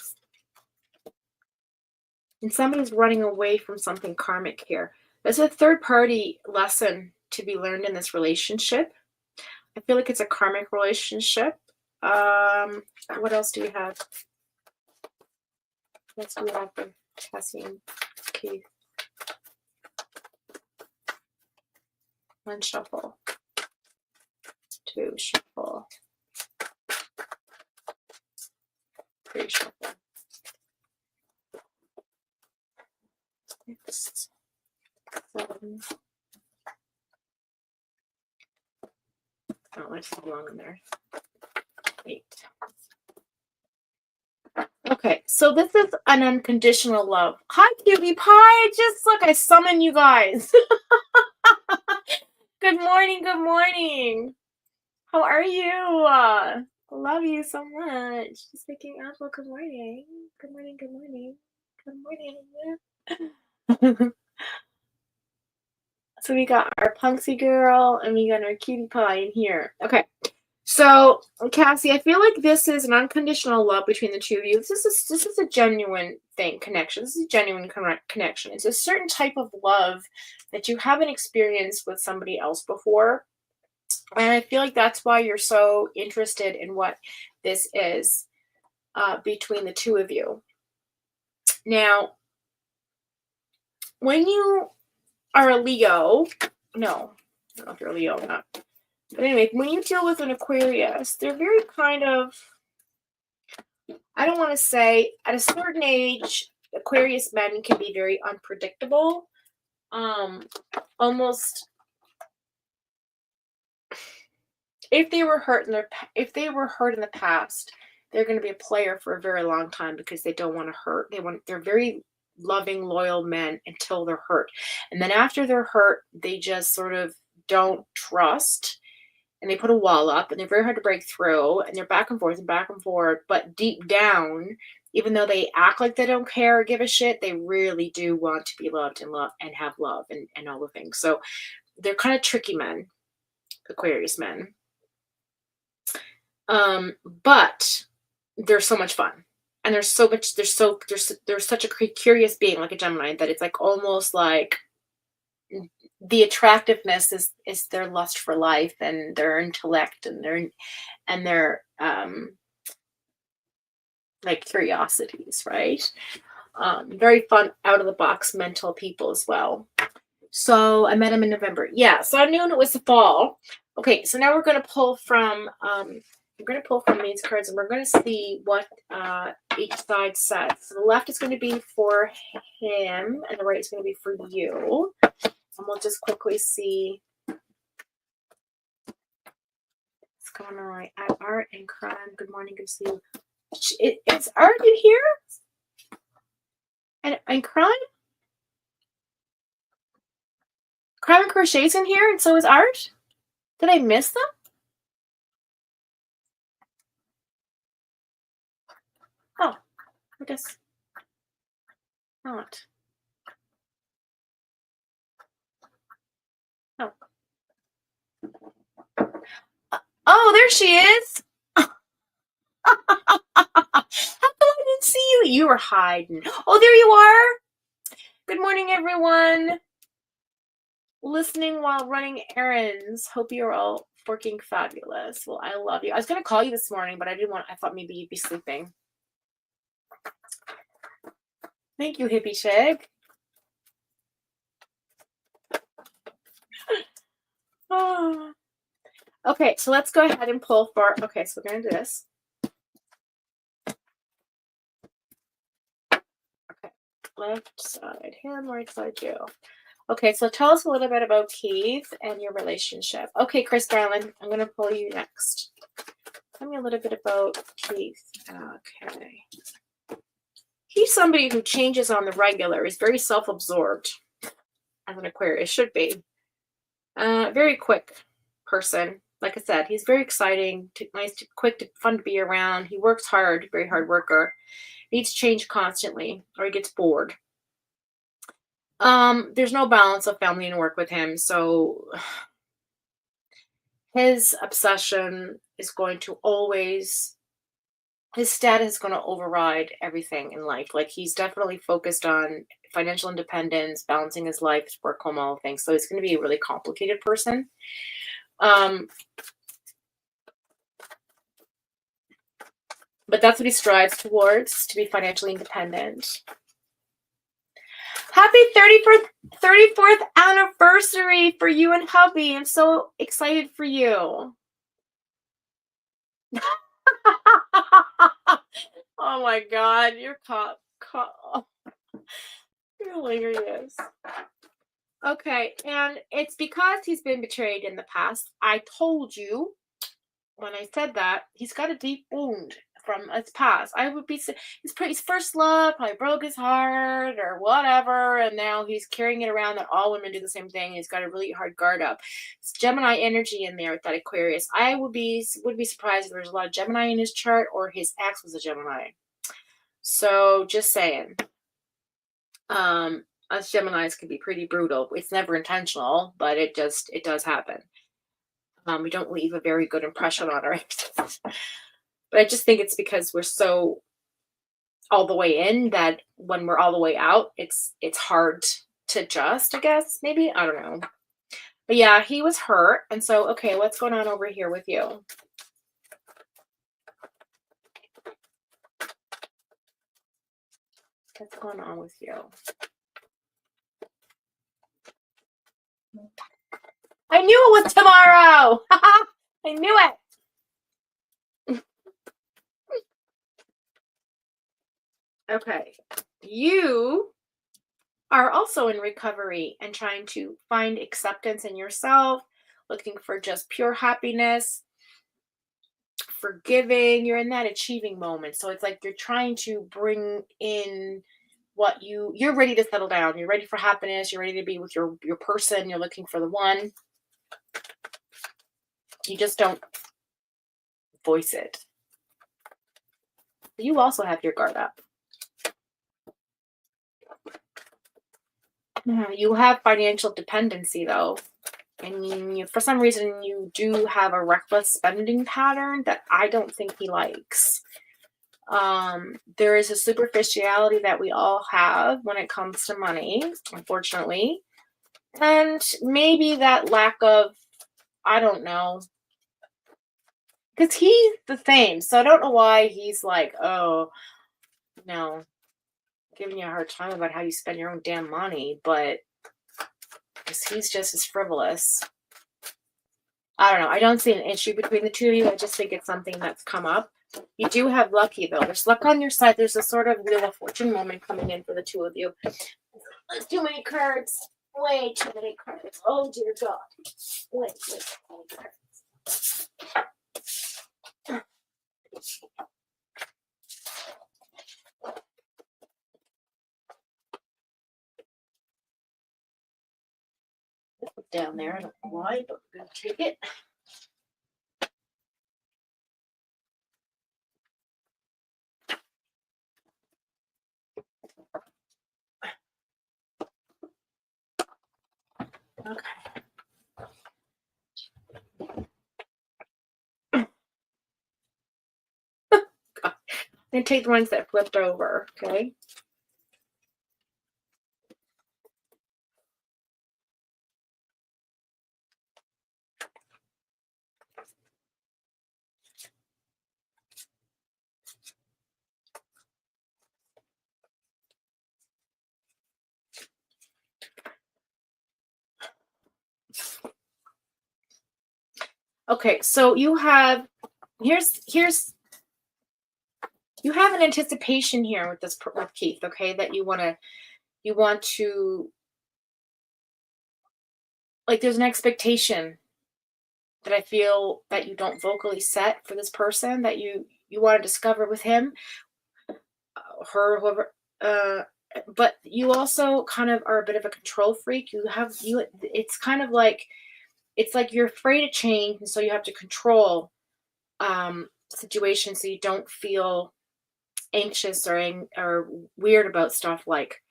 And somebody's running away from something karmic here. There's a third party lesson to be learned in this relationship. I feel like it's a karmic relationship. What else do we have? What else do we have for Cassie and Keith? One shuffle. Two shuffle. Three shuffle. Six. 7. Oh, there's so long in there. 8. Okay, so this is an unconditional love. Hi, cutie pie. Just look, I summon you guys. Good morning. Good morning. How are you? Love you so much. Just waking up. Well, good morning. Good morning. Good morning. Good morning. So we got our Punksy girl and we got our cutie pie in here. Okay. So, Cassie, I feel like this is an unconditional love between the two of you. This is a genuine connection. This is a genuine connection. It's a certain type of love that you haven't experienced with somebody else before. And I feel like that's why you're so interested in what this is between the two of you. Now, when you are a Leo, no, I don't know if you're a Leo or not. But anyway, when you deal with an Aquarius, they're very kind of, I don't want to say, at a certain age, Aquarius men can be very unpredictable. Almost, if they were hurt in the past, they're going to be a player for a very long time because they don't want to hurt. They're very loving, loyal men until they're hurt. And then after they're hurt, they just sort of don't trust. And they put a wall up, and they're very hard to break through, and they're back and forth, but deep down, even though they act like they don't care or give a shit, they really do want to be loved and have love and all the things. So they're kind of tricky men, Aquarius men. But they're so much fun. And they're such a curious being, like a Gemini, that it's like almost like the attractiveness is their lust for life and their intellect and their like curiosities, right? Very fun, out of the box mental people as well. So I met him in November. Yeah, so I knew it was the fall. Okay, so now we're going to pull from these cards, and we're going to see what each side says. So the left is going to be for him, and the right is going to be for you. And we'll just quickly see what's going on. Right, Art and Crime. Good morning. Good to see you. It's Art in here, and Crime. Crime and Crochet's in here, and so is Art. Did I miss them? Oh, I guess not. Oh. Oh, there she is. How come I didn't see you? You were hiding. Oh, there you are. Good morning, everyone. Listening while running errands. Hope you're all working fabulous. Well, I love you. I was going to call you this morning, but I thought maybe you'd be sleeping. Thank you, hippie chick. Oh. Okay, so let's go ahead and pull for, okay, so we're going to do this. Okay, left side him, right side you. Okay, so tell us a little bit about Keith and your relationship. Okay, Chris Garland, I'm going to pull you next. Tell me a little bit about Keith. Okay. He's somebody who changes on the regular. He's very self-absorbed, as an Aquarius should be. Very quick person. Like I said, he's very exciting, nice, quick, fun to be around. He works hard, very hard worker. Needs change constantly, or he gets bored. There's no balance of family and work with him, so his obsession is going to always, his status is going to override everything in life. Like, he's definitely focused on financial independence, balancing his life, his work, home, all things. So he's going to be a really complicated person. But that's what he strives towards, to be financially independent. Happy 34th anniversary for you and hubby. I'm so excited for you. Oh my God, you're you're hilarious. Okay, and it's because he's been betrayed in the past. I told you when I said that he's got a deep wound from his past. I would be his first love probably broke his heart or whatever, and now he's carrying it around that all women do the same thing. He's got a really hard guard up. It's Gemini energy in there with that Aquarius. I would be surprised if there's a lot of Gemini in his chart or his ex was a Gemini. So just saying. Us Geminis can be pretty brutal. It's never intentional, but it does happen. We don't leave a very good impression on our exes. But I just think it's because we're so all the way in that when we're all the way out, it's hard to adjust, I guess, maybe. I don't know. But yeah, he was hurt. And so, okay, what's going on over here with you? What's going on with you? I knew it was tomorrow. I knew it. Okay. You are also in recovery and trying to find acceptance in yourself, looking for just pure happiness, forgiving. You're in that achieving moment. So it's like you're trying to bring in what you're ready to settle down. You're ready for happiness. You're ready to be with your person. You're looking for the one. You just don't voice it. You also have your guard up. You have financial dependency, though. And for some reason, you do have a reckless spending pattern that I don't think he likes. There is a superficiality that we all have when it comes to money, unfortunately. And maybe that lack of, I don't know. Because he's the same. So I don't know why he's like, oh, no. Giving you a hard time about how you spend your own damn money, but because he's just as frivolous. I don't know. I don't see an issue between the two of you. I just think it's something that's come up. You do have lucky, though. There's luck on your side. There's a sort of Wheel of Fortune moment coming in for the two of you. There's too many cards. Way too many cards. Oh, dear God. Way too many cards. Down there. I don't know why, but we're going to take it. Okay. I'm going to take the ones that flipped over, okay? Okay, so you have, here's you have an anticipation here with this, with Keith, okay, that you want to, like, there's an expectation that I feel that you don't vocally set for this person that you want to discover with him, her, whoever, but you also kind of are a bit of a control freak. It's kind of like, it's like you're afraid of change, and so you have to control situations so you don't feel anxious or weird about stuff. Like,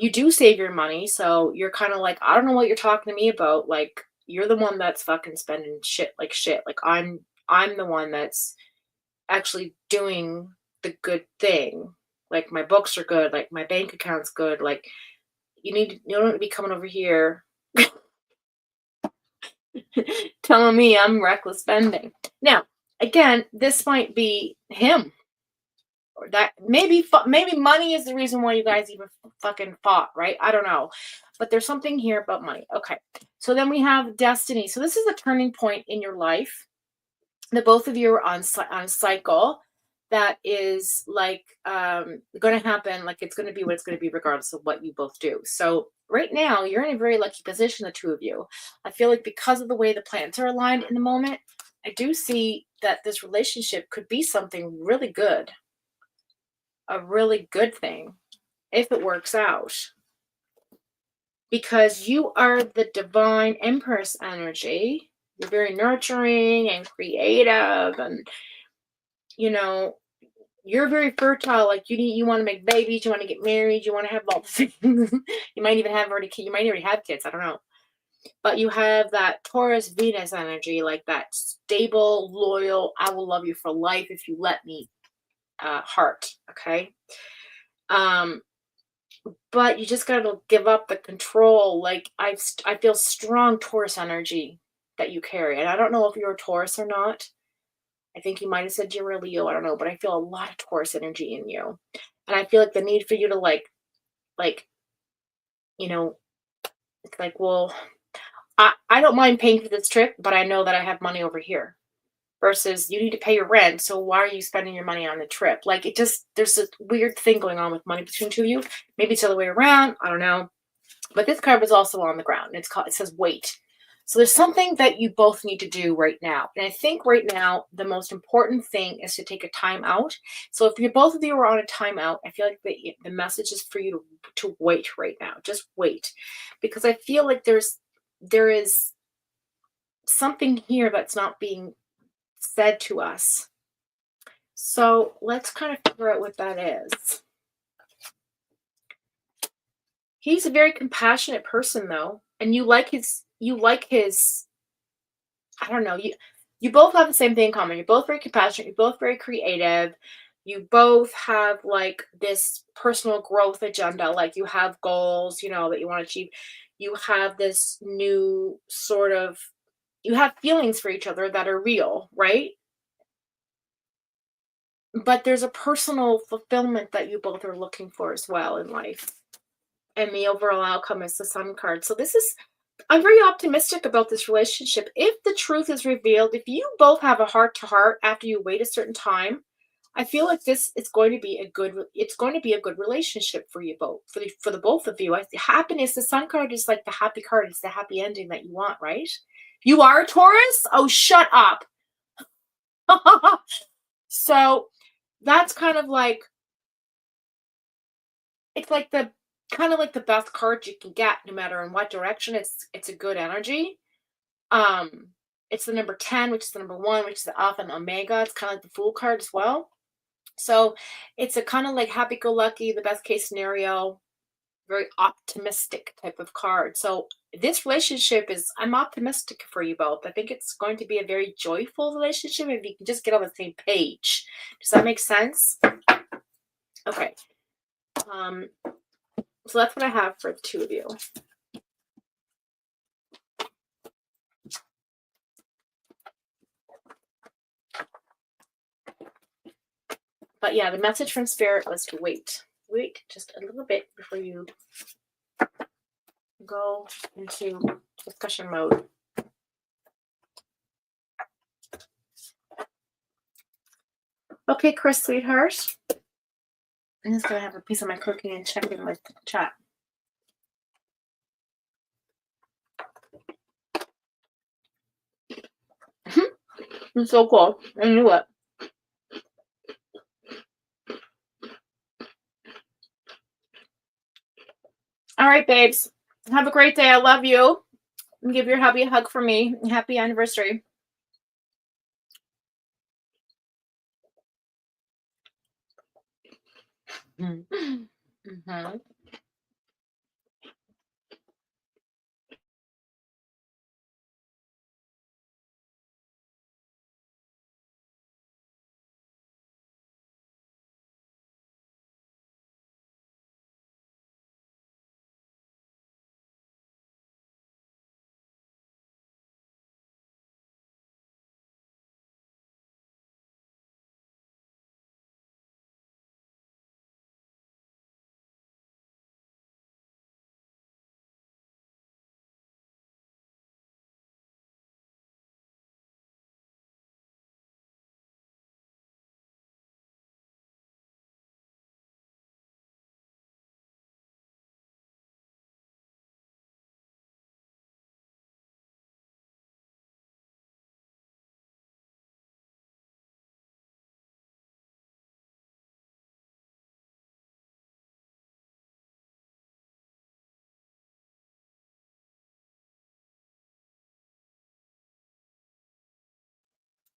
you do save your money, so you're kind of like, I don't know what you're talking to me about. Like, you're the one that's fucking spending shit. Like I'm the one that's actually doing the good thing. Like, my books are good. Like, my bank account's good. Like, you don't need to be coming over here telling me I'm reckless spending. Now, again, this might be him. Or that maybe money is the reason why you guys even fucking fought, right? I don't know. But there's something here about money. Okay. So then we have destiny. So this is a turning point in your life. The both of you are on a cycle that is like going to happen. Like it's going to be what it's going to be regardless of what you both do. So right now you're in a very lucky position, the two of you. I feel like because of the way the planets are aligned in the moment, I do see that this relationship could be something really good, a really good thing if it works out, because you are the divine Empress energy. You're very nurturing and creative, and you know, you're very fertile. Like you want to make babies, you want to get married, you want to have all the things. You might even have already kids. You might already have kids. I don't know. But you have that Taurus Venus energy, like that stable, loyal, I will love you for life if you let me heart. Okay. But you just gotta give up the control. Like I feel strong Taurus energy that you carry, and I don't know if you're a Taurus or not. I think you might have said you're a Leo. I don't know, but I feel a lot of Taurus energy in you, and I feel like the need for you to like you know, it's like, well, I don't mind paying for this trip, but I know that I have money over here. Versus you need to pay your rent, so why are you spending your money on the trip? Like it just there's a weird thing going on with money between two of you. Maybe it's the other way around. I don't know. But this card was also on the ground. And it says wait. So there's something that you both need to do right now. And I think right now the most important thing is to take a time out. So if you both of you are on a timeout, I feel like the message is for you to wait right now. Just wait. Because I feel like there is something here that's not being said to us. So let's kind of figure out what that is. He's a very compassionate person though, and you like his I don't know, you both have the same thing in common. You're both very compassionate, you're both very creative. You both have like this personal growth agenda, like you have goals, you know, that you want to achieve. You have this new sort of you have feelings for each other that are real, right? But there's a personal fulfillment that you both are looking for as well in life. And the overall outcome is the Sun card. So I'm very optimistic about this relationship. If the truth is revealed, if you both have a heart to heart after you wait a certain time, I feel like this is going to be it's going to be a good relationship for you both, for the both of you. Happiness, the Sun card is like the happy card. It's the happy ending that you want, right? You are a Taurus? Oh, shut up. So that's kind of like, it's like the kind of like the best card you can get no matter in what direction. It's a good energy. Um, it's the number 10, which is the number 1, which is the Alpha and Omega. It's kind of like the Fool card as well. So it's a kind of like happy-go-lucky, the best case scenario, very optimistic type of card. So this relationship I'm optimistic for you both. I think it's going to be a very joyful relationship if you can just get on the same page. Does that make sense? Okay. So that's what I have for the two of you. But yeah, the message from Spirit was to wait. Wait just a little bit before you go into discussion mode. Okay, Chris, sweetheart. I'm just going to have a piece of my cookie and check in with chat. It's so cool. I knew it. All right, babes. Have a great day. I love you. And give your hubby a hug for me. Happy anniversary. Mm-hmm.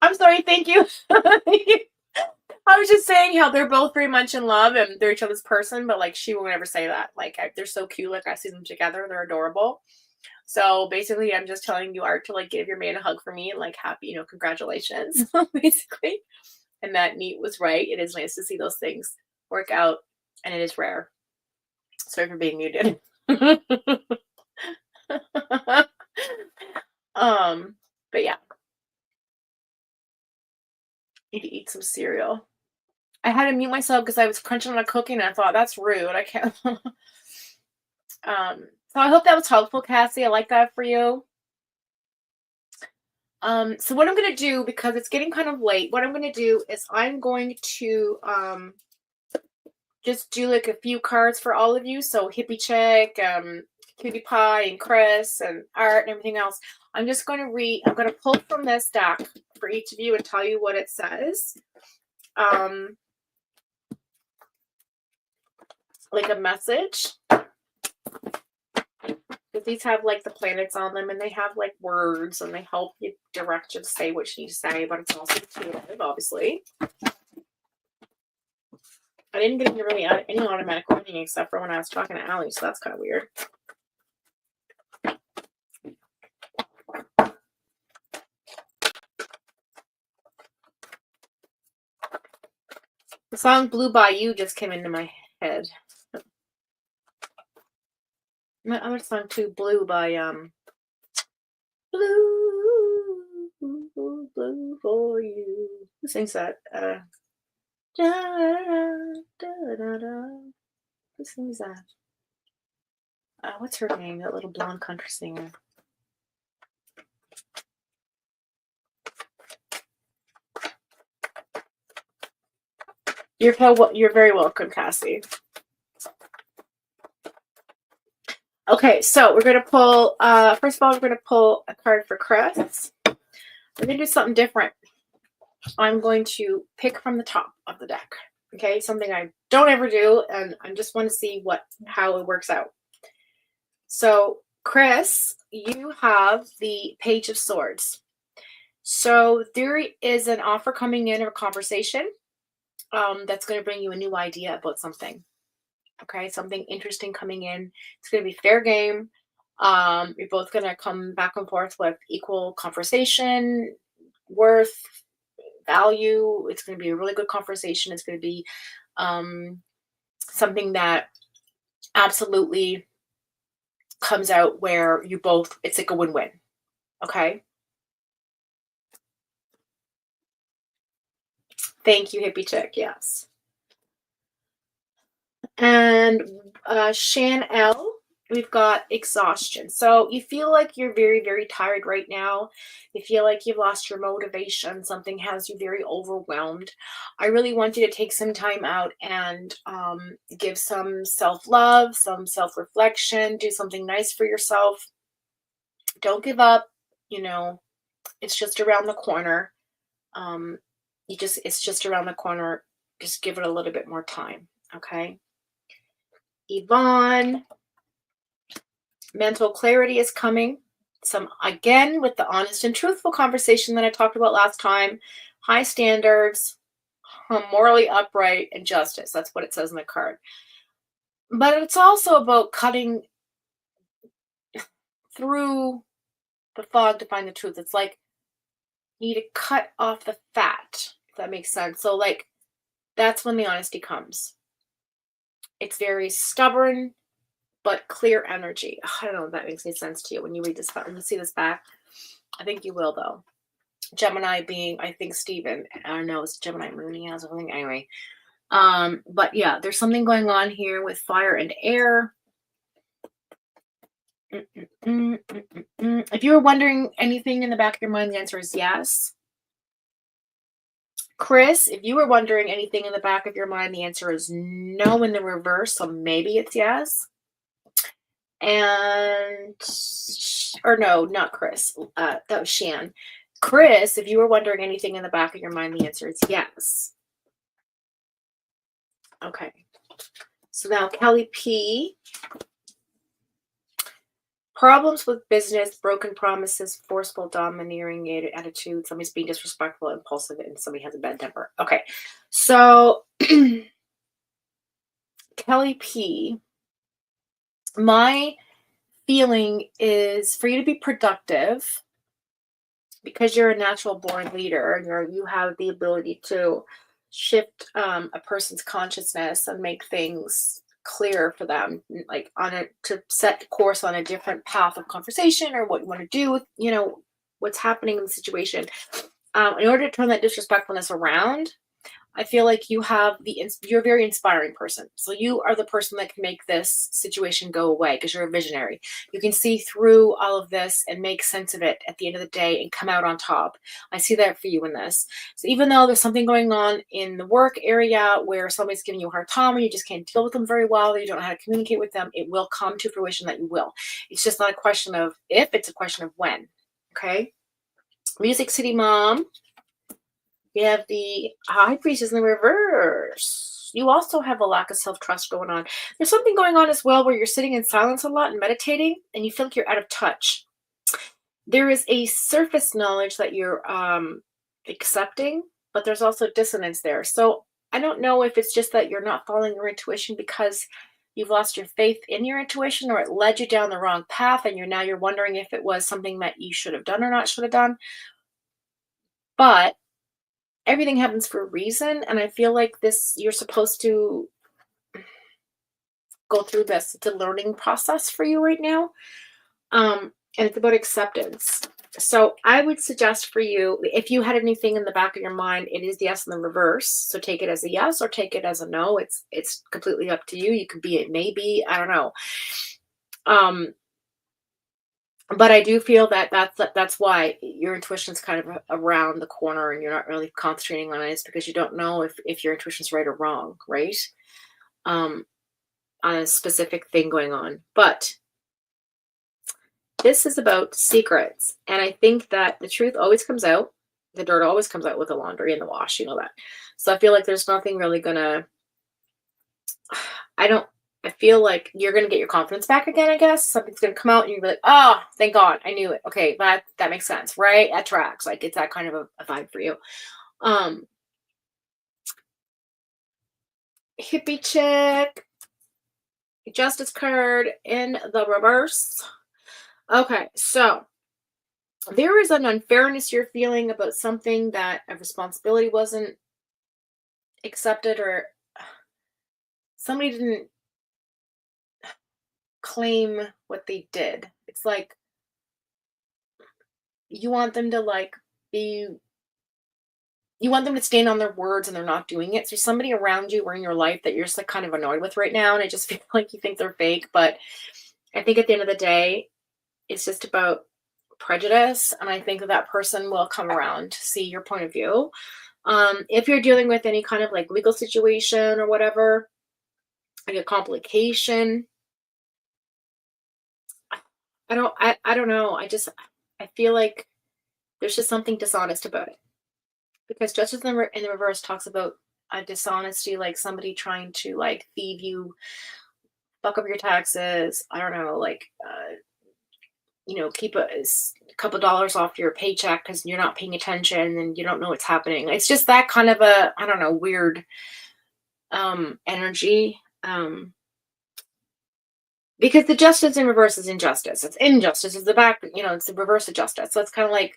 I'm sorry, thank you. I was just saying how they're both very much in love and they're each other's person, but like she won't ever say that. Like they're so cute. Like I see them together, they're adorable. So basically, I'm just telling you, Art, to like give your man a hug for me and like happy, congratulations, basically. And that Neat was right. It is nice to see those things work out, and it is rare. Sorry for being muted. But yeah, need to eat some cereal. I had to mute myself because I was crunching on a cookie and I thought that's rude. I can't. So I hope that was helpful, Cassie. I like that for you. So what I'm going to do, because it's getting kind of late, what I'm going to do is I'm going to just do like a few cards for all of you. So Hippie Chick, Cutie Pie, and Chris, and Art, and everything else. I'm just going to read, I'm going to pull from this deck for each of you and tell you what it says. Like a message. Because these have like the planets on them and they have like words and they help you direct you to say what you need to say, but it's also intuitive, obviously. I didn't get really any automatic reading except for when I was talking to Allie, so that's kind of weird. The song Blue by You just came into my head. My other song too, Blue by Blue for You. Who sings that? Who sings that? What's her name? That little blonde country singer. You're very welcome, Cassie. Okay, so we're gonna pull. First of all, we're gonna pull a card for Chris. We're gonna do something different. I'm going to pick from the top of the deck. Okay, something I don't ever do, and I just want to see how it works out. So, Chris, you have the Page of Swords. So there is an offer coming in or a conversation that's going to bring you a new idea about something. Okay, something interesting coming in. It's going to be fair game. You're both going to come back and forth with equal conversation, worth, value. It's going to be a really good conversation. It's going to be something that absolutely comes out where you both, it's like a win-win. Okay. Thank you, Hippie Chick. Yes. And Shan L, we've got exhaustion. So you feel like you're very, very tired right now. You feel like you've lost your motivation. Something has you very overwhelmed. I really want you to take some time out and give some self-love, some self-reflection, do something nice for yourself. Don't give up. It's just around the corner. It's just around the corner. Just give it a little bit more time. Okay. Yvonne, mental clarity is coming. Again, with the honest and truthful conversation that I talked about last time, high standards, morally upright, and justice. That's what it says in the card. But it's also about cutting through the fog to find the truth. It's like you need to cut off the fat, if that makes sense. So like, that's when the honesty comes. It's very stubborn, but clear energy. I don't know if that makes any sense to you when you read this, when you see this back. I think you will, though. Gemini being, I think, Stephen. I don't know, it's Gemini moon he has, I think. Anyway. But yeah, there's something going on here with fire and air. If you were wondering anything in the back of your mind, the answer is yes. Chris, if you were wondering anything in the back of your mind, the answer is no in the reverse, so maybe it's yes. Or no, not Chris. That was Shan. Chris, if you were wondering anything in the back of your mind, the answer is yes. Okay. So now Kelly P. Problems with business, broken promises, forceful, domineering attitude, somebody's being disrespectful, impulsive, and somebody has a bad temper. Okay, so Kelly P, my feeling is for you to be productive because you're a natural born leader and you have the ability to shift a person's consciousness and make things clear for them, like to set course on a different path of conversation or what you want to do with what's happening in the situation. In order to turn that disrespectfulness around, I feel like you're a very inspiring person. So you are the person that can make this situation go away because you're a visionary. You can see through all of this and make sense of it at the end of the day and come out on top. I see that for you in this. So even though there's something going on in the work area where somebody's giving you a hard time and you just can't deal with them very well, you don't know how to communicate with them, it will come to fruition that you will. It's just not a question of if, it's a question of when. Okay? Music City Mom. You have the High Priestess in the reverse. You also have a lack of self-trust going on. There's something going on as well where you're sitting in silence a lot and meditating, and you feel like you're out of touch. There is a surface knowledge that you're accepting, but there's also dissonance there. So I don't know if it's just that you're not following your intuition because you've lost your faith in your intuition, or it led you down the wrong path, and you're wondering if it was something that you should have done or not should have done. But everything happens for a reason, and I feel like you're supposed to go through this. It's a learning process for you right now, and it's about acceptance. So I would suggest for you, if you had anything in the back of your mind, it is the yes in the reverse. So take it as a yes or take it as a no. It's completely up to you. You could be a maybe. I don't know. But I do feel that that's why your intuition is kind of around the corner and you're not really concentrating on it. It's because you don't know if your intuition is right or wrong, right? On a specific thing going on. But this is about secrets. And I think that the truth always comes out. The dirt always comes out with the laundry and the wash, you know that. So I feel like there's nothing really I feel like you're going to get your confidence back again, I guess. Something's going to come out and you're going to be like, oh, thank God, I knew it. Okay, that makes sense, right? That tracks. Like, it's that kind of a vibe for you. Hippie chick. Justice card in the reverse. Okay, so there is an unfairness you're feeling about something that a responsibility wasn't accepted, or somebody didn't claim what they did. It's like you want them to you want them to stand on their words and they're not doing it. So there's somebody around you or in your life that you're just like kind of annoyed with right now, and I just feel like you think they're fake. But I think at the end of the day, it's just about prejudice, and I think that person will come around to see your point of view. If you're dealing with any kind of like legal situation or whatever, like a complication, I don't know. I feel like there's just something dishonest about it, because Justice in the reverse talks about a dishonesty, like somebody trying to like thieve you, fuck up your taxes. I don't know, like keep a couple dollars off your paycheck because you're not paying attention and you don't know what's happening. It's just that kind of a, I don't know, weird energy. Because the justice in reverse is injustice. It's injustice. It's the back, it's the reverse of justice. So it's kind of like,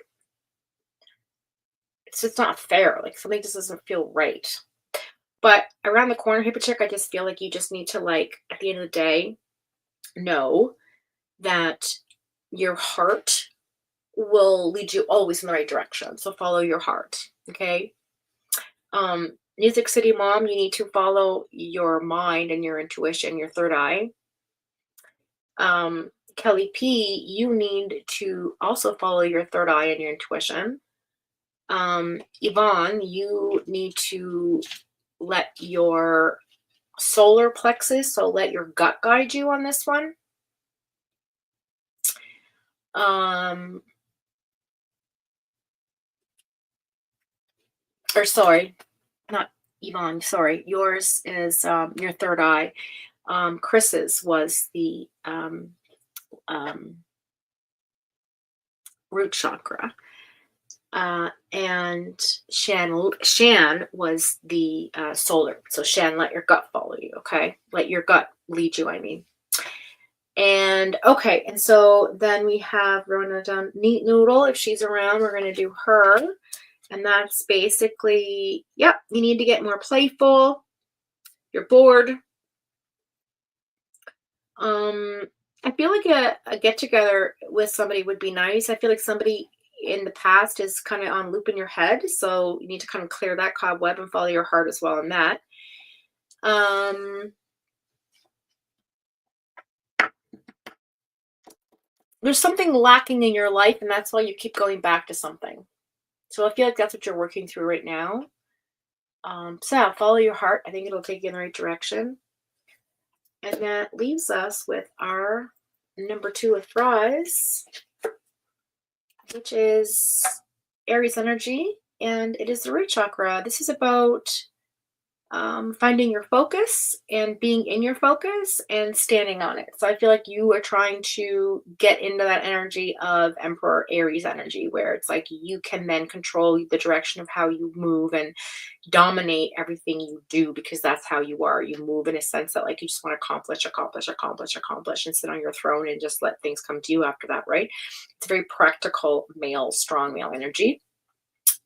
it's just not fair. Like, something just doesn't feel right. But around the corner, hypocrite, I just feel like you just need to, like, at the end of the day, know that your heart will lead you always in the right direction. So follow your heart. Okay. Music City Mom, you need to follow your mind and your intuition, your third eye. Kelly P, you need to also follow your third eye and your intuition. Yvonne, you need to let your solar plexus, so let your gut guide you on this one. Or sorry, not Yvonne, sorry. Yours is your third eye. Chris's was the root chakra. And Shan was the solar. So Shan, let your gut follow you, okay? Let your gut lead you, I mean. And okay, and so then we have Rona down, Neat Noodle. If she's around, we're going to do her. And that's basically, yep, you need to get more playful. You're bored. I feel like a get-together with somebody would be nice. I feel like somebody in the past is kind of on loop in your head, so you need to kind of clear that cobweb and follow your heart as well on that. There's something lacking in your life, and that's why you keep going back to something. So I feel like that's what you're working through right now. So yeah, follow your heart. I think it'll take you in the right direction. And that leaves us with our number 2 of fries, which is Aries energy, and it is the root chakra. This is about finding your focus and being in your focus and standing on it. So I feel like you are trying to get into that energy of Emperor Aries energy, where it's like you can then control the direction of how you move and dominate everything you do, because that's how you are. You move in a sense that like you just want to accomplish and sit on your throne and just let things come to you after that, right? It's a very practical male, strong male energy.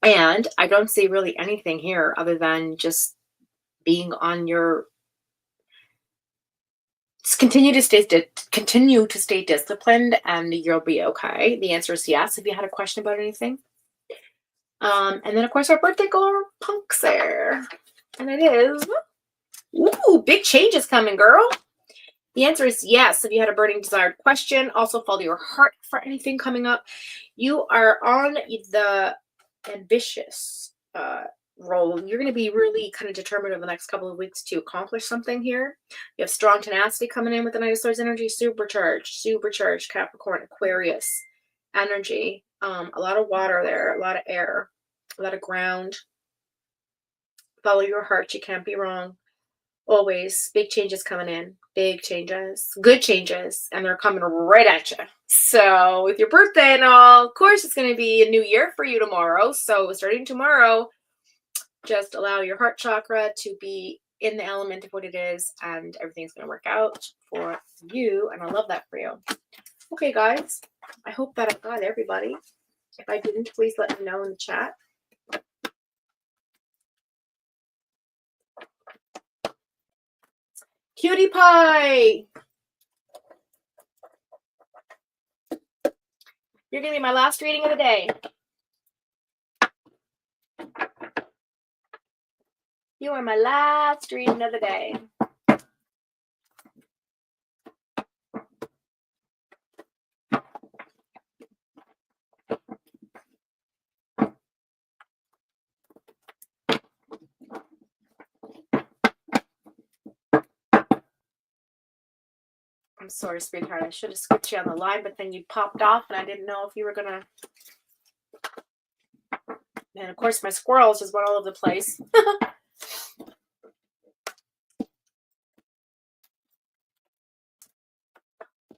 And I don't see really anything here other than just being on your, just continue to stay disciplined and you'll be okay. The answer is yes if you had a question about anything. And then of course our birthday girl Punk's there, and it is, ooh, big changes coming, girl. The answer is yes if you had a burning desired question. Also follow your heart for anything coming up. You are on the ambitious role. You're going to be really kind of determined over the next couple of weeks to accomplish something here. You have strong tenacity coming in with the Knight of Swords energy, supercharged Capricorn, Aquarius energy. A lot of water there, a lot of air, a lot of ground. Follow your heart. You can't be wrong. Always. Big changes coming in. Big changes. Good changes. And they're coming right at you. So with your birthday and all, of course, it's going to be a new year for you tomorrow. So starting tomorrow, just allow your heart chakra to be in the element of what it is, and everything's going to work out for you. And I love that for you. Okay, guys. I hope that I got everybody. If I didn't, please let me know in the chat. Cutie pie! You're going to be my last reading of the day. You are my last reading of the day. I'm sorry, sweetheart. I should have switched you on the line, but then you popped off and I didn't know if you were going to. And of course, my squirrels just went all over the place.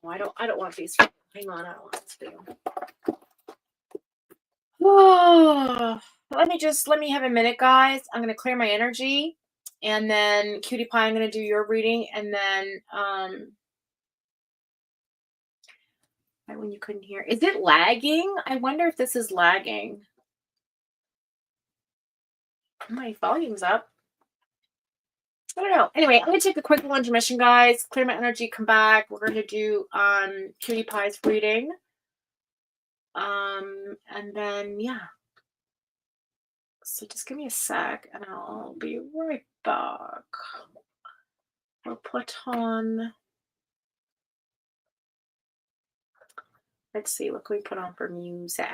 Oh, I don't want these. Hang on, I don't want this video. Oh, let me have a minute, guys. I'm going to clear my energy, and then Cutie Pie, I'm going to do your reading, and then when you couldn't hear, is it lagging? I wonder if this is lagging. My volume's up. I don't know. Anyway, I'm going to take a quick little intermission, guys. Clear my energy, come back. We're going to do Cutie Pie's reading. And then, yeah. So just give me a sec, and I'll be right back. We'll put on... Let's see, what can we put on for music?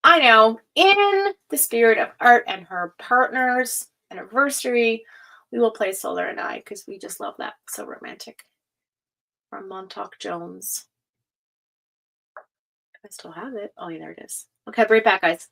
I know, in the spirit of Art and her partner's anniversary, we will play Solar and I, because we just love that. So romantic. From Montauk Jones. If I still have it. Oh, yeah, there it is. Okay, I'll be right back, guys.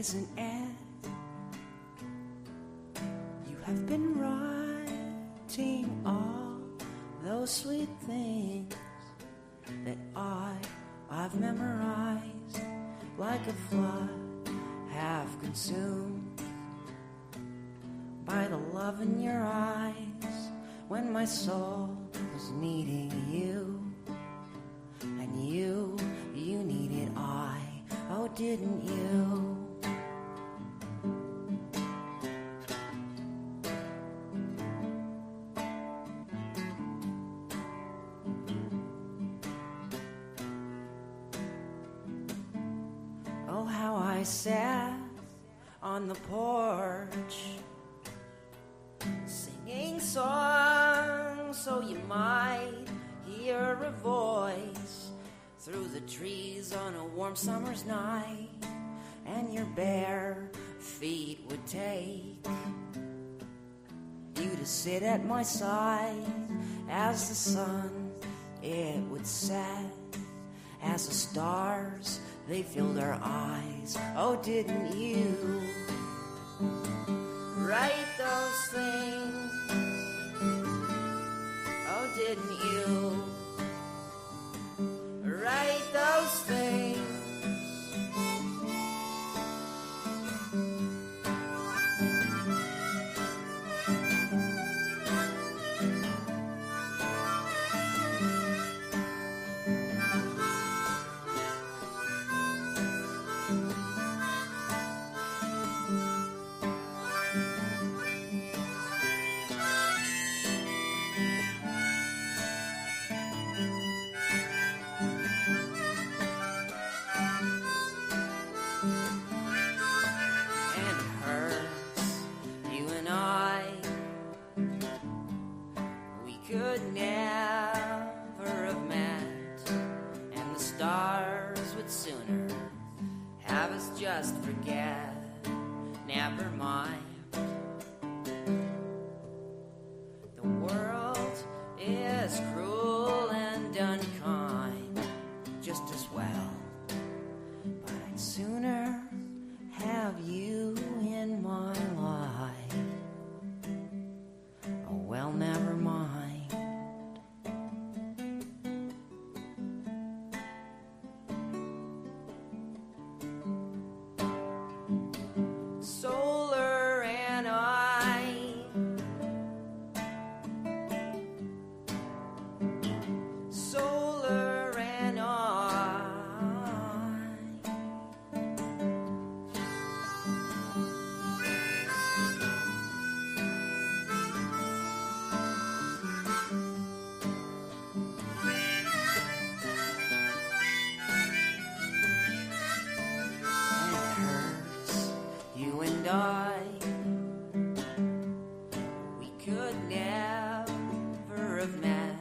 isn't it? You have been writing all those sweet things that I've memorized like a flood, half consumed by the love in your eyes when my soul was needing you, and you needed I, oh didn't you? Oh, how I sat on the porch singing songs so you might hear a voice through the trees on a warm summer's night, and your bare feet would take you to sit at my side as the sun it would set, as the stars they filled our eyes. Oh, didn't you write those things? Oh, didn't you write those things? Just forget, never mind. The world is cruel and unkind, just as well. But I'd sooner have you in my life. Oh, well, never mind. Solar and I, solar and I. We could never have met,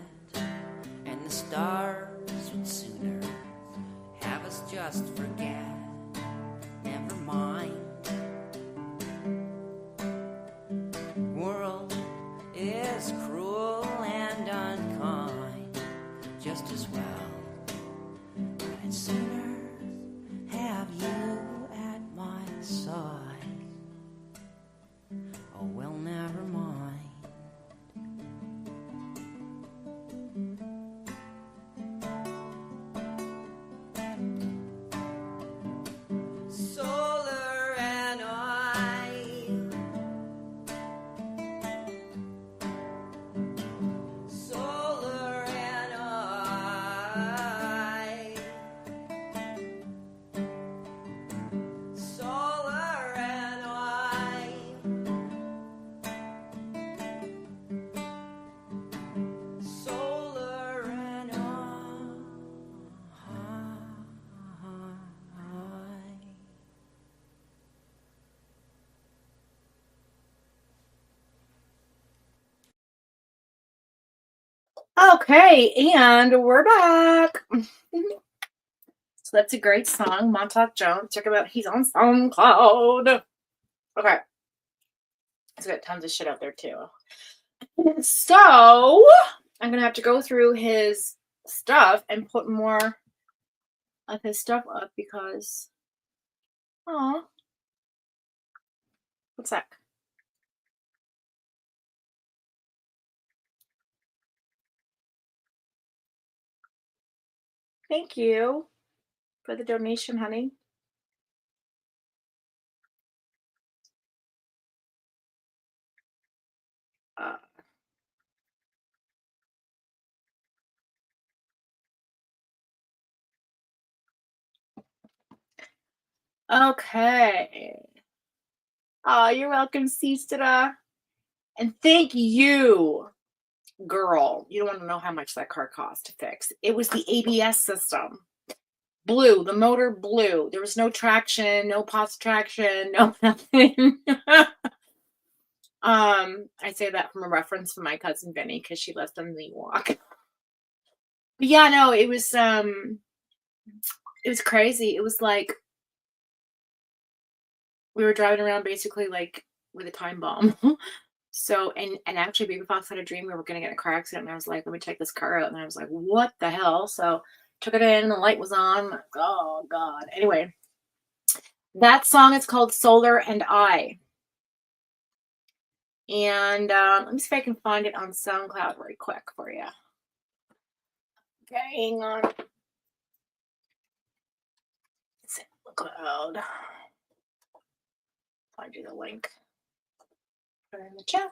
and the stars would sooner have us just forget, never mind. World is cruel and unkind, just as well. I'd sooner have you at my side. Oh, well, never mind. Solar and I, solar and I, solar and I. Solar and I. Okay, and we're back. So that's a great song, Montauk Jones. Check him out. He's on SoundCloud. Okay. He's got tons of shit out there too. So I'm gonna have to go through his stuff and put more of his stuff up because What's that? Thank you for the donation, honey. Uh, okay. Oh, you're welcome, sister. And thank you, girl. You don't want to know how much that car cost to fix. It was the ABS system. Blew. The motor blew. There was no traction, no positive traction, no nothing. I say that from a reference from my cousin Benny because she left on the walk. But yeah, no, it was crazy. It was like we were driving around basically like with a time bomb. So and actually Baby Fox had a dream we were gonna get in a car accident, and I was like, let me check this car out. And I was like, what the hell? So took it in, the light was on. Like, oh God. Anyway, that song is called Solar and I. And let me see if I can find it on SoundCloud very quick for you. Okay, hang on. SoundCloud. Find you the link. Put it in the chat.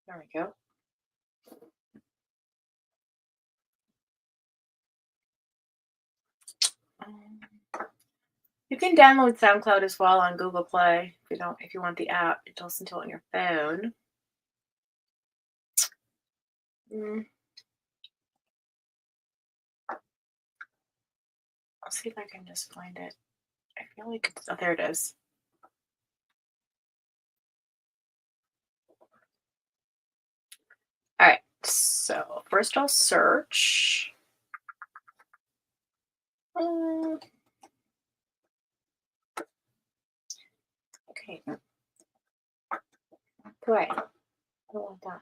There we go. You can download SoundCloud as well on Google Play if you want the app to listen to it on your phone. I'll see if I can just find it. I feel like it's, oh, there it is. All right, so first I'll search. Okay. Great. I don't want that.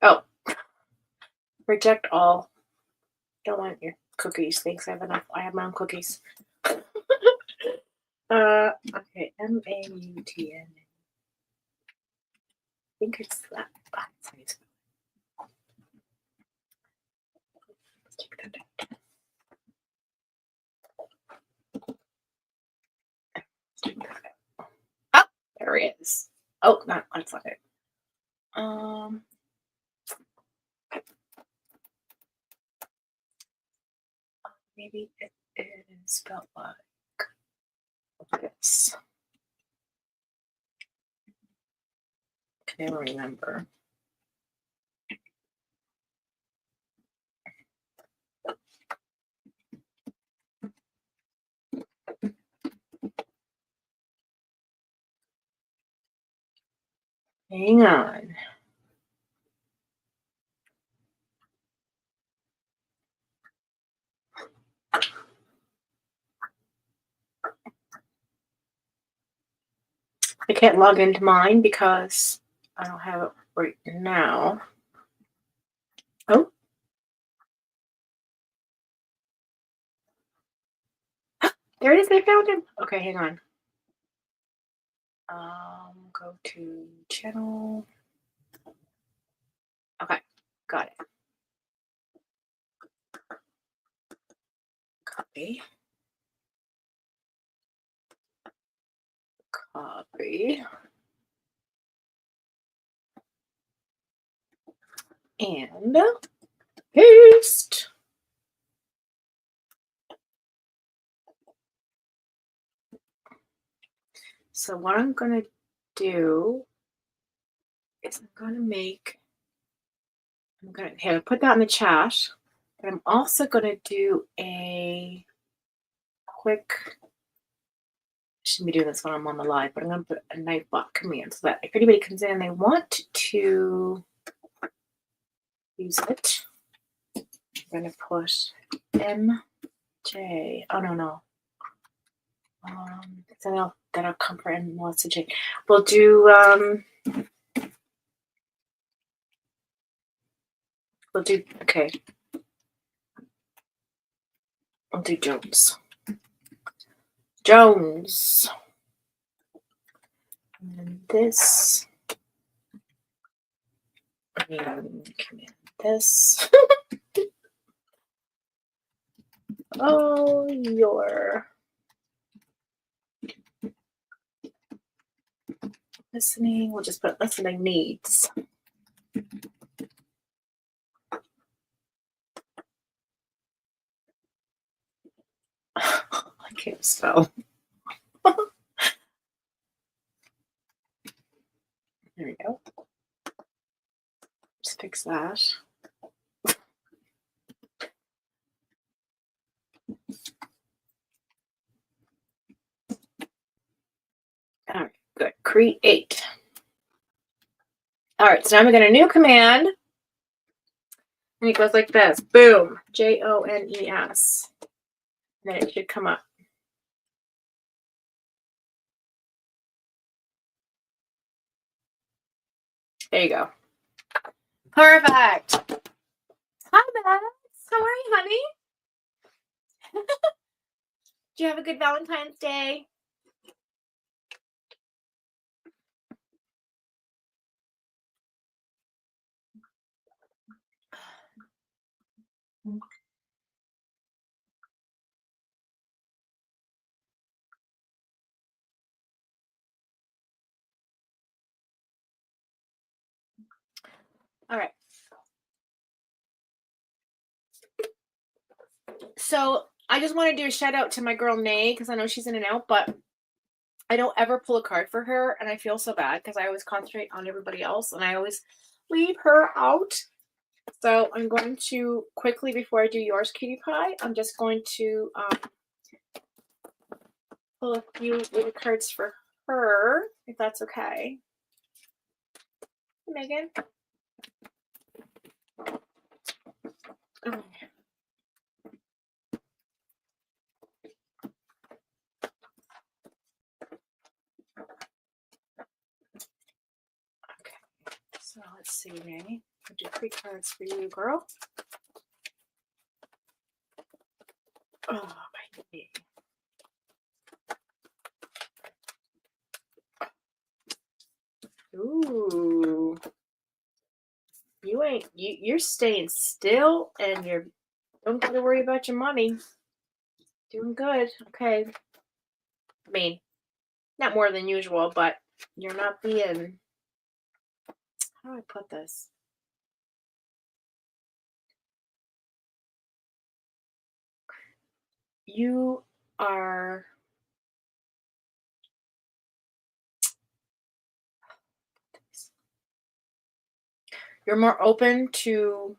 Oh. Reject all. Don't want your cookies. Thanks. I have my own cookies. Okay. MAUTN. I think it's that. Let's check that out. Oh, there he is. Oh, no, that's not it. Maybe it is spelled like this. I can never remember. Hang on. I can't log into mine because I don't have it right now. Oh. There it is. I found him. Okay, hang on. Go to channel. Okay, got it. Copy. Copy. And paste. So what I'm going to do is I'm going to put that in the chat, but I'm also going to do a quick, I shouldn't be doing this when I'm on the live, but I'm going to put a Nightbot command so that if anybody comes in and they want to use it, I'm going to put MJ. Oh, no. So that'll comfort and messaging. We'll do okay. I'll do Jones. Jones. And this. And this. Oh, your listening. We'll just put listening needs. I can't spell. There we go. Just fix that. All right, good. Create. All right, so now I'm going to get a new command. And it goes like this. Boom. Jones. And then it should come up. There you go. Perfect. Hi, Max. How are you, honey? Did you have a good Valentine's Day? All right. So I just want to do a shout out to my girl, Nay, because I know she's in and out, but I don't ever pull a card for her. And I feel so bad because I always concentrate on everybody else and I always leave her out. So I'm going to quickly, before I do yours, Cutie Pie, I'm just going to pull a few little cards for her, if that's okay. Hey, Megan. Okay. So let's see, May. I'll do 3 cards for you, girl. Oh, my knee. Ooh. You're staying still and don't gotta worry about your money. Doing good. Okay. I mean, not more than usual, but you're not being, how do I put this? You are you're more open to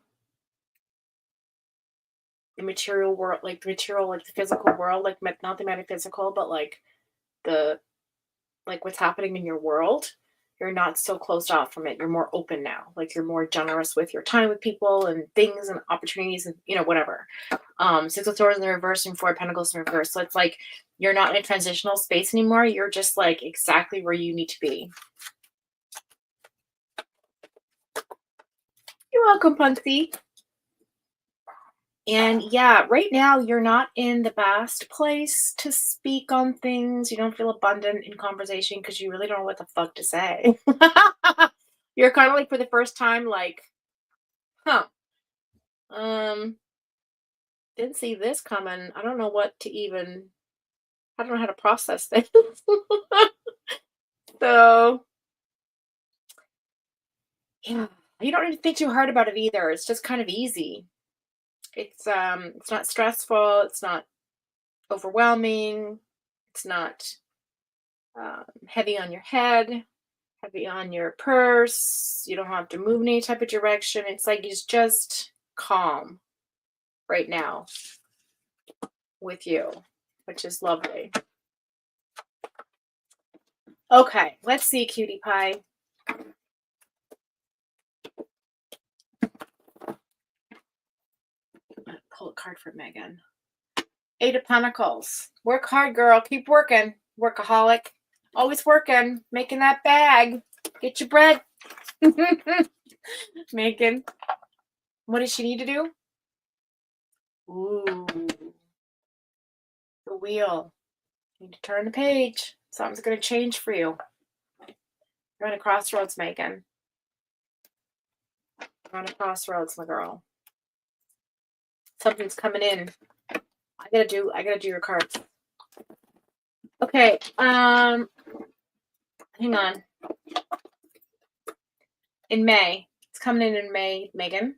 the material world, like the material, like the physical world, like not the metaphysical, but like what's happening in your world. You're not so closed off from it. You're more open now. Like you're more generous with your time with people and things and opportunities and whatever. 6 of Swords in the reverse and 4 of Pentacles in reverse. So it's like you're not in a transitional space anymore. You're just like exactly where you need to be. You're welcome, Punsy. And yeah, right now you're not in the best place to speak on things. You don't feel abundant in conversation because you really don't know what the fuck to say. You're kind of like for the first time, like, huh. Didn't see this coming. I don't know what to even, I don't know how to process this. So, yeah, you don't need to think too hard about it either. It's just kind of easy. It's not stressful. It's not overwhelming. It's not heavy on your head, heavy on your purse. You don't have to move in any type of direction. It's like it's just calm right now with you, which is lovely. Okay, let's see, Cutie Pie. Pull a card for Megan. Eight of Pentacles. Work hard, girl. Keep working. Workaholic. Always working. Making that bag. Get your bread. Making. What does she need to do? Ooh. The wheel. You need to turn the page. Something's going to change for you. You're on a crossroads, Megan. You're on a crossroads, my girl. Something's coming in. I gotta do your cards. Okay, hang on. In May. It's coming in May, Megan.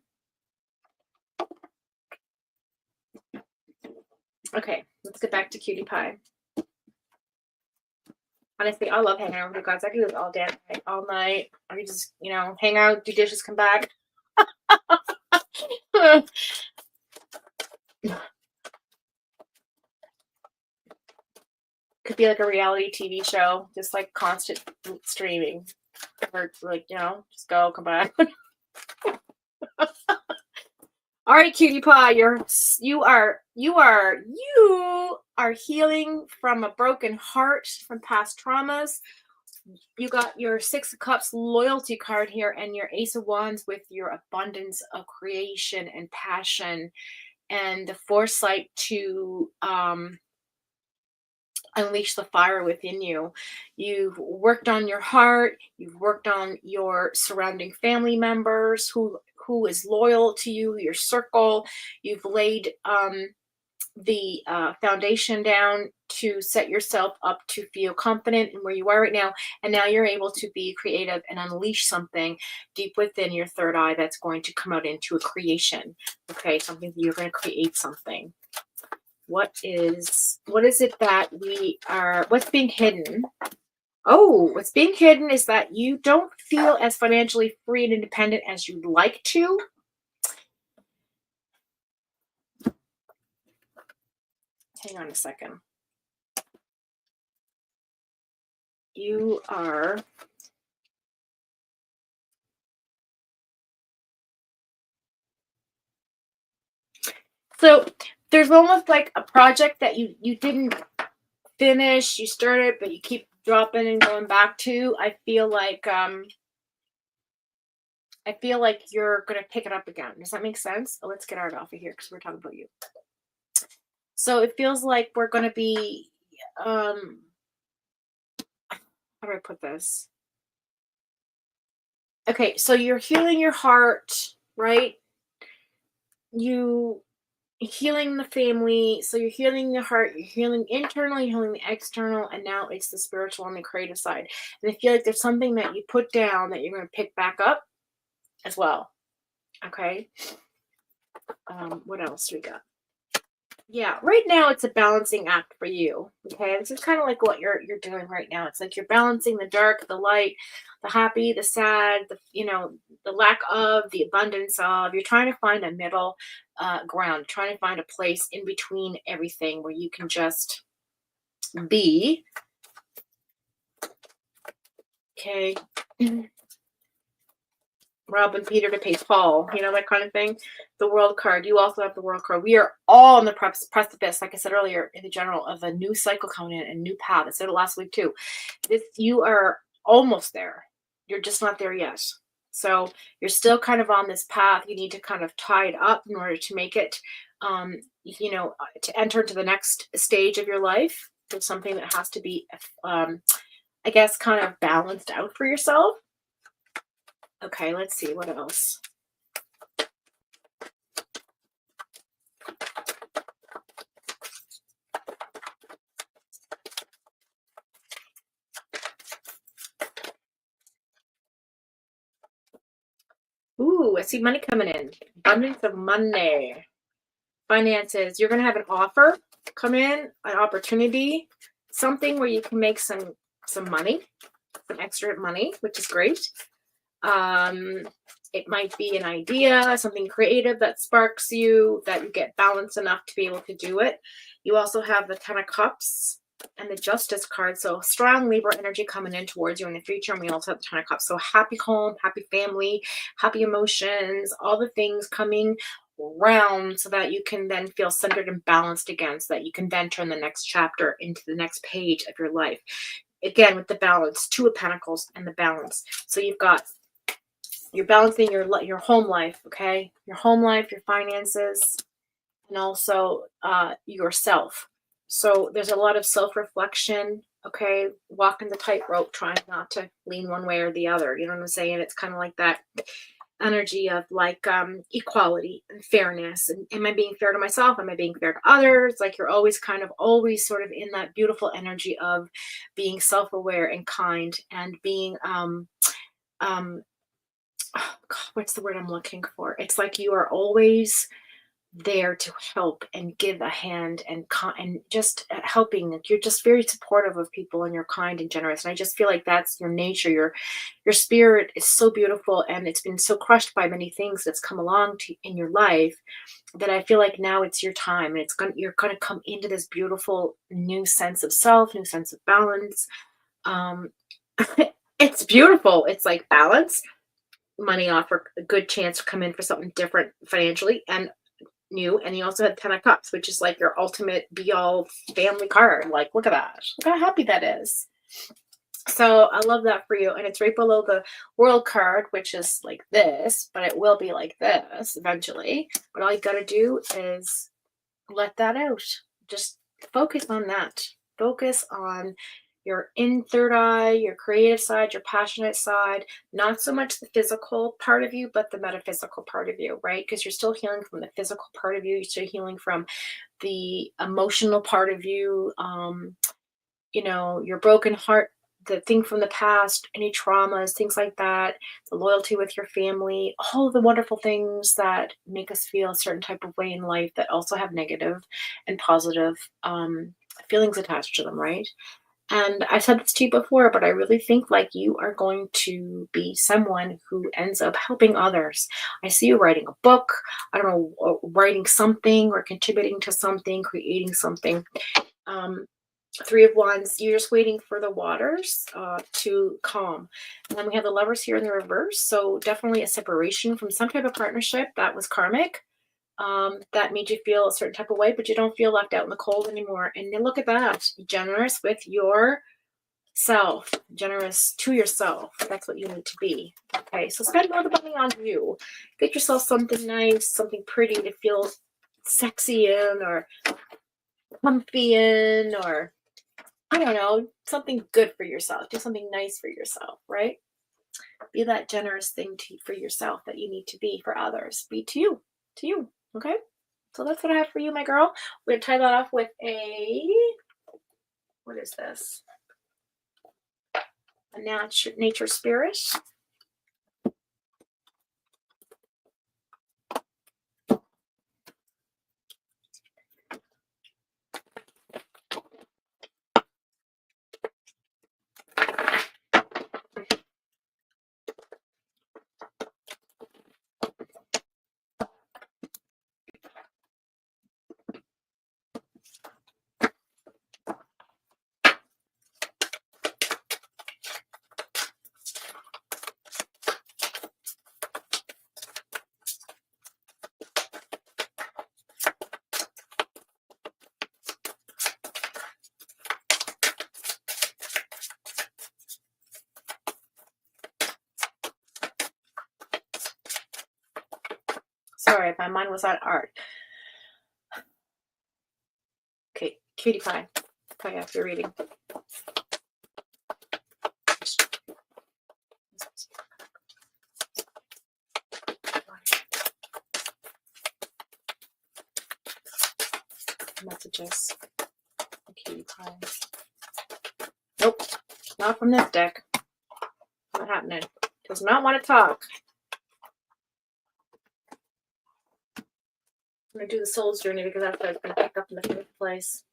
Okay, let's get back to Cutie Pie. Honestly, I love hanging out with you guys. I can do this all day, all night. I can just, hang out, do dishes, come back. Could be like a reality TV show, just like constant streaming. Or like, just go, come back. All right, Cutie Pie, you are healing from a broken heart, from past traumas. You got your Six of Cups loyalty card here and your Ace of Wands with your abundance of creation and passion and the foresight to unleash the fire within you. You've worked on your heart. You've worked on your surrounding family members who is loyal to you, your circle. You've laid the foundation down to set yourself up to feel confident in where you are right now. And now you're able to be creative and unleash something deep within your third eye that's going to come out into a creation. Okay, something you're going to create something. What is it that what's being hidden? Oh, what's being hidden is that you don't feel as financially free and independent as you'd like to. Hang on a second. You are so there's almost like a project that you didn't finish, you started, but you keep dropping and going back to. I feel like you're gonna pick it up again. Does that make sense? Oh, let's get Art off of here because we're talking about you. So it feels like we're gonna be how do I put this? Okay, so you're healing your heart, right? You healing the family, so you're healing the heart, you're healing internally, you're healing the external, and now it's the spiritual and the creative side. And I feel like there's something that you put down that you're going to pick back up as well. Okay. What else do we got? Yeah, right now it's a balancing act for you. Okay, this is kind of like what you're doing right now. It's like you're balancing the dark, the light, the happy, the sad, the lack of, the abundance of. You're trying to find a middle ground, trying to find a place in between everything where you can just be. Okay. Rob and Peter to pay Paul, that kind of thing. The World card. You also have the World card. We are all on the precipice, like I said earlier, in the general, of a new cycle coming in, a new path. I said it last week too. You are almost there. You're just not there yet. So you're still kind of on this path. You need to kind of tie it up in order to make it, to enter to the next stage of your life. There's something that has to be, I guess, kind of balanced out for yourself. Okay, let's see what else. Ooh, I see money coming in. Abundance of money. Finances. You're going to have an offer come in, an opportunity, something where you can make some money, some extra money, which is great. It might be an idea, something creative that sparks you, that you get balanced enough to be able to do it. You also have the Ten of Cups and the Justice card. So strong Libra energy coming in towards you in the future. And we also have the Ten of Cups. So happy home, happy family, happy emotions, all the things coming realm so that you can then feel centered and balanced again, so that you can then turn the next chapter into the next page of your life. Again, with the balance, Two of Pentacles and the balance. So you're balancing your home life, okay? Your home life, your finances, and also yourself. So there's a lot of self-reflection, okay? Walking the tightrope, trying not to lean one way or the other. You know what I'm saying? It's kind of like that energy of like equality and fairness. And am I being fair to myself? Am I being fair to others? Like you're always sort of in that beautiful energy of being self-aware and kind, and being oh God, what's the word I'm looking for? It's like you are always there to help and give a hand, and just helping. Like you're just very supportive of people, and you're kind and generous. And I just feel like that's your nature. Your spirit is so beautiful, and it's been so crushed by many things that's come along in your life, that I feel like now it's your time, and you're gonna come into this beautiful new sense of self, new sense of balance. It's beautiful. It's like balance, money offer, a good chance to come in for something different financially and new. And you also had 10 of Cups, which is like your ultimate be all family card. Like, look at that. Look how happy that is. So I love that for you. And it's right below the World card, which is like this, but it will be like this eventually. But all you got to do is let that out. Just focus on that. Focus on your third eye, your creative side, your passionate side, not so much the physical part of you, but the metaphysical part of you, right? Because you're still healing from the physical part of you. You're still healing from the emotional part of you, your broken heart, the thing from the past, any traumas, things like that, the loyalty with your family, all of the wonderful things that make us feel a certain type of way in life that also have negative and positive feelings attached to them, right? And I've said this to you before, but I really think like you are going to be someone who ends up helping others. I see you writing a book, I don't know, writing something or contributing to something, creating something. Three of Wands, you're just waiting for the waters to calm. And then we have the Lovers here in the reverse. So definitely a separation from some type of partnership that was karmic. That made you feel a certain type of way, but you don't feel left out in the cold anymore. And then look at that. Generous with yourself. Generous to yourself. That's what you need to be. Okay, so spend more of the money on you. Get yourself something nice, something pretty to feel sexy in, or comfy in, or I don't know, something good for yourself. Do something nice for yourself, right? Be that generous thing for yourself that you need to be for others. Be to you. Okay, so that's what I have for you, my girl. We're gonna tie that off with what is this? A nature spirit. Sorry, my mind was on art. Okay, cutie pie. Pie after reading. Messages. Cutie pie. Nope, not from this deck. Not happening. Does not want to talk. I'm going to do the Soul's Journey because that's what I was going to pick up in the first place.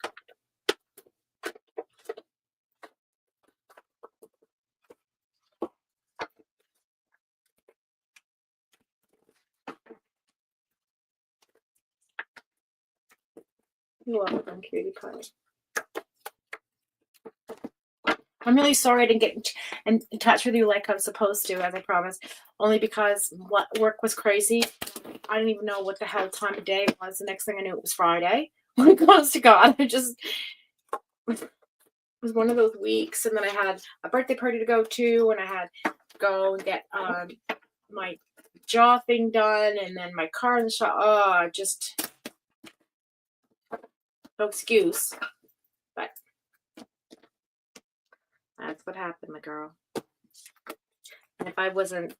You're welcome, cutie pie. I'm really sorry I didn't get in touch with you like I was supposed to, as I promised, only because work was crazy. I didn't even know what the hell time of day it was. The next thing I knew, it was Friday. Honest to God, it was one of those weeks. And then I had a birthday party to go to, and I had to go and get my jaw thing done, and then my car in the shop. Oh, just no excuse. But that's what happened, my girl. And if I wasn't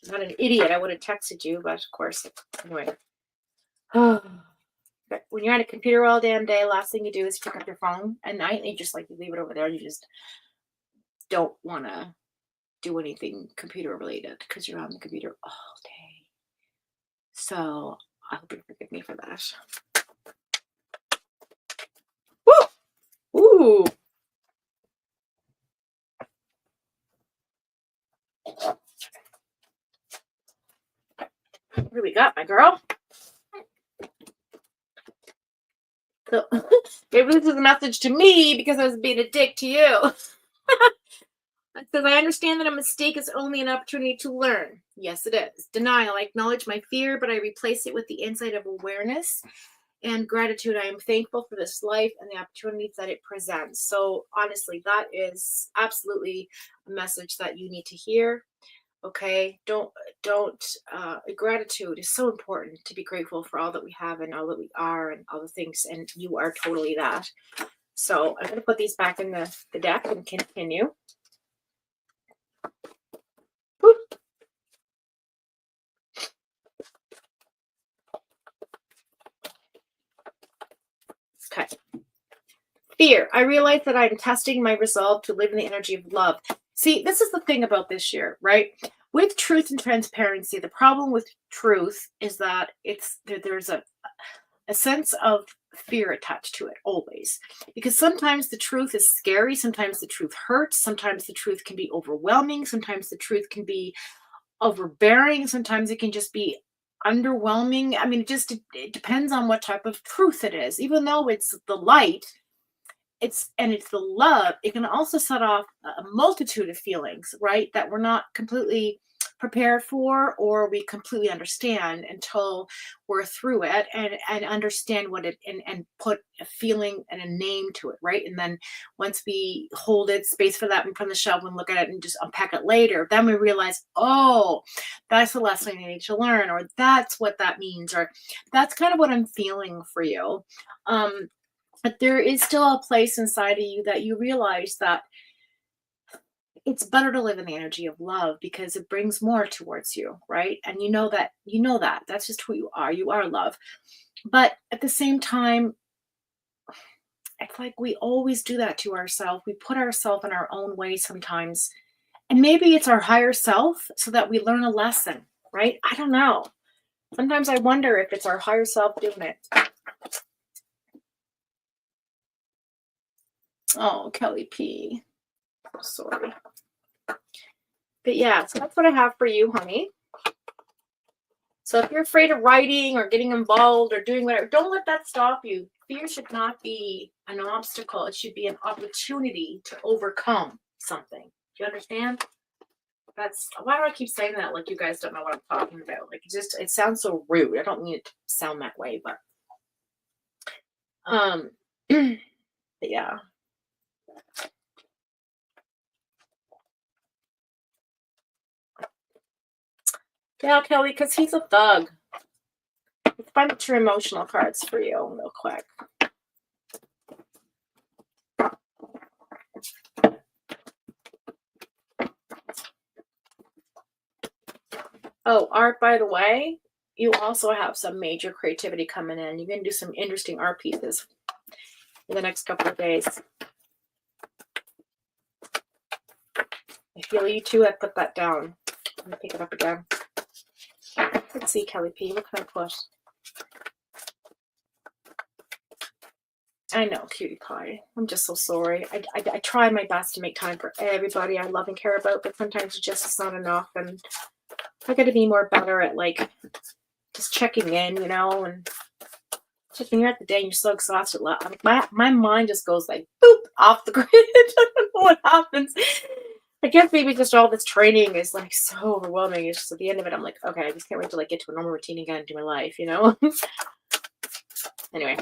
not an idiot, I would have texted you, but of course, anyway. When you're on a computer all damn day, last thing you do is pick up your phone at night, and you just like you leave it over there. You just don't want to do anything computer related because you're on the computer all day. So I hope you forgive me for that. Woo! Ooh. What do we got, my girl? So maybe this is a message to me because I was being a dick to you. It says, I understand that a mistake is only an opportunity to learn. Yes, it is. Denial. I acknowledge my fear, but I replace it with the insight of awareness and gratitude. I am thankful for this life and the opportunities that it presents. So honestly, that is absolutely a message that you need to hear. Okay, gratitude is so important, to be grateful for all that we have and all that we are and all the things, and you are totally that. So I'm going to put these back in the deck and continue. Whoop. Okay. Fear. I realize that I'm testing my resolve to live in the energy of love. See, this is the thing about this year, right? With truth and transparency, the problem with truth is that there's a sense of fear attached to it always. Because sometimes the truth is scary, sometimes the truth hurts, sometimes the truth can be overwhelming, sometimes the truth can be overbearing, sometimes it can just be underwhelming. I mean, it depends on what type of truth it is. Even though it's the light, it's the love, it can also set off a multitude of feelings, right, that we're not completely prepared for, or we completely understand until we're through it and understand what it and put a feeling and a name to it, right? And then once we hold it, space for that, and put on the shelf and look at it and just unpack it later, then we realize, oh, that's the lesson I need to learn, or that's what that means, or that's kind of what I'm feeling for you. But there is still a place inside of you that you realize that it's better to live in the energy of love because it brings more towards you, right? And you know that that's just who you are. You are love. But at the same time, it's like we always do that to ourselves. We put ourselves in our own way sometimes. And maybe it's our higher self so that we learn a lesson, right? I don't know. Sometimes I wonder if it's our higher self doing it. Oh, Kelly P. Sorry. But yeah, so that's what I have for you, honey. So if you're afraid of writing or getting involved or doing whatever, don't let that stop you. Fear should not be an obstacle. It should be an opportunity to overcome something. Do you understand? Why do I keep saying that like you guys don't know what I'm talking about? Like it sounds so rude. I don't mean it to sound that way, but but yeah. Yeah, Kelly, because he's a thug. Let's find your emotional cards for you real quick. Oh, art, by the way, you also have some major creativity coming in. You're going to do some interesting art pieces in the next couple of days. I feel you too. I put that down. Let me pick it up again. Let's see, Kelly P. What can I put? I know, cutie pie. I'm just so sorry. I try my best to make time for everybody I love and care about, but sometimes it's not enough. And I got to be more better at like just checking in, you know, and checking in at the day. And you're so exhausted. My mind just goes like boop off the grid. I don't know what happens. I guess maybe just all this training is like so overwhelming. It's just at the end of it, I'm like, okay, I just can't wait to like get to a normal routine again and do my life, you know? Anyway.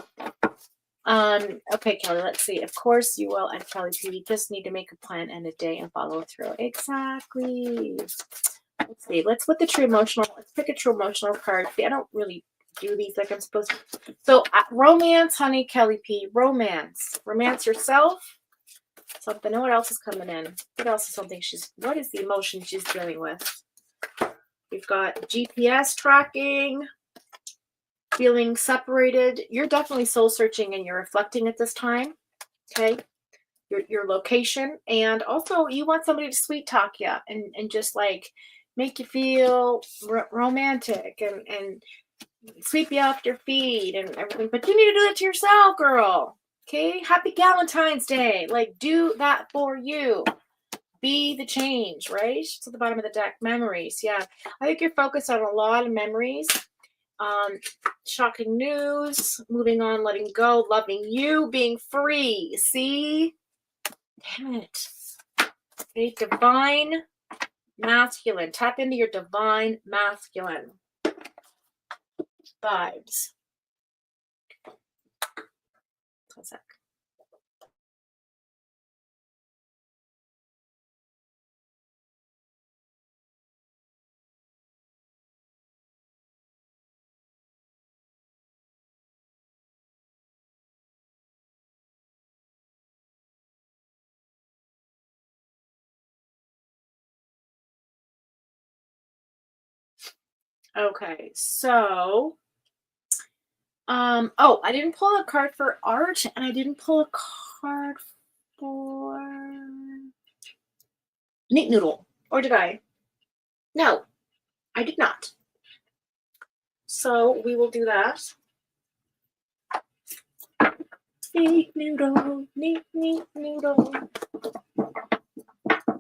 Okay, Kelly, let's see. Of course you will, and Kelly P. You just need to make a plan and a day and follow through. Exactly. Let's see. Let's with the true emotional. Let's pick a true emotional card. See, I don't really do these like I'm supposed to. So romance, honey, Kelly P. Romance. Romance yourself. Something. What else is coming in? What else is something what is the emotion she's dealing with? We've got GPS tracking, feeling separated. You're definitely soul searching and you're reflecting at this time. Okay. Your location. And also you want somebody to sweet talk you and just like make you feel romantic and sweep you off your feet and everything. But you need to do it to yourself, girl. Okay. Happy Valentine's Day. Like, do that for you. Be the change, right? To the bottom of the deck. Memories. Yeah. I think you're focused on a lot of memories. Shocking news. Moving on, letting go, loving you, being free. See? Damn it. Okay. Divine masculine. Tap into your divine masculine vibes. One sec. Okay, so oh, I didn't pull a card for art and I didn't pull a card for Neat Noodle. Or did I? No, I did not. So we will do that. Neat Noodle, neat noodle.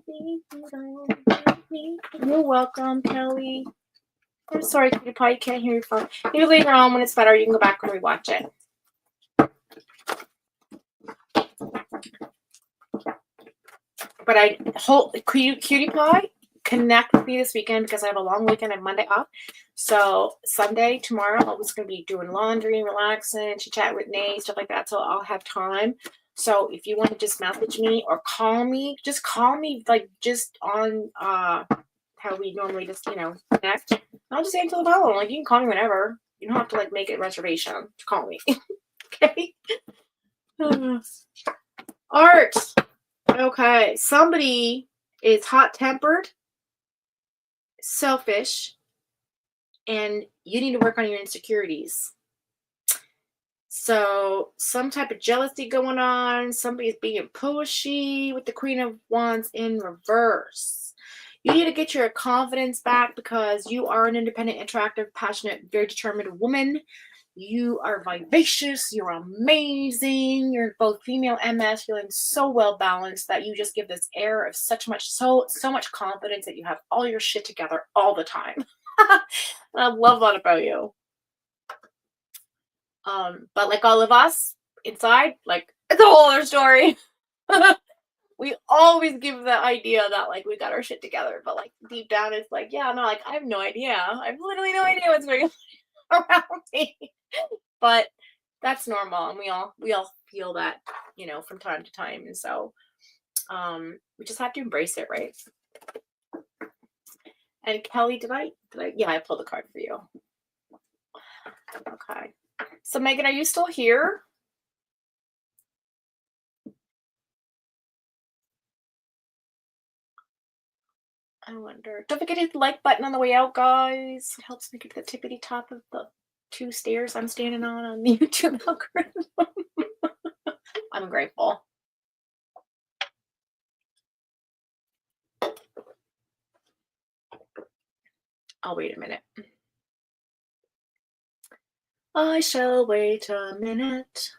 Neat noodle, neat. You're welcome, Kelly. I'm sorry, Cutie Pie, you can't hear your phone. You later on when it's better, you can go back and rewatch it. But I hope Cutie Pie connect with me this weekend because I have a long weekend and Monday off. So Sunday, tomorrow, I was going to be doing laundry, relaxing, chat with Nate, stuff like that. So I'll have time. So if you want to just message me or call me, just call me like just on how we normally just, connect. I'll just answer the phone. Like you can call me whenever. You don't have to like make a reservation to call me. Okay. Art. Okay. Somebody is hot-tempered, selfish, and you need to work on your insecurities. So some type of jealousy going on. Somebody's being pushy with the Queen of Wands in reverse. You need to get your confidence back because you are an independent, attractive, passionate, very determined woman. You are vivacious. You're amazing. You're both female and masculine, so well balanced that you just give this air of so much confidence that you have all your shit together all the time. I love that about you. But like all of us inside, like it's a whole other story. We always give the idea that like we got our shit together, but like deep down it's like, yeah, no, like I have no idea. I have literally no idea what's going on around me. But that's normal, and we all feel that, from time to time. And so we just have to embrace it, right? And Kelly, did I yeah, I pulled a card for you. Okay. So Megan, are you still here? I wonder. Don't forget to hit the like button on the way out, guys. It helps me get to the tippity top of the 2 stairs I'm standing on the YouTube algorithm. I'm grateful. I'll wait a minute. I shall wait a minute.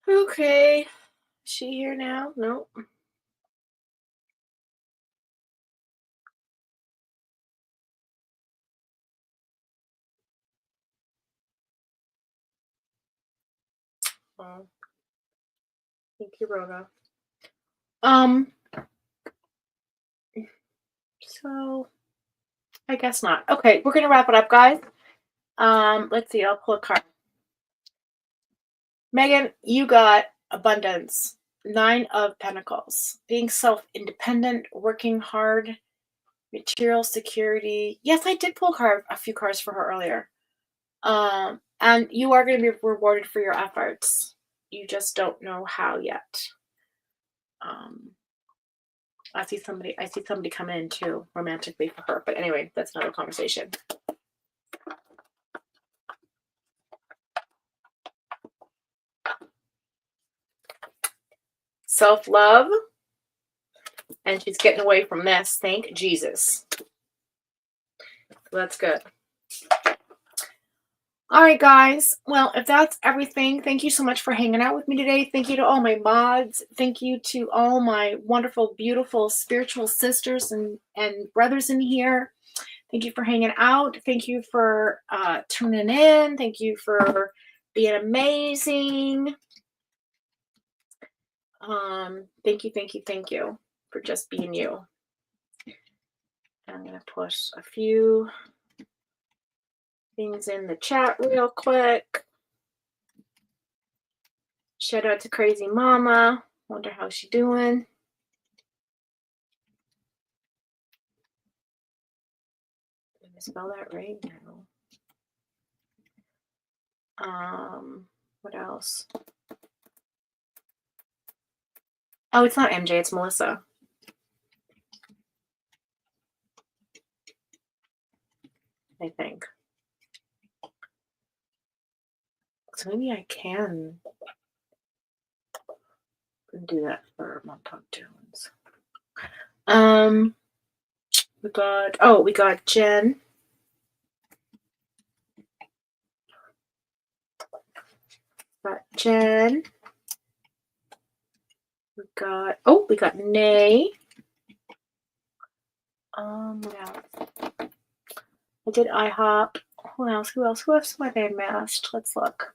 Okay. Is she here now? Nope. Oh, thank you, Rhoda. So I guess not. Okay, we're gonna wrap it up, guys. Let's see, I'll pull a card. Megan, you got abundance. 9 of Pentacles. Being self-independent, working hard, material security. Yes, I did pull a few cards for her earlier. And you are going to be rewarded for your efforts. You just don't know how yet. I see somebody come in too, romantically for her. But anyway, that's another conversation. Self-love. And she's getting away from this. Thank Jesus. That's good. All right, guys. Well, if that's everything, thank you so much for hanging out with me today. Thank you to all my mods. Thank you to all my wonderful, beautiful spiritual sisters and brothers in here. Thank you for hanging out. Thank you for tuning in. Thank you for being amazing. Thank you for just being you. I'm going to push a few things in the chat real quick. Shout out to Crazy Mama. Wonder how she doing. Did I spell that right? No. What else? Oh, it's not MJ, it's Melissa. I think. So maybe I can do that for Montauk Jones. We got Jen. We got Nay. What else? I did IHOP. Who else? Who else might I have masked? Let's look.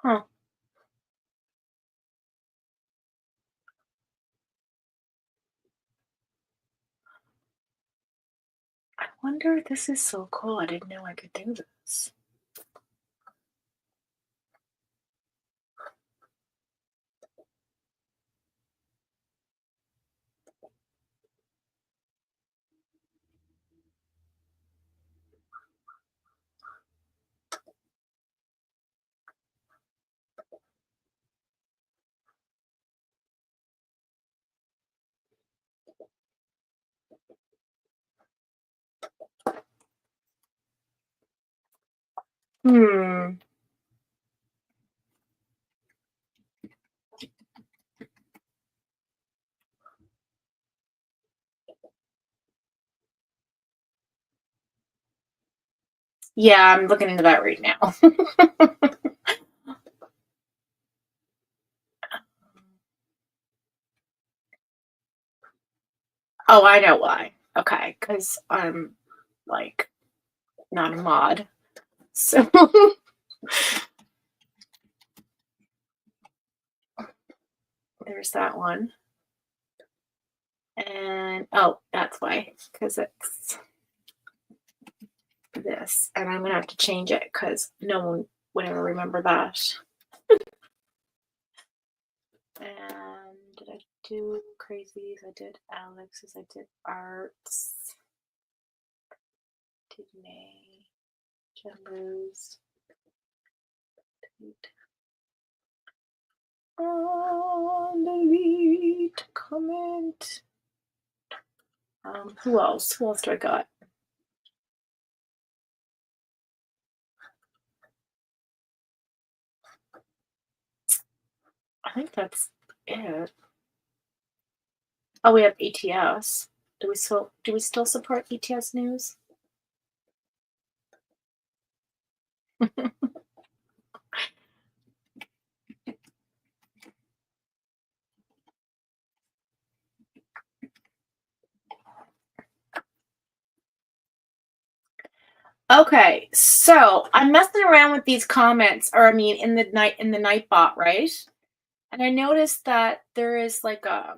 Huh. I wonder, this is so cool. I didn't know I could do this. Yeah, I'm looking into that right now. Oh, I know why. Okay, because I'm like not a mod. So there's that one. And that's why, because it's this. And I'm gonna have to change it because no one would ever remember that. And did I do crazies? I did Alex's, I did Arts, did May, Jumbo's, delete, comment. Who else? Who else do I got? I think that's it. Oh, we have ETS. Do we still support ETS news? Okay, so I'm messing around with these comments, or I mean in the Nightbot, right? And I noticed that there is like oh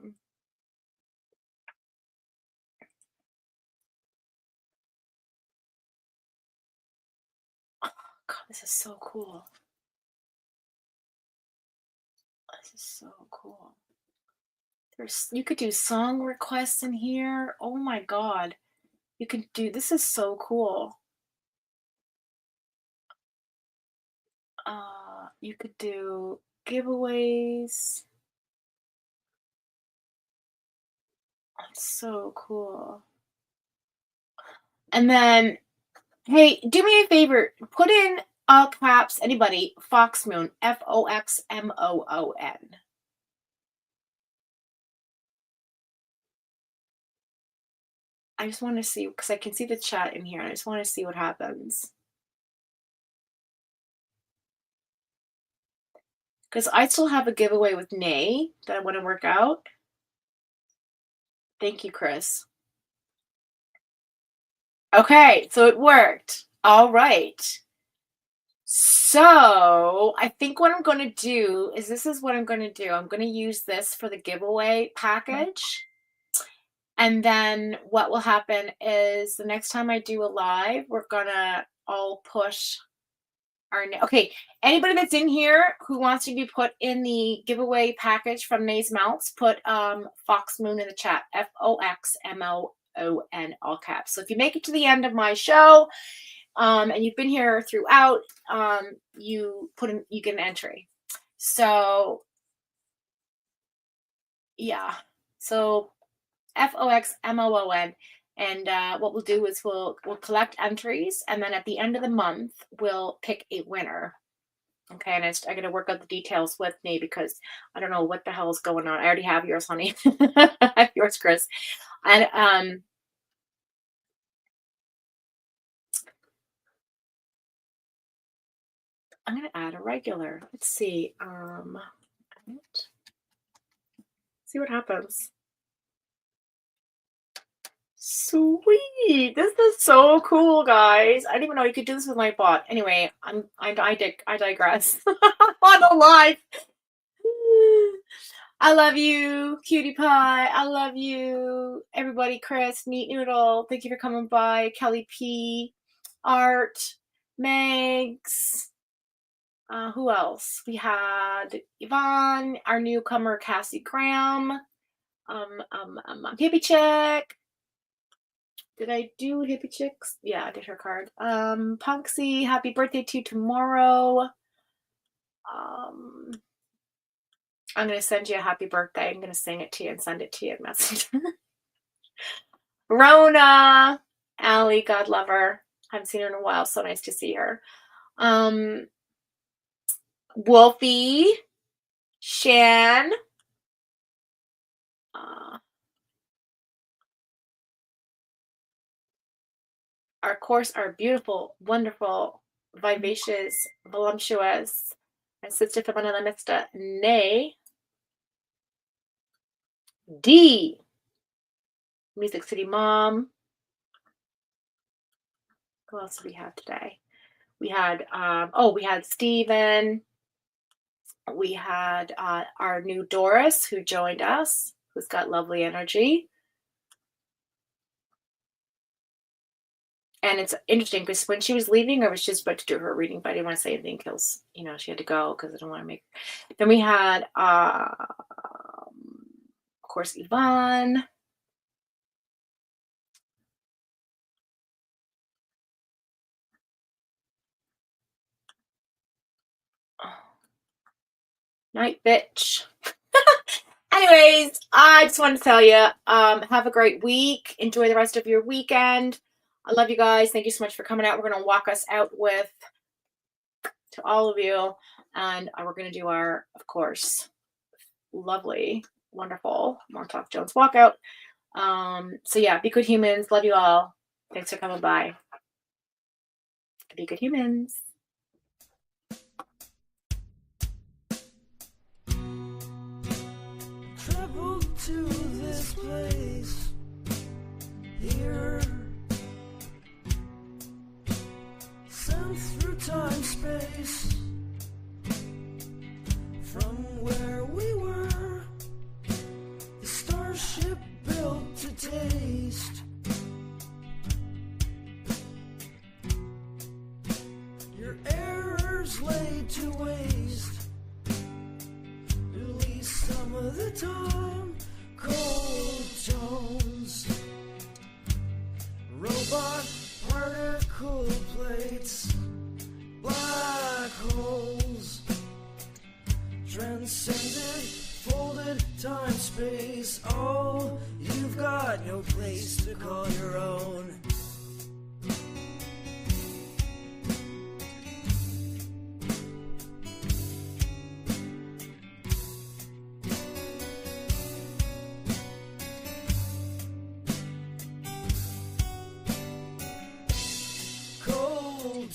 God, this is so cool. This is so cool. You could do song requests in here. Oh my God. You can do, this is so cool. You could do giveaways. That's so cool. And then, hey, do me a favor. Put in all caps, anybody, Foxmoon, Foxmoon. I just want to see, because I can see the chat in here. I just want to see what happens. Because I still have a giveaway with Nay that I want to work out. Thank you, Chris. Okay, so it worked. All right. So I think what I'm going to do is this is what I'm going to do. I'm going to use this for the giveaway package. And then what will happen is the next time I do a live, we're going to all push our, okay, anybody that's in here who wants to be put in the giveaway package from Nay's Melts, put Foxmoon in the chat, Foxmoon, all caps. So if you make it to the end of my show, and you've been here throughout, you get an entry. So yeah, so Foxmoon, and what we'll do is we'll collect entries, and then at the end of the month we'll pick a winner. Okay, and I got to work out the details with me because I don't know what the hell is going on. I already have yours, honey. I have yours, Chris, and I'm gonna add a regular. Let's see. See what happens. Sweet. This is so cool, guys. I didn't even know you could do this with my bot. Anyway, I digress. On a live. I love you, Cutie Pie. I love you, everybody. Chris, Neat Noodle. Thank you for coming by. Kelly P, Art, Megs. Who else? We had Yvonne, our newcomer, Cassie Graham. Hippie Chick. Did I do Hippie Chicks? Yeah, I did her card. Punksy, happy birthday to you tomorrow. I'm gonna send you a happy birthday. I'm gonna sing it to you and send it to you in message. Rona, Allie, God love her. Haven't seen her in a while, so nice to see her. Wolfie, Shan, our course, our beautiful, wonderful, vivacious, voluptuous, and sister from another Mr. Nay. D, Music City Mom. Who else did we have today? We had, we had Steven. We had our new Doris who joined us, who's got lovely energy. And it's interesting because when she was leaving, I was just about to do her reading, but I didn't want to say anything because, she had to go because I don't want to make. Then we had, of course, Yvonne. Night bitch. anyways, I just wanted to tell you, have a great week. Enjoy the rest of your weekend. I love you guys. Thank you so much for coming out. We're going to walk us out to all of you. And we're going to do our, of course, lovely, wonderful Montauk Jones walkout. So yeah, be good humans. Love you all. Thanks for coming by. Be good humans. Travel to this place here, sent through time space, from where we were, the starship built to taste. Your errors laid to waste, release some of the time. Cold tones, robot particle plates, black holes, transcended, folded time space. Oh, you've got no place to call your own.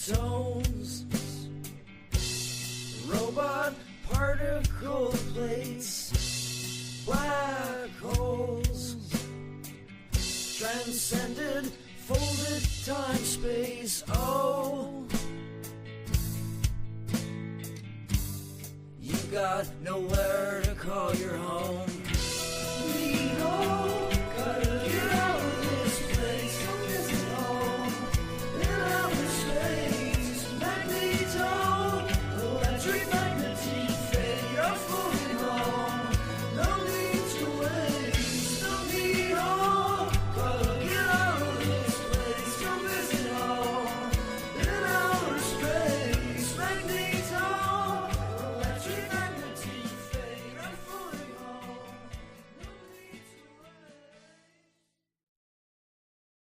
Tones, robot particle plates, black holes, transcended, folded time space. Oh, you got nowhere to call your home.